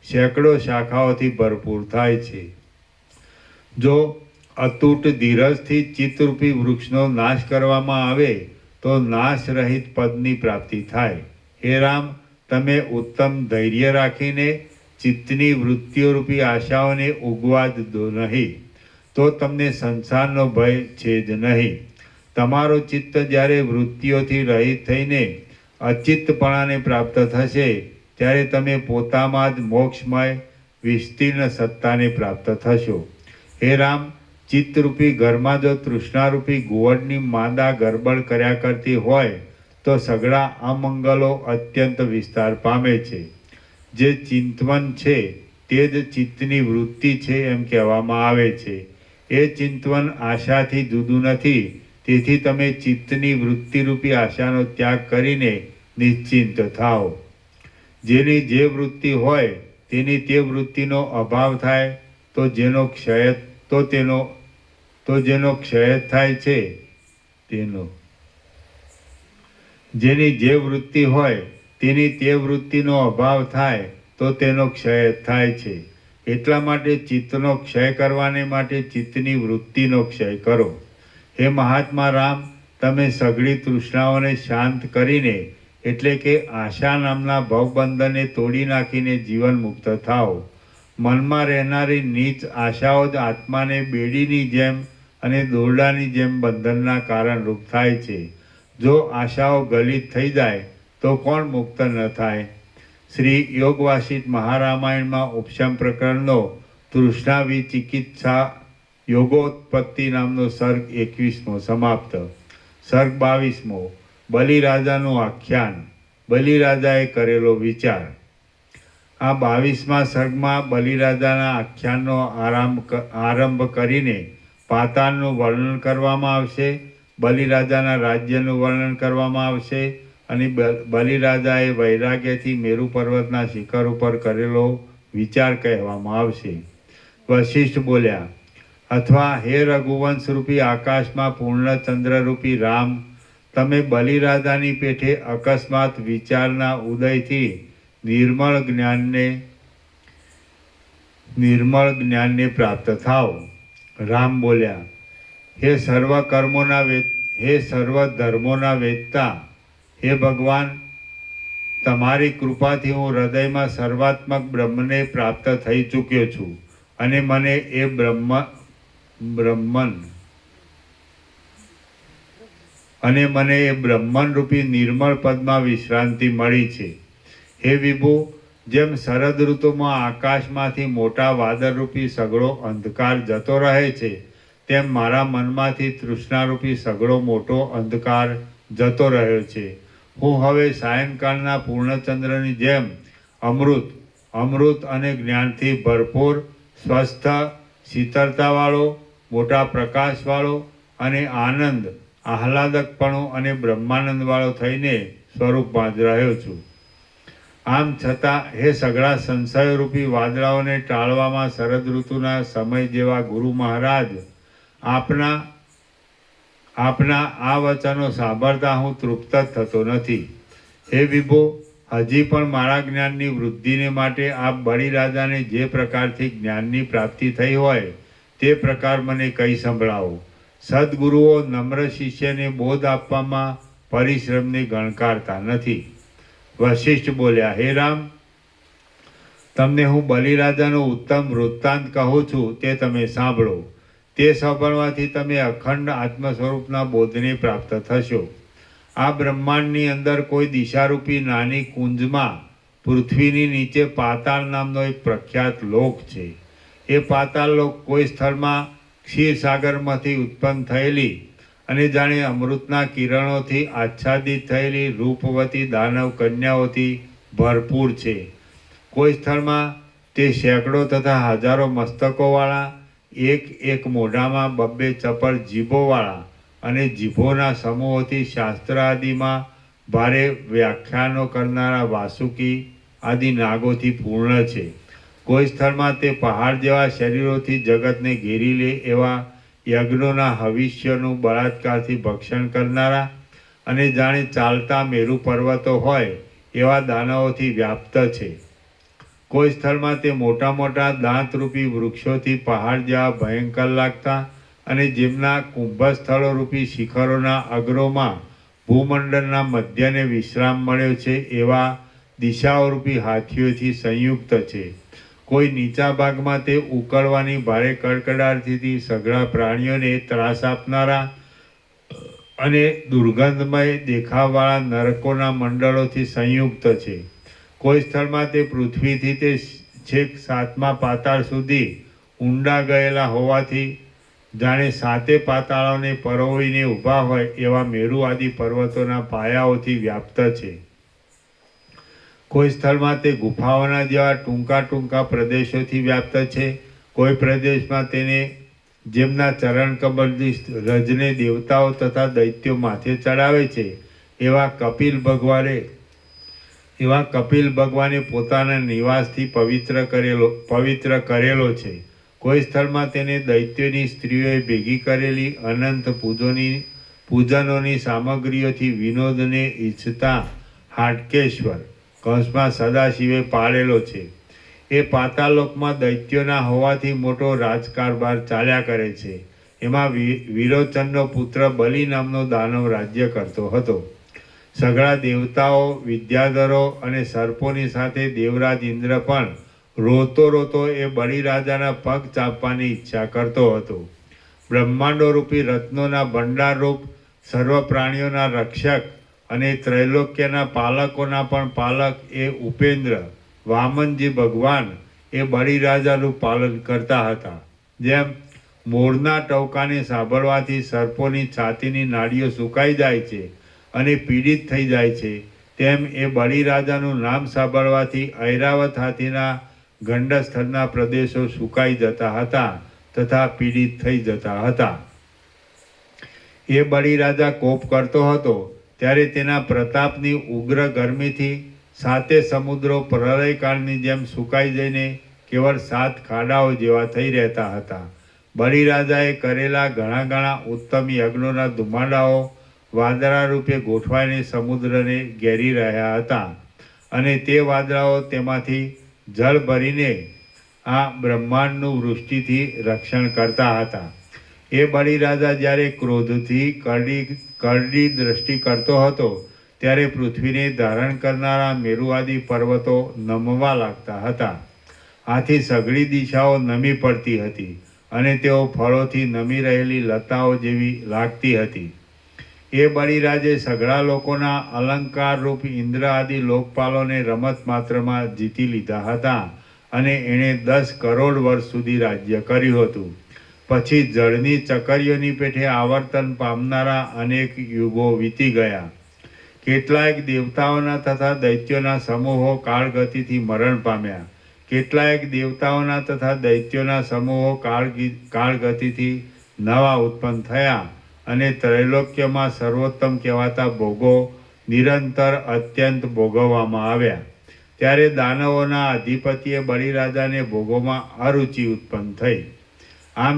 સેંકડો શાખાઓથી ભરપૂર થાય છે. જો અતૂટ ધીરજથી ચિત્તરૂપી વૃક્ષનો નાશ કરવામાં આવે તો નાશ રહિત પદની પ્રાપ્તિ થાય. હે રામ, તમે ઉત્તમ ધૈર્ય રાખીને ચિત્તની વૃત્તિઓરૂપી આશાઓને ઉગવા જ દો નહીં, તો તમને સંસારનો ભય છે જ નહીં. તમારો ચિત્ત જ્યારે વૃત્તિઓથી રહિત થઈને અચિત્તપણાને પ્રાપ્ત થશે ત્યારે તમે પોતામાં જ મોક્ષમય વિસ્તીર્ણ સત્તાને પ્રાપ્ત થશો. હે રામ, ચિત્તરૂપી ઘરમાં જો તૃષ્ણારૂપી ગુવડની માદા ગરબડ કર્યા કરતી હોય તો સઘળા અમંગલો અત્યંત વિસ્તાર પામે છે. જે ચિંતવન છે તે જ ચિત્તની વૃત્તિ છે એમ કહેવામાં આવે છે. એ ચિંતવન આશાથી જુદું નથી, તેથી તમે ચિત્તની વૃત્તિરૂપી આશાનો ત્યાગ કરીને નિશ્ચિંત થાઓ. જેની જે વૃત્તિ હોય તેની તે વૃત્તિનો અભાવ થાય તો જેનો ક્ષય થાય છે જેની જે વૃત્તિ હોય તેની તે વૃત્તિનો અભાવ થાય તો તેનો ક્ષય થાય છે. એટલા માટે ચિત્તનો ક્ષય કરવાને માટે ચિત્તની વૃત્તિનો ક્ષય કરો. હે મહાત્મા રામ, તમે સઘળી તૃષ્ણાઓને શાંત કરીને એટલે કે આશા નામના ભવબંધનને તોડી નાખીને જીવન મુક્ત થાઓ. મનમાં રહેનારી નીચ આશાઓ જ આત્માને બેડીની જેમ અને દોરડાની જેમ બંધનના કારણરૂપ થાય છે. જો આશાઓ ગલિત થઈ જાય તો કોણ મુક્ત ન થાય? શ્રી યોગવાસિત મહારામાયણમાં ઉપશમ પ્રકરણનો તૃષ્ણા વિચિકિત્સા યોગોત્પત્તિ નામનો સર્ગ 21મો સમાપ્ત. સર્ગ 22મો બલિરાજાનું આખ્યાન. બલિરાજાએ કરેલો વિચાર. આ 22મા સર્ગમાં બલિરાજાના આખ્યાનનો આરંભ કરીને પાતાળનું વર્ણન કરવામાં આવશે, બલિરાજાના રાજ્યનું વર્ણન કરવામાં આવશે અને બલિરાજાએ વૈરાગ્યથી મેરુ પર્વતના શિખર ઉપર કરેલો વિચાર કહેવામાં આવશે. વશિષ્ઠ બોલ્યા, અથવા હે રઘુવંશરૂપી આકાશમાં પૂર્ણચંદ્રરૂપી રામ, તમે બલિરાજાની પેઠે અકસ્માત વિચારના ઉદયથી નિર્મળ જ્ઞાનને પ્રાપ્ત થાઓ. રામ બોલ્યા, હે સર્વ કર્મોના હે સર્વ ધર્મોના વેદતા, હે ભગવાન, તમારી કૃપાથી હું હૃદયમાં સર્વાત્મક બ્રહ્મને પ્રાપ્ત થઈ ચૂક્યો છું અને મને એ બ્રહ્મન રૂપી નિર્મળ પદમાં વિશ્રાંતિ મળી છે. હે વિભુ, જેમ શરદ ઋતુમાં આકાશમાંથી મોટા વાદળરૂપી સઘળો અંધકાર જતો રહે છે, તેમ મારા મનમાંથી તૃષ્ણારૂપી સઘળો મોટો અંધકાર જતો રહ્યો છે. હું હવે સાયંકાળના પૂર્ણચંદ્રની જેમ અમૃત અને જ્ઞાનથી ભરપૂર, સ્વસ્થ, શીતળતાવાળો, મોટા પ્રકાશવાળો અને આહલાદકપણું અને બ્રહ્માનંદવાળો થઈને સ્વરૂપમાં જ રહ્યો છું. આમ છતાં હે સઘળા સંશયરૂપી વાદળાઓને ટાળવામાં શરદ ઋતુના સમય જેવા ગુરુ મહારાજ, આપના આ વચનો સાંભળતા હું તૃપ્ત જ થતો નથી. હે વિભો, હજી પણ મારા જ્ઞાનની વૃદ્ધિને માટે આપ બલિરાજાને જે પ્રકારથી જ્ઞાનની પ્રાપ્તિ થઈ હોય તે પ્રકાર મને કહી સંભળાવો. સદગુરુઓ નમ્ર શિષ્યને બોધ આપવામાં પરિશ્રમને ગણકારતા નથી. વશિષ્ઠ બોલ્યા, હે રામ, તમને હું બલિરાજાનો ઉત્તમ વૃત્તાંત કહું છું, તે તમે સાંભળો. તે સાંભળવાથી તમે અખંડ આત્મ સ્વરૂપના બોધને પ્રાપ્ત થશો. આ બ્રહ્માંડની અંદર કોઈ દિશારૂપી નાની કુંજમાં પૃથ્વીની નીચે પાતાળ નામનો એક પ્રખ્યાત લોક છે. એ પાતાળ લોક કોઈ સ્થળમાં ક્ષીરસાગરમાંથી ઉત્પન્ન થયેલી અને જાણે અમૃતના કિરણોથી આચ્છાદિત થયેલી રૂપવતી દાનવ કન્યાઓથી ભરપૂર છે. કોઈ સ્થળમાં તે સેંકડો તથા હજારો મસ્તકોવાળા, એક મોઢામાં 2 ચપળ જીભોવાળા અને જીભોના સમૂહોથી શાસ્ત્ર આદિમાં ભારે વ્યાખ્યાનો કરનારા વાસુકી આદિ નાગોથી પૂર્ણ છે. કોઈ સ્થળમાં તે પહાડ જેવા શરીરોથી જગતને ઘેરી લે એવા યજ્ઞોના હવિષ્યનું બળાત્કારથી ભક્ષણ કરનારા અને જાણે ચાલતા મેરુ પર્વતો હોય એવા દાનવોથી વ્યાપ્ત છે. કોઈ સ્થળમાં તે મોટા મોટા દાંતરૂપી વૃક્ષોથી પહાડ જેવા ભયંકર લાગતા અને જેમના કુંભસ્થળો રૂપી શિખરોના અગ્રોમાં ભૂમંડળના મધ્યને વિશ્રામ મળ્યો છે એવા દિશાઓરૂપી હાથીઓથી સંયુક્ત છે. કોઈ નીચા ભાગમાં તે ઉકળવાની ભારે કડકડાટથી સઘળા પ્રાણીઓને ત્રાસ આપનારા અને દુર્ગંધમય દેખાવવાળા નરકોના મંડળોથી સંયુક્ત છે. કોઈ સ્થળમાં તે પૃથ્વીથી તે છેક 7મા પાતાળ સુધી ઊંડા ગયેલા હોવાથી જાણે 7 પાતાળોને પરોવીને ઊભા હોય એવા મેરુ આદિ પર્વતોના પાયાઓથી વ્યાપ્ત છે. કોઈ સ્થળમાં તે ગુફાઓના જેવા ટૂંકા પ્રદેશોથી વ્યાપ્ત છે. કોઈ પ્રદેશમાં તેને જેમના ચરણ કમળની રજને દેવતાઓ તથા દૈત્યો માથે ચડાવે છે એવા કપિલ ભગવાને પોતાના નિવાસથી પવિત્ર કરેલો છે. કોઈ સ્થળમાં તેને દૈત્યોની સ્ત્રીઓએ ભેગી કરેલી અનંત પૂજનોની સામગ્રીઓથી વિનોદને ઈચ્છતા હાટકેશ્વર કંસમાં સદાશિવે પાળેલો છે. એ પાતાળલોકમાં દૈત્યોના હોવાથી મોટો રાજકારભાર ચાલ્યા કરે છે. એમાં વિરોચનનો પુત્ર બલિ નામનો દાનવ રાજ્ય કરતો હતો. સઘળા દેવતાઓ, વિદ્યાધરો અને સર્પોની સાથે દેવરાજ ઇન્દ્ર પણ રોતો એ બલિરાજાના પગ ચાપવાની ઈચ્છા કરતો હતો. બ્રહ્માંડો રૂપી રત્નોના ભંડારરૂપ, સર્વ પ્રાણીઓના રક્ષક અને ત્રૈલોક્યના પાલકોના પણ પાલક એ ઉપેન્દ્ર વામનજી ભગવાન એ બલિરાજાનું પાલન કરતા હતા. જેમ મોરના ટવકાને સાંભળવાથી સર્પોની છાતીની નાડીઓ સુકાઈ જાય છે અને પીડિત થઈ જાય છે, તેમ એ બલિરાજાનું નામ સાંભળવાથી ઐરાવત હાથીના ગંડસ્થળના પ્રદેશો સુકાઈ જતા હતા તથા પીડિત થઈ જતા હતા. એ બલિરાજા કોપ કરતો હતો ત્યારે તેના પ્રતાપની ઉગ્ર ગરમીથી 7 સમુદ્રો પ્રલયકાળની જેમ સુકાઈ જઈને કેવળ 7 ખાડાઓ જેવા થઈ રહેતા હતા. બલિરાજાએ કરેલા ઘણા ઉત્તમ યજ્ઞોના ધુમાડાઓ વાદળા રૂપે ગોઠવાઈને સમુદ્રને ઘેરી રહ્યા હતા અને તે વાદળાઓ તેમાંથી જળ ભરીને આ બ્રહ્માંડનું વૃષ્ટિથી રક્ષણ કરતા હતા. એ બલિરાજા જ્યારે ક્રોધથી કરડી દ્રષ્ટિ કરતો હતો ત્યારે પૃથ્વીને ધારણ કરનારા મેરુઆદિ પર્વતો નમવા લાગતા હતા. આથી સઘળી દિશાઓ નમી પડતી હતી અને તેઓ ફળોથી નમી રહેલી લતાઓ જેવી લાગતી હતી. એ બલિરાજે સઘળા લોકોના અલંકાર રૂપ ઇન્દ્ર આદિ લોકપાલોને રમત માત્રમાં જીતી લીધા હતા અને એણે 10 કરોડ વર્ષ સુધી રાજ્ય કર્યું હતું. પછી જળની ચકરીઓની પેઠે આવર્તન પામનારા અનેક યુગો વીતી ગયા. કેટલાયક દેવતાઓના તથા દૈત્યોના સમૂહો કાળગતિથી મરણ પામ્યા. કેટલાયક દેવતાઓના તથા દૈત્યોના સમૂહો કાળગતિથી નવા ઉત્પન્ન થયા અને ત્રૈલોક્યમાં સર્વોત્તમ કહેવાતા ભોગો નિરંતર અત્યંત ભોગવવામાં આવ્યા. ત્યારે દાનવોના અધિપતિએ બલિરાજાને ભોગોમાં અરુચિ ઉત્પન્ન થઈ. આમ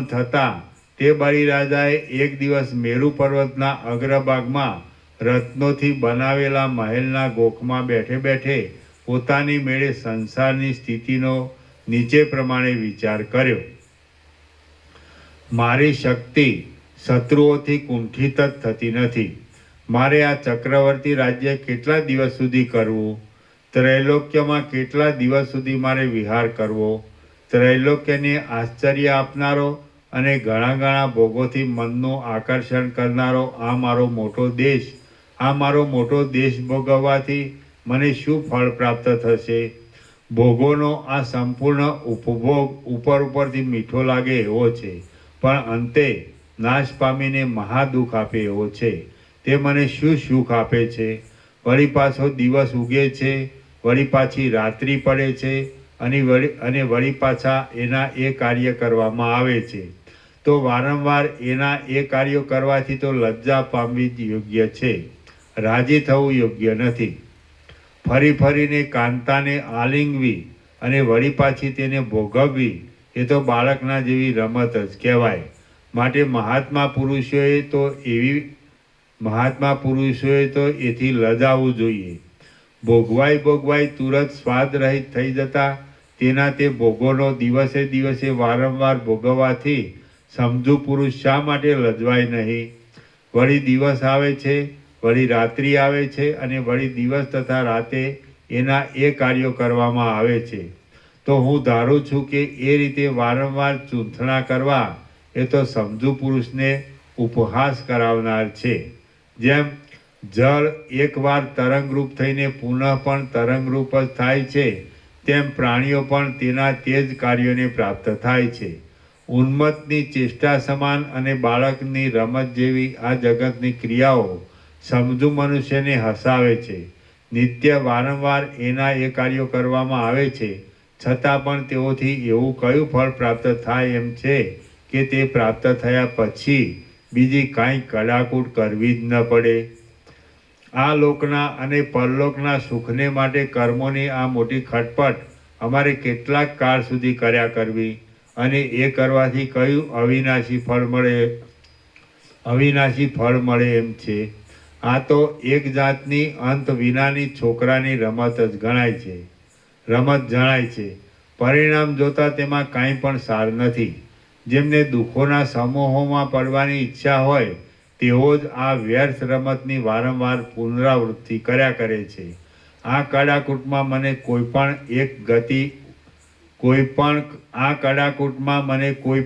થતાં તે બલિરાજાએ એક દિવસ મેરુ પર્વતના અગ્રભાગમાં રત્નોથી બનાવેલા મહેલના ગોખમાં બેઠે બેઠે પોતાની મેળે સંસારની સ્થિતિનો નીચે પ્રમાણે વિચાર કર્યો. મારી શક્તિ શત્રુઓથી કુંઠિત જ થતી નથી. મારે આ ચક્રવર્તી રાજ્ય કેટલા દિવસ સુધી કરવું? ત્રૈલોક્યમાં કેટલા દિવસ સુધી મારે વિહાર કરવો? ત્રૈલોક્યને આશ્ચર્ય આપનારો અને ઘણા ઘણા ભોગોથી મનનું આકર્ષણ કરનારો આ મારો મોટો દેશ ભોગવવાથી મને શું ફળ પ્રાપ્ત થશે? ભોગોનો આ સંપૂર્ણ ઉપભોગ ઉપરથી મીઠો લાગે એવો છે, પણ અંતે નાશ પામીને મહાદુઃખ આપે એવો છે. તે મને શું સુખ આપે છે? વળી પાછો દિવસ ઉગે છે, વળી પાછી રાત્રિ પડે છે અને વળી પાછા એના એ કાર્ય કરવામાં આવે છે. તો વારંવાર એના એ કાર્યો કરવાથી તો લજ્જા પામવી જ યોગ્ય છે, રાજી થવું યોગ્ય નથી. ફરી ફરીને કાંતાને આલિંગવી અને વળી પાછી તેને ભોગવવી એ તો બાળકના જેવી રમત જ કહેવાય. માટે મહાત્મા પુરુષોએ તો એથી લજાવવું જોઈએ. ભોગવાઈ તુરત સ્વાદ રહિત થઈ જતા તેના તે ભોગોનો દિવસે દિવસે વારંવાર ભોગવવાથી સમજુ પુરુષ શા માટે લજવાય નહીં? વળી દિવસ આવે છે, વળી રાત્રિ આવે છે અને વળી દિવસ તથા રાતે એના એ કાર્યો કરવામાં આવે છે. તો હું ધારું છું કે એ રીતે વારંવાર ચૂંથણા કરવા એ તો સમજુ પુરુષને ઉપહાસ કરાવનાર છે. જેમ જળ એકવાર તરંગરૂપ થઈને પુનઃ પણ તરંગરૂપ જ થાય છે, તેમ પ્રાણીઓ પણ તેના તે જ કાર્યોને પ્રાપ્ત થાય છે. ઉન્મત્તની ચેષ્ટા સમાન અને બાળકની રમત જેવી આ જગતની ક્રિયાઓ સમજુ મનુષ્યને હસાવે છે. નિત્ય વારંવાર એના એ કાર્યો કરવામાં આવે છે, છતાં પણ તેઓથી એવું કયું ફળ પ્રાપ્ત થાય એમ છે કે તે પ્રાપ્ત થયા પછી બીજી કાંઈ કડાકૂટ કરવી જ ન પડે? આ લોકના અને પરલોકના સુખને માટે કર્મોની આ મોટી ખટપટ અમારે કેટલાક કાળ સુધી કર્યા કરવી અને એ કરવાથી કયું અવિનાશી ફળ મળે એમ છે? આ તો એક જાતની અંત વિનાની છોકરાની રમત જણાય છે. પરિણામ જોતાં તેમાં કાંઈ પણ સાર નથી. જેમને દુઃખોના સમૂહોમાં પડવાની ઈચ્છા હોય તેઓ જ આ વ્યર્થ રમતની વારંવાર પુનરાવૃત્તિ કર્યા કરે છે. આ કડાકૂટમાં મને કોઈ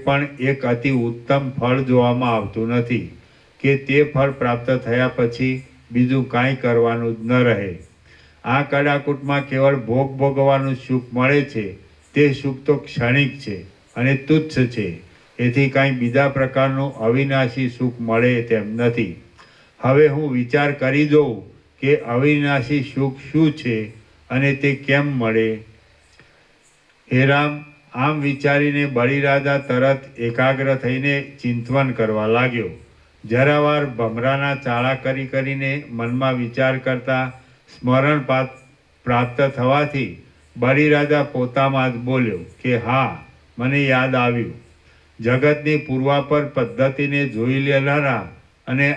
પણ એક અતિ ઉત્તમ ફળ જોવામાં આવતું નથી કે તે ફળ પ્રાપ્ત થયા પછી બીજું કાંઈ કરવાનું જ ન રહે. આ કડાકૂટમાં કેવળ ભોગવવાનું સુખ મળે છે. તે સુખ તો ક્ષણિક છે અને તુચ્છ છે. એથી કાંઈ બીજા પ્રકારનું અવિનાશી સુખ મળે તેમ નથી. હવે હું વિચાર કરી જોઉં કે અવિનાશી સુખ શું છે અને તે કેમ મળે? હે રામ, આમ વિચારીને બલિરાજા તરત એકાગ્ર થઈને ચિંતવન કરવા લાગ્યો. જરાવાર ભમરાના ચાળા કરીને મનમાં વિચાર કરતા સ્મરણ પ્રાપ્ત થવાથી બલિરાજા પોતામાં જ બોલ્યો કે હા, મને યાદ આવ્યું. જગતની પૂર્વાપર પદ્ધતિને જોઈ લેનારા અને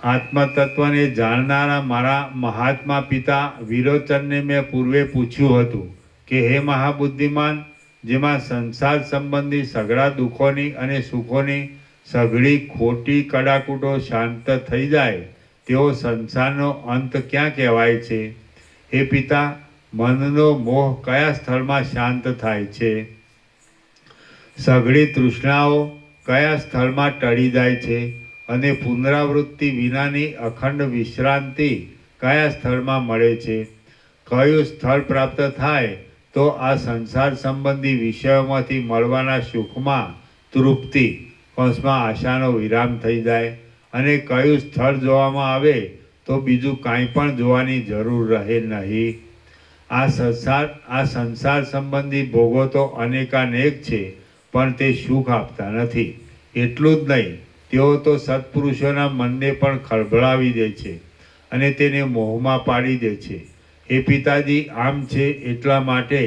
આત્મતત્વને જાણનારા મારા મહાત્મા પિતા વિરોચનને મેં પૂર્વે પૂછ્યું હતું કે હે મહાબુદ્ધિમાન, જેમાં સંસાર સંબંધી સઘળા દુઃખોની અને સુખોની સઘળી ખોટી કડાકૂટો શાંત થઈ જાય તેવો સંસારનો અંત ક્યાં કહેવાય છે? હે પિતા, મનનો મોહ કયા સ્થળમાં શાંત થાય છે? સઘળી તૃષ્ણાઓ કયા સ્થળમાં ટળી જાય છે? અને પુનરાવૃત્તિ વિનાની અખંડ વિશ્રાંતિ કયા સ્થળમાં મળે છે? કયું સ્થળ પ્રાપ્ત થાય તો આ સંસાર સંબંધી વિષયોમાંથી મળવાના સુખમાં તૃપ્તિ કૌંસમાં આશાનો વિરામ થઈ જાય અને કયું સ્થળ જોવામાં આવે તો બીજું કાંઈ પણ જોવાની જરૂર રહે નહીં? આ સંસાર સંબંધી ભોગો તો અનેકાનેક છે, પણ તે સુખ આપતા નથી. એટલું જ નહીં, તેઓ તો સત્પુરુષોના મનને પણ ખળભળાવી દે છે અને તેને મોહમાં પાડી દે છે. એ પિતાજી, આમ છે એટલા માટે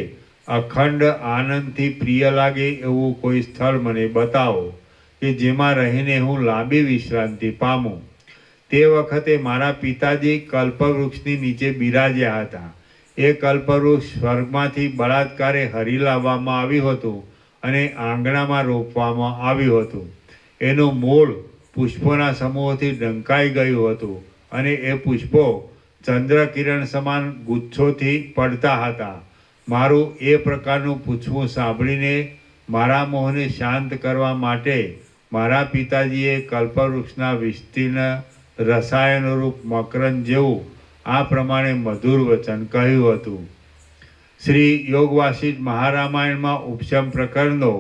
અખંડ આનંદથી પ્રિય લાગે એવું કોઈ સ્થળ મને બતાવો કે જેમાં રહીને હું લાંબી વિશ્રાંતિ પામું. તે વખતે મારા પિતાજી કલ્પવૃક્ષની નીચે બિરાજ્યા હતા. એ કલ્પવૃક્ષ સ્વર્ગમાંથી બળાત્કારે હરી લાવવામાં આવ્યું હતું અને આંગણામાં રોપવામાં આવ્યું હતું. એનું મૂળ પુષ્પોના સમૂહોથી ઢંકાઈ ગયું હતું અને એ પુષ્પો ચંદ્રકિરણ સમાન ગુચ્છોથી પડતા હતા. મારું એ પ્રકારનું પૂછવું સાંભળીને મારા મોહને શાંત કરવા માટે મારા પિતાજીએ કલ્પવૃક્ષના વિસ્તીર્ણ રસાયણરૂપ મકરંદ જેવું આ પ્રમાણે મધુર વચન કહ્યું હતું. શ્રી યોગ વાસિષ્ઠ મહારામાયણમાં ઉપશમ પ્રકરણનો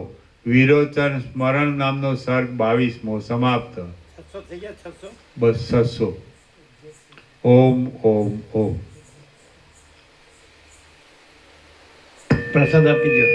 વિરોચન સ્મરણ નામનો સર્ગ 22મો સમાપ્ત. 600 થઈ ગયા? 600? બસ 600. ઓમ ઓમ ઓમ. પ્રસાદ આપી દો.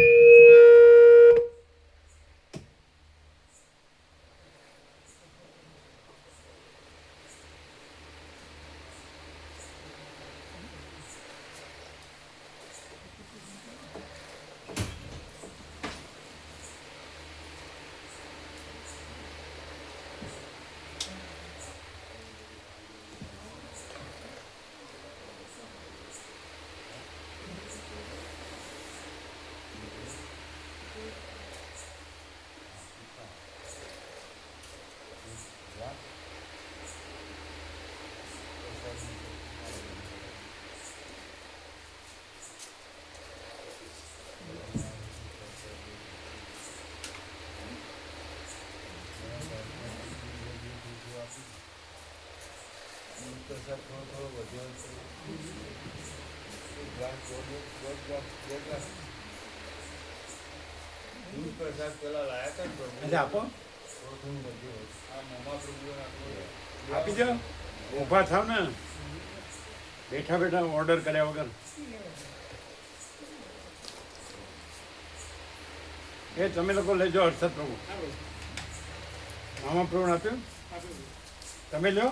આપો, આપી દો. ઊભા થાવ ને, બેઠા બેઠા ઓર્ડર કર્યા વગર. એ તમે લોકો લેજો. હર્ષદ પ્રભુ મામા પ્રભુ આપ્યું, તમે લો.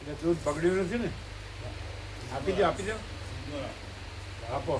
એટલે દૂધ પકડ્યું નથી ને? આપી દો, આપી દો, આપો.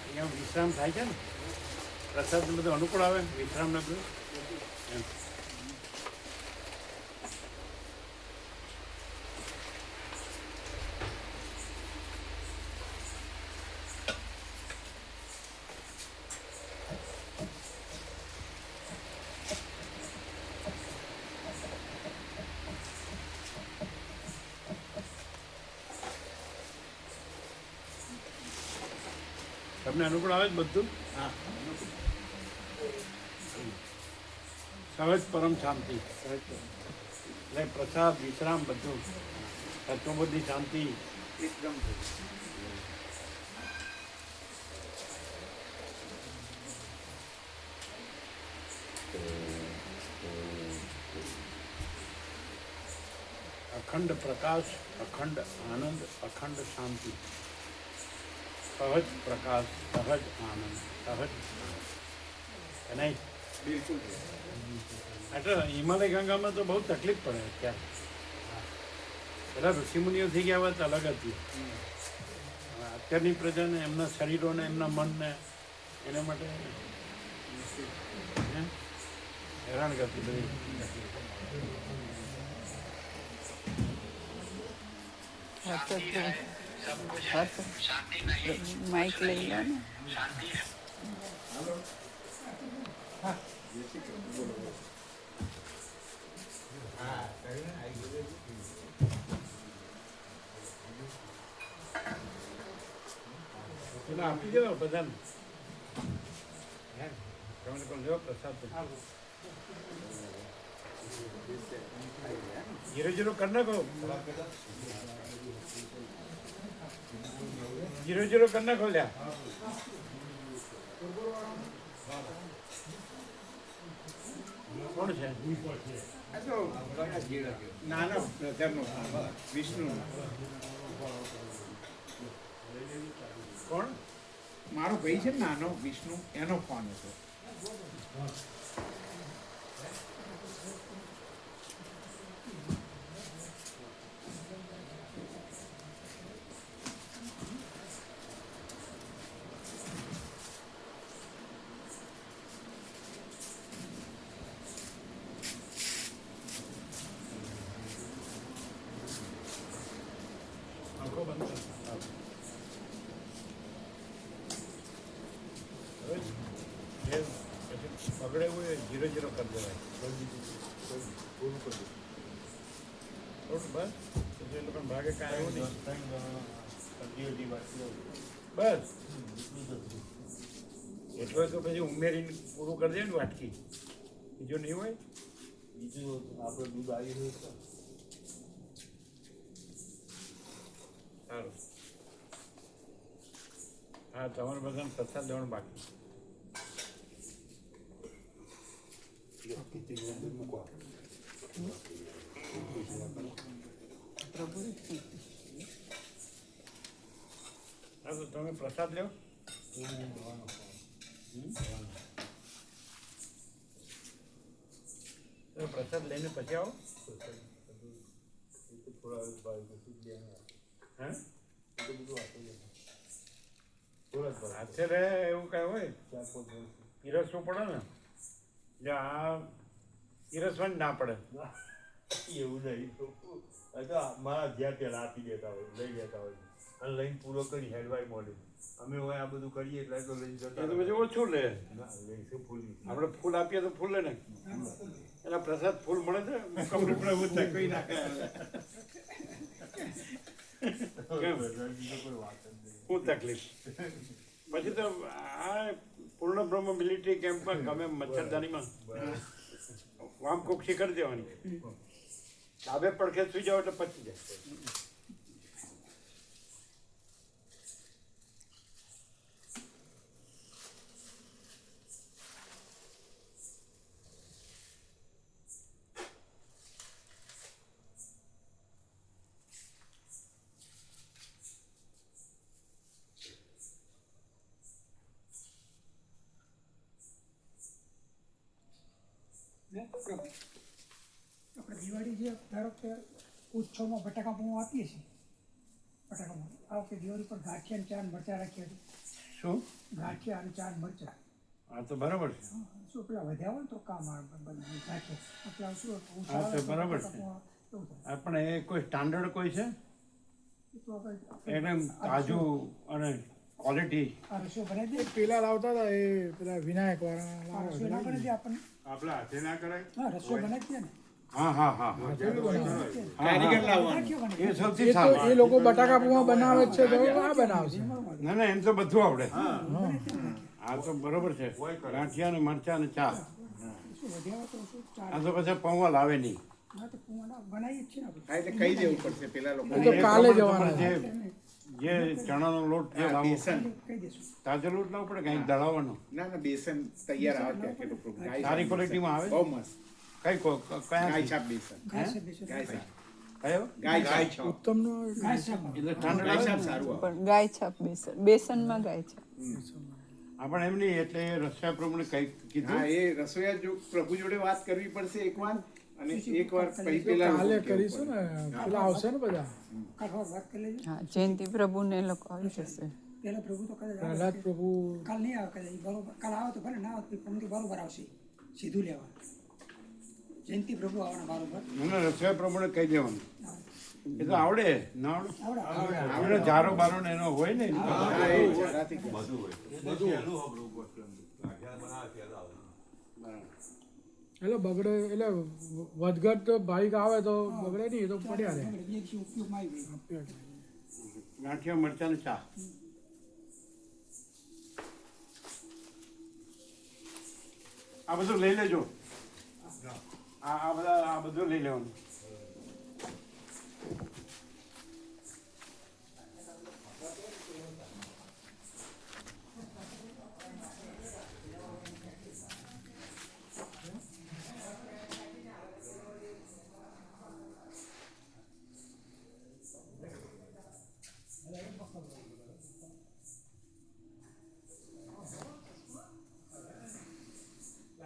અહીંયા વિશ્રામ થાય છે ને, પ્રસાદ બધું અનુકૂળ આવે વિશ્રામ ને બધું. તમને અનુકૂળ આવે છે બધું? સહજ પરમ શાંતિ. સહજ એટલે પ્રસાદ વિશ્રામ બધું તત્વબુદ્ધિ શાંતિ એકદમ અખંડ પ્રકાશ, અખંડ આનંદ, અખંડ શાંતિ, સહજ પ્રકાશ, સહજ આનંદ, સહજ નહીં બિલકુલ. એટલે હિમાલય ગંગામાં તો બહુ તકલીફ પડે અત્યારે. પેલા ઋષિમુનિઓ થઈ ગયા વાત અલગ હતી. અત્યારની પ્રજાને એમના શરીરોને એમના મનને એના માટે હેરાન કરતી બધી. માઇક લઈ લો ને. પેલા આપી દો બધાને. તમે લોકો લો પ્રસાદ. જીરો જીરો કરી નાખો. જીરો જીરો કરી નાખો લ્યા. કોણ છે? નાનો બ્રધરનો વિષ્ણુ. કોણ? મારો ભાઈ છે ને નાનો વિષ્ણુ, એનો ફોન હતો. આંખો બંધ કરો. હવે જે પછી પકડે હોય એ જીરો જીરો કરી દેવાય. પૂરું કરી દે થોડું બસ. પછી એ લોકોને ભાગે કાંઈ આવ્યું નહીં. બસ એટલો તો પછી ઉમેરીને પૂરું કરી દે ને વાટકી. બીજું નહીં હોય. બીજું આપણે દૂધ આવી રહ્યું છે. સારું. હા, તમારે બધાને પ્રસાદ લેવાનું બાકી. હા, તો તમે પ્રસાદ લો. તમે પ્રસાદ લઈને પછી આવો. હા, હાથે રહે એવું કાંઈ હોય પીરસવું પડે ને. એટલે આ પીરસવાની ના પડે. એવું નહીં તો મારા જ્યાં પેલા આપી દેતા હોય, લઈ લેતા હોય અને લઈને પૂરો કરી હેડવાય મોડે. અમે હોય આ બધું કરીએ એટલે તો લઈ એ તો જતા પછી ઓછું લે. લઈશું ફૂલી. આપણે ફૂલ આપીએ તો ફૂલ લે ને. એના પ્રસાદ ફૂલ મળે છે. કપડું એવું થાય કોઈ નાખે. કેમ? બીજો કોઈ વાત જ નહીં. શું તકલીફ? પછી તો આ પૂર્ણ બ્રહ્મ મિલિટરી કેમ્પમાં ગમે મચ્છરદાનીમાં વામ કોક્ષી કરી દેવાની. ડાબે પડખે સુઈ જાવ એટલે પચી જાય. આપણે દિવાળી જે ધારો કે ઉત્સવમાં બટાકા પૌવા આપીએ છીએ. બટાકા આ વખતે દિવાળી પર ગાંઠિયા અને ચાર મરચાં રાખ્યા છે. શું? ગાંઠિયા અને ચાર મરચાં. હા, તો બરાબર છે. શું પેલા વધ્યા હોય ને તો કામ આવે ગાંઠિયા. આપણા શું હા, તો બરાબર છે. એવું થાય. આપણે એ કોઈ સ્ટાન્ડર્ડ કોઈ છે એ તો આપણે એકદમ તાજું અને ક્વોલિટી. આ રસોઈ બનાવી દે. પેલા લાવતા હતા એ પેલા વિનાયક વાળા આ રસોઈ ના બનાવી દે આપણને. આપણે હાથે ના કરાય. હા, રસોઈ બનાવી દે ને. હા હા હા કારીગર લાવવાનો. એ સૌથી એ તો સારું. એ લોકો બટાકા પૂવા બનાવે છે તો આ બનાવશે. ના ના, એમ તો બધું આવડે. આ તો બરોબર છે. ગાંઠિયા ને મરચા ને ચા. શું વધ્યા હોય તો શું ચાર આ તો પછી પૌવા લાવે નહીં. હા તો પૂંવાના બનાવીએ જ છે ને આપણે. હા એટલે કહી દેવું પડશે પેલા લોકો એ તો કાલે જવાના છે. જે ચણાનો લોટ જે લાવો બેસન કહી દેશું. તાજો લોટ લાવવો પડે કંઈક દળાવવાનો ના ના બેસન તૈયાર આવે ત્યાં કે લોકો ગાય સારી છાપ ક્વોલિટીમાં આવે? બહુ મસ્ત કઈ ગાય કયા છાપ બેસન ગાય છે બેસન. ગાય છાપ કયો ગાય છાપ ઉત્તમનો ગાય શાક આવે. એટલે ઠંડ ગાય લાવે છાપ ને? સારું આવે પણ ગાય છાપ બેસનમાં ગાય છાપ આપણે એમ નહીં એટલે એ રસ્તા પ્રમાણે કઈ હા કીધું એ રસોઈયા જો પ્રભુ જોડે વાત કરવી પડશે એકવાર અને એકવાર પછી પેલા કાલે લોકો કહેવું કરીશું પડે. ને પેલા આવશે ને બધા કાઠવાડ વાત કરી લેજો. હા જયંતિ પ્રભુને એ લોકો આવી જશે પેલા પ્રભુ તો કદાચ આવે. પ્રહલાદ પ્રભુ કાલ નહીં આવે કદાચ બરોબર. કાલ આવે તો ભલે ના આવે તો પમદી બરોબર આવશે સીધું લેવા. જયંતિ પ્રભુ આવવાના બરોબર. મને રસ્તા પ્રમાણે કહી દેવાનું એ તો આવડે ના આવડે આવડે આપણે જારો બારો ને એનો હોય ને હા એ જરાથી કહે. એટલે બગડે એટલે વધઘટ ભાવિક આવે તો બગડે નહીં એ તો પડ્યા રહે બે દિવસે ઉપયોગમાં આવી ગઈ. ગાંઠિયા મરચાં ને ચા આ બધું લઈ લેજો આ બધું લઈ લેવાનું